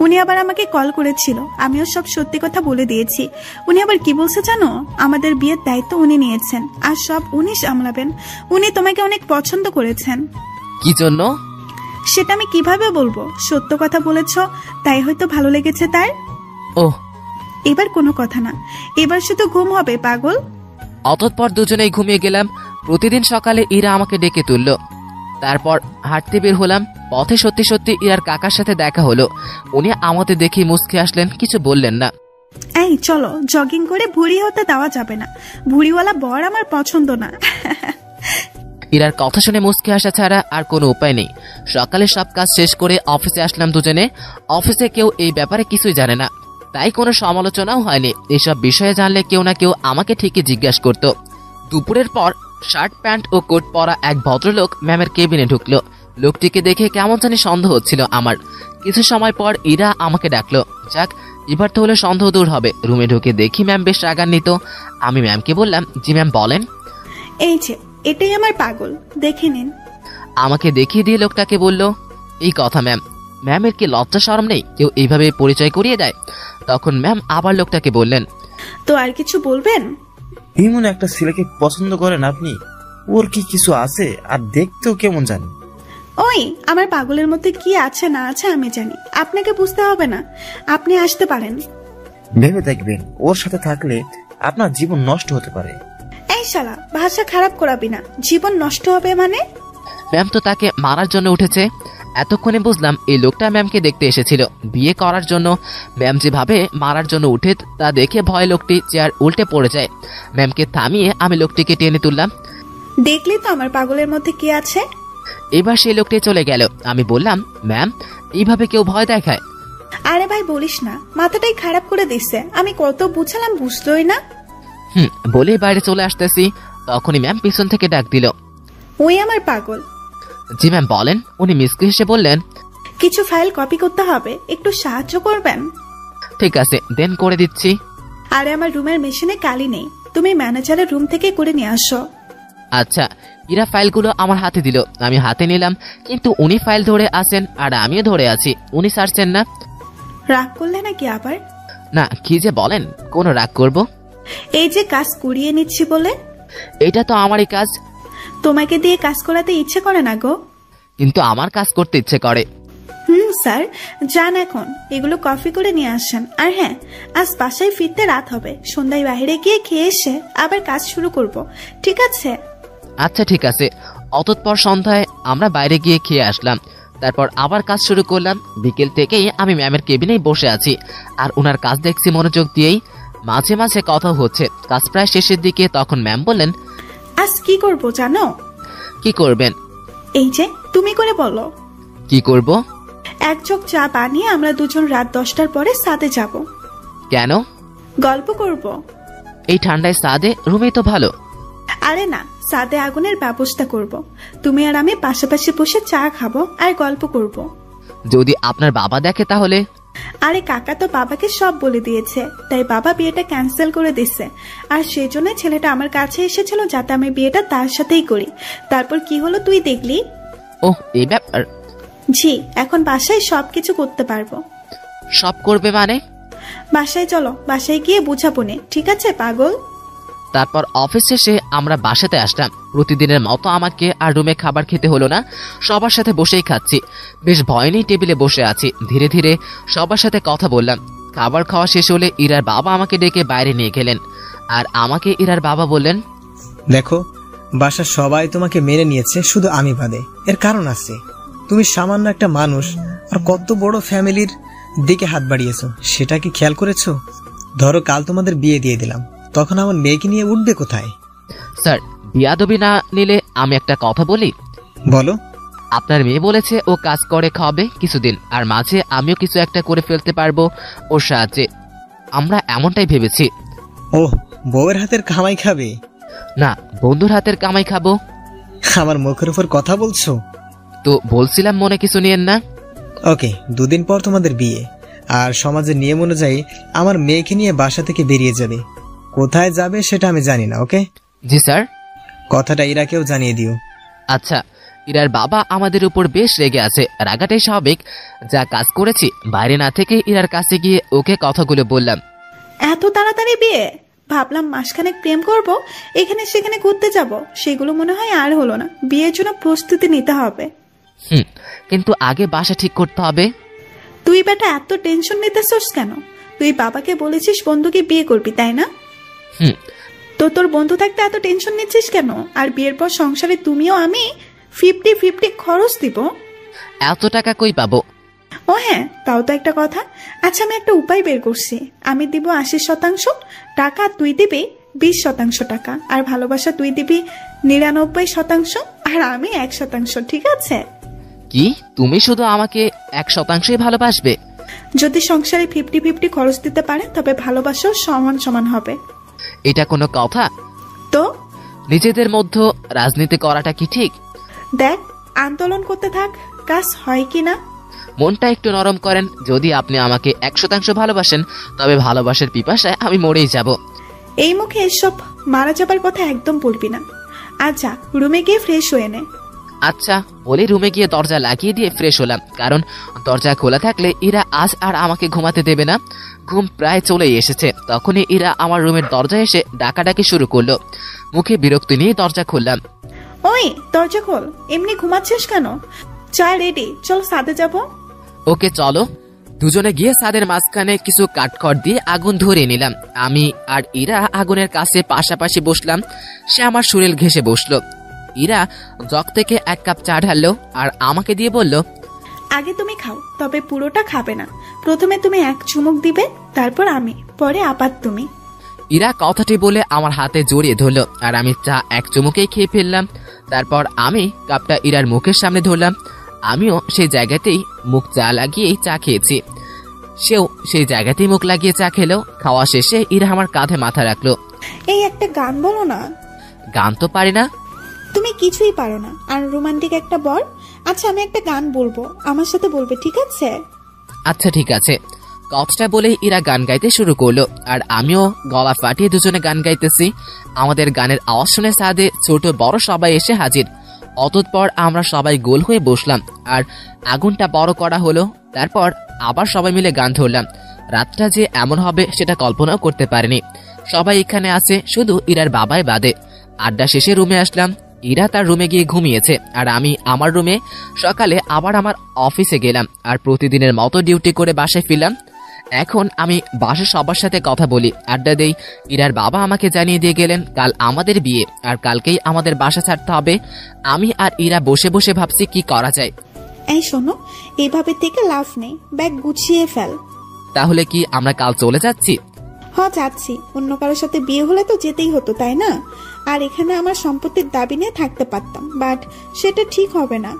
উনি আবার আমাকে কল করেছিল, আমিও সব সত্যি কথা বলে দিয়েছি। উনি আবার কি বলছে জানো? আমাদের বিয়ের দায়িত্ব উনি নিয়েছেন আর সব উনি সামলাবেন। উনি তোমাকে অনেক পছন্দ করেছেন। কি জন্য? সেটা আমি কিভাবে বলবো? সত্য কথা বলেছ, তাই হয়তো ভালো লেগেছে তার। ওহ, এবার কোনো কথা না, এবার শুধু ঘুম হবে পাগল। অতঃপর দুজনেই ঘুমিয়ে গেলাম। প্রতিদিন সকালে ইরা আমাকে ডেকে তুললো। তারপর হাঁটতে বের হলাম। পথে সত্যি সত্যি ইরার কাকার সাথে দেখা হলো। উনি আমাদের দেখে মুচকে আসলেন, কিছু বললেন না। এই চলো, জগিং করে ভুঁড়ি হতে দেওয়া যাবে না। ভুঁড়িওয়ালা বর আমার পছন্দ না। ইরার কথা শুনে মুচকে আসা ছাড়া আর কোনো উপায় নেই। সকালে সব কাজ শেষ করে অফিসে আসলাম দুজনে। অফিসে কেউ এই ব্যাপারে কিছুই জানে না, তাই কোনো সমালোচনাও হয়নি। এসব বিষয়ে জানলে কেউ না কেউ আমাকে ঠিকই জিজ্ঞাসা করত। দুপুরের পর শার্ট প্যান্ট ও কোট পরা এক ভদ্রলোক ম্যামের কেবিনে ঢুকলো। লোকটিকে দেখে কেমন জানি সন্দেহ হচ্ছিল আমার। কিছু সময় পর ইরা আমাকে ডাকলো। যাক, এবার তো হলে সন্দেহ দূর হবে। রুমে ঢুকে দেখি ম্যাম বেশ রাগান্বিত। আমি ম্যামকে বললাম, জি ম্যাম বলেন। এই যে এটাই আমার পাগল, দেখে নিন। আমাকে দেখিয়ে দিয়ে লোকটাকে বলল, এই কথা ম্যাম। ম্যামের কি লজ্জা শরম নেই? কেউ এইভাবে পরিচয় করিয়ে দেয়? তখন ম্যাম আবার লোকটাকে বললেন, তো আর কিছু বলবেন? এমন একটা ছেলেকে পছন্দ করেন আপনি? ওর কি কিছু আছে? আর দেখতেও কেমন জানি। ওই আমার পাগলের মধ্যে কি আছে না আছে আমি জানি, আপনাকে বুঝতে হবে না। আপনি আসতে পারেন। ভেবে দেখবেন, ওর সাথে থাকলে আপনার জীবন নষ্ট হতে পারে। এই শালা, ভাষা খারাপ করাবি না। জীবন নষ্ট হবে মানে? ম্যাম তো তাকে মারার জন্য উঠেছে। এতক্ষণে বুঝলাম এই লোকটা ম্যামকে দেখতে এসেছিল বিয়ে করার জন্য। ম্যাম যেভাবে মারার জন্য উঠে তা দেখে ভয় লোকটি চেয়ার উল্টে পড়ে যায়। ম্যামকে থামিয়ে আমি লোকটিকে টেনে তুললাম। দেখলি তো আমার পাগলের মধ্যে কি আছে। এবার সেই লোকটি চলে গেল। আমি বললাম, ম্যাম এইভাবে কেউ ভয় দেখায়? আরে ভাই বলিস না, মাথাটাই খারাপ করে দিচ্ছে। আমি কত বুঝালাম, বুঝলোই না। বলে বাইরে চলে আসতেছি, তখনই ম্যাম পিছন থেকে ডাক দিল, ওই আমার পাগল। জি ম্যাম বলেন। উনি মিসকে হেসে বললেন, কিছু ফাইল কপি করতে হবে, একটু সাহায্য করবেন? ঠিক আছে, দেন করে দিচ্ছি। আরে আমার রুমের মেশিনে কালি নেই, তুমি ম্যানেজারের রুম থেকে করে নিয়ে আসো। আচ্ছা। ইরা ফাইলগুলো আমার হাতে দিল। আমি হাতে নিলাম, কিন্তু উনি ফাইল ধরে আছেন আর আমিও ধরে আছি। উনি ছাড়ছেন না। রাগ করলে নাকি আবার? না, কি যে বলেন, কোন রাগ করব? এই যে কাজ কুড়িয়ে নিচ্ছি বলে। এটা তো আমারই কাজ। তোমাকে দিয়ে কাজ করাতে ইচ্ছে করে না গো। কিন্তু আমার কাজ করতে ইচ্ছে করে। স্যার যান এখন, এগুলো কফি করে নিয়ে আসেন। আর হ্যাঁ, আজ বাসায় ফিরতে রাত হবে। সন্ধ্যায় বাইরে গিয়ে খেয়ে এসে আবার কাজ শুরু করব, ঠিক আছে? আচ্ছা ঠিক আছে। অতঃপর সন্ধ্যায় আমরা বাইরে গিয়ে খেয়ে আসলাম। তারপর আবার কাজ শুরু করলাম। বিকেল থেকেই আমি ম্যামের কেবিনেই বসে আছি আর ওনার কাজ দেখছি মনোযোগ দিয়েই। মাঝে মাঝে কথা হচ্ছে। কাজ প্রায় শেষের দিকে। তখন ম্যাম বললেন, আজ কি করব জানো? কি করবেন? এই যে তুমি করে বলো। কি করব? এক জগ চা বানিয়ে আমরা দুজন রাত 10টার পরে সাদে যাব। কেন? গল্প করব। এই ঠান্ডায় সাদে? রুমেই তো ভালো। আরে না, সাদে আগুনের ব্যবস্থা করব। তুমি আর আমি পাশাপাশি বসে চা খাবো আর গল্প করব। যদি আপনার বাবা দেখে তাহলে? আরে কাকা তো বাবাকে সব বলে দিয়েছে, তাই বাবা বিয়েটা ক্যান্সেল করে দিচ্ছে। আর সেই জন্য ছেলেটা আমার কাছে এসেছিল যাতে আমি বিয়েটা তার সাথেই করি। তারপর কি হলো তুই দেখলি। ওহ, এই ব্যাপার। জি, এখন বাসায় সবকিছু করতে পারবো। সব করবে মানে? বাসায় চলো, বাসায় গিয়ে বুঝাবো নে, ঠিক আছে পাগল? তারপর অফিস শেষে আমরা বাসাতে আসলাম। প্রতিদিনের মতো আমাকে আর রুমে খাবার খেতে হলো না। সবার সাথে বসেই খাচ্ছি। বেশ ভয় নেই, টেবিলে বসে আছি। ধীরে ধীরে সবার সাথে কথা বললাম। খাবার খাওয়া শেষ হলে ইরার বাবা আমাকে ডেকে বাইরে নিয়ে গেলেন আর আমাকে ইরার বাবা বললেন, দেখো, বাসার সবাই তোমাকে মেনে নিয়েছে, শুধু আমি বাদে। এর কারণ আছে, তুমি সামান্য একটা মানুষ আর কত বড় ফ্যামিলির দিকে হাত বাড়িয়েছো, সেটা কি খেয়াল করেছো? ধরো কাল তোমাদের বিয়ে দিয়ে দিলাম, তখন আমার মেয়েকে নিয়ে উঠবে কোথায়? স্যার, বিয়াদবি না নিলে আমি একটা কথা বলি। বলো। আপনার মেয়ে বলেছে ও কাজ করে খাওয়াবে কিছুদিন, আর মাঝে আমিও কিছু একটা করে ফেলতে পারবো ওর সাহায্যে। আমরা এমনটাই ভেবেছি। ওহ, বউয়ের হাতের কামাই খাবে? না, বন্ধুর হাতের কামাই খাবো। আমার মুখের উপর কথা বলছো? তো বলছিলাম, মনে কিছু নিয়েন না। ওকে, 2 দিন পর তোমাদের বিয়ে, আর সমাজের নিয়ম অনুযায়ী আমার মেয়েকে নিয়ে বাসা থেকে বেরিয়ে যাবে। কোথায় যাবে সেটা আমি জানি না। ওকে? জি স্যার। কথাটা ইরাকেও জানিয়ে দিও। আচ্ছা। ইরার বাবা আমাদের উপর বেশ রেগে আছে, রাগাটাই স্বাভাবিক। যা কাজ করেছি বাইরে না থেকে ইরার কাছে গিয়ে ওকে কথাগুলো বললাম। এত তাড়াতাড়ি বিয়ে? ভাবলাম মাসখানেক প্রেম করব, এখানে সেখানে ঘুরতে যাব, সেগুলো মনে হয় আর হলো না। বিয়ের জন্য প্রস্তুতি নিতে হবে। কিন্তু আগে বাসা ঠিক করতে হবে। তুই বেটা এত টেনশন নিতেছস কেন? তুই বাবাকে বলেছিস বন্ধুকে বিয়ে করবি, তাই না? তো তোর বন্ধু থাকতে এত টেনশন নিচ্ছিস কেন? আর বিয়ের পর সংসারে তুমিও আমি 50-50 খরচ দিব। এত টাকা কই পাবো? ও হ্যাঁ, তাও তো একটা কথা। আচ্ছা, আমি একটা উপায় বের করছি। আমি দিব 80% টাকা, তুই দিবি 20% টাকা, আর ভালোবাসা তুই দিবি 99%, আর আমি 1%। ঠিক আছে? কি, তুমি শুধু আমাকে 1%ই ভালোবাসবে? যদি সংসারে 50-50 খরচ দিতে পারে তবে ভালোবাসাও সমান সমান হবে। এটা কোনো কথা? তো নিজেদের মধ্যে রাজনীতি করাটা কি ঠিক? দেখ, আন্দোলন করতে থাক, কাজ হয় কিনা। মনটা একটু নরম করেন। যদি আপনি আমাকে 100% ভালোবাসেন তবে ভালোবাসার পিপাসায় আমি মরেই যাব। এই মুখে এসব মারা যাবার কথা একদম বলবি না। আর যা, রুমে গিয়ে ফ্রেশ হয়ে নে। আচ্ছা বলে রুমে গিয়ে দরজা লাগিয়ে দিয়ে ফ্রেশ হলাম, কারণ দরজা খোলা থাকলে ইরা আজ আর আমাকে ঘুমাতে দেবে না। ঘুম প্রায় চলেই এসেছে, তখনই ইরা আমার রুমের দরজায় এসে ডাকাডাকি শুরু করলো। মুখে বিরক্তি নিয়ে দরজা খুললাম। ওই দরজা খোল, এমনি ঘুমাচ্ছিস কেন? চা রেডি, চল ছাদে যাব। ওকে চলো। দুজনে গিয়ে ছাদের মাঝখানে কিছু কাঠখড় দিয়ে আগুন ধরিয়ে নিলাম। আমি আর ইরা আগুনের কাছে পাশাপাশি বসলাম। সে আমার শরীর ঘেঁষে বসলো। ইরা জগ থেকে 1 কাপ চা ঢাললো আর আমাকে দিয়ে বলল, আগে তুমি খাও, তবে পুরোটা খাবে না। প্রথমে তুমি 1 চুমুক দিবে, তারপর আমি, পরে আবার তুমি। ইরা কথাটি বলে আমার হাতে জড়িয়ে ধরলো আর আমি চা 1 চুমুকেই খেয়ে ফেললাম। তারপর আমি কাপটা ইরার মুখের সামনে ধরলাম। আমিও সেই জায়গাতেই মুখ চা লাগিয়েই চা খেয়েছি। সেও সেই জায়গাতেই মুখ লাগিয়ে চা খেলো। খাওয়া শেষে ইরা আমার কাঁধে মাথা রাখলো। এই একটা গান বলো না। গান তো পারি না। তুমি কিছুই পারো না, আর রোমান্টিক একটা বর। আচ্ছা, আমি একটা গান বলবো, আমার সাথে বলবে, ঠিক আছে? আচ্ছা ঠিক আছে। কথাটা বলেই ইরা গান গাইতে শুরু করলো আর আমিও গলা ফাটিয়ে দুজনে গান গাইতেছি। আমাদের গানের আওয়াজ শুনে ছাদে ছোট বড় সবাই এসে হাজির। অতঃপর আমরা সবাই গোল হয়ে বসলাম আর আগুনটা বড় করা হলো। তারপর আবার সবাই মিলে গান ধরলাম। রাতটা যে এমন হবে সেটা কল্পনাও করতে পারিনি। সবাই এখানে আছে, শুধু ইরার বাবাই বাদে। আড্ডা শেষে রুমে আসলাম। ইরা তার রুমে গিয়ে ঘুমিয়েছে আর আমি আমার রুমে। সকালে আবার আমার অফিসে গেলাম আর প্রতিদিনের মতো ডিউটি করে বাসায় ফিরলাম। এখন আমি বাসার সবার সাথে কথা বলি, আড্ডা দেই। ইরার বাবা আমাকে জানিয়ে দিয়ে গেলেন কাল আমাদের বিয়ে আর কালকেই আমাদের বাসা ছাড়তে হবে। আমি আর ইরা বসে বসে ভাবছি কি করা যায়। এই শোনো, এইভাবে থেকে লাভ নেই, ব্যাগ গুছিয়ে ফেল। তাহলে কি আমরা কাল চলে যাচ্ছি? হ্যাঁ যাচ্ছি। অন্য কারোর সাথে বিয়ে হলে তো যেতেই হতো, তাই না? আর এখানে আমার সম্পত্তির দাবি নিয়ে থাকতে পারতাম, বাট সেটা ঠিক হবে না।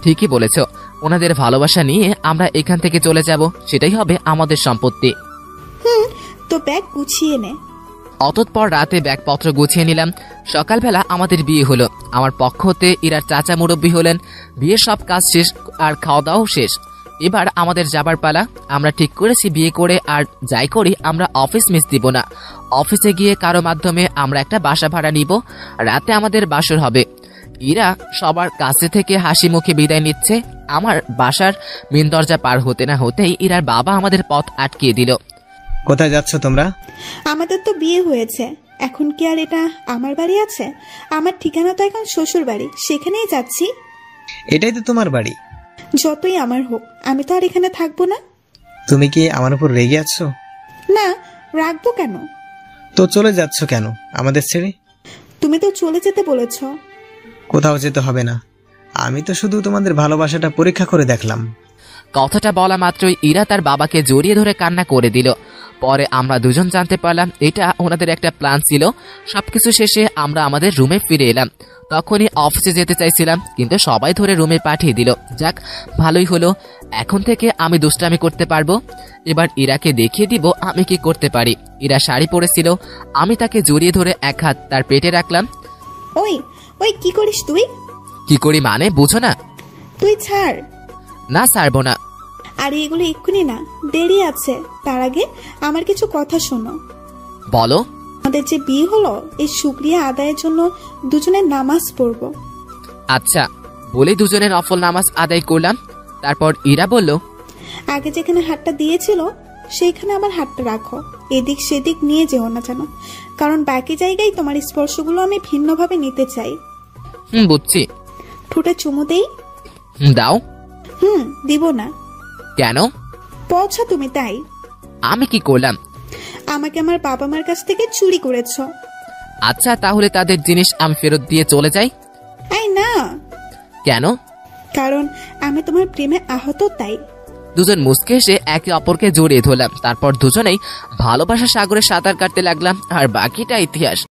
ঠিকই বলেছ। ওনাদের ভালোবাসা নিয়ে আমরা এখান থেকে চলে যাব, সেটাই হবে আমাদের সম্পত্তি। তো ব্যাগ গুছিয়ে নে। অতঃপর রাতে ব্যাগপত্র গুছিয়ে নিলাম। সকালবেলা আমাদের বিয়ে হলো। আমার পক্ষ হতে ইরার চাচা মুরব্বী হলেন। বিয়ের সব কাজ শেষ আর খাওয়া দাওয়াও শেষ। এবার আমাদের যাবার পালা। আমরা ঠিক করেছি বিয়ে করে আর যাই করি আমরা অফিস মিস দিব না। অফিসে গিয়ে কারো মাধ্যমে আমরা একটা বাসা ভাড়া নিব। রাতে আমাদের বাসর হবে। ইরা সবার কাছে থেকে হাসি মুখে বিদায় নিচ্ছে। আমার বাসার মেন দরজা পার হতে না হতেই ইরার বাবা আমাদের পথ আটকিয়ে দিল। কোথায় যাচ্ছ তোমরা? আমাদের তো বিয়ে হয়েছে, এখন কি আর এটা আমার বাড়ি আছে? আমার ঠিকানা তো এখন শ্বশুর বাড়ি, সেখানেই যাচ্ছি। এটাই তো তোমার বাড়ি। যতই আমার হোক, আমি তো আর এখানে থাকবো না। তুমি কি আমার উপর রেগে আছো? না, রাখবো কেন? তো চলে যাচ্ছ কেন আমাদের ছেড়ে? তুমি তো চলে যেতে বলেছ। কোথাও যেতে হবে না, আমি তো শুধু তোমাদের ভালোবাসাটা পরীক্ষা করে দেখলাম। কথাটা বলা মাত্রই ইরা তার বাবাকে জড়িয়ে ধরে কান্না করে দিল। পরে আমরা দুজন জানতে পারলাম এটা ওনাদের একটা প্ল্যান ছিল। সবকিছু শেষে আমরা আমাদের রুমে ফিরে এলাম। তখনই অফিসে যেতে চাইছিলাম, কিন্তু সবাই ধরে রুমে পাঠিয়ে দিল। যাক, ভালোই হলো। এখন থেকে আমি দুষ্টামি করতে পারবো। এবার ইরাকে দেখিয়ে দিব আমি কি করতে পারি। ইরা শাড়ি পরেছিল, আমি তাকে জড়িয়ে ধরে 1 হাত তার পেটে রাখলাম। ওই ওই কি করিস তুই? কি করি মানে বুঝো না? তুই ছাড়। না ছাড়বো না। আর এগুলো এক্ষুনি না, দেরি আছে। তার আগে আমার কিছু কথা শোনো। বলো। আমাদের যে বিয়ে হলো, এই শুকরিয়া আদায়ের জন্য দুজনে নামাজ পড়বো। আচ্ছা, বলে দুজনে নফল নামাজ আদায় করলাম। তারপর ইরা বলল, আগে যেখানে হাতটা দিয়েছিল সেইখানে আবার হাতটা রাখো, এদিক সেদিক নিয়ে যেও না যেন, কারণ বাকি জায়গায় তোমার স্পর্শগুলো আমি ভিন্নভাবে নিতে চাই। বুঝছি। ঠোঁটে চুমু দেই? দাও। দিব না। কেন? পৌঁছা তুমি, তাই। আমি কি করলাম? আমাকে আমার বাবা মার কাছ থেকে চুরি করেছো। আচ্ছা, তাহলে তাদের জিনিস আমি ফেরত দিয়ে চলে যাই? এই না। কেন? কারণ আমি তোমার প্রেমে আহত, তাই। দুজন মুচকে এসে একে অপরকে জড়িয়ে ধরলাম। তারপর দুজনেই ভালোবাসা সাগরে সাঁতার কাটতে লাগলাম, আর বাকিটা ইতিহাস।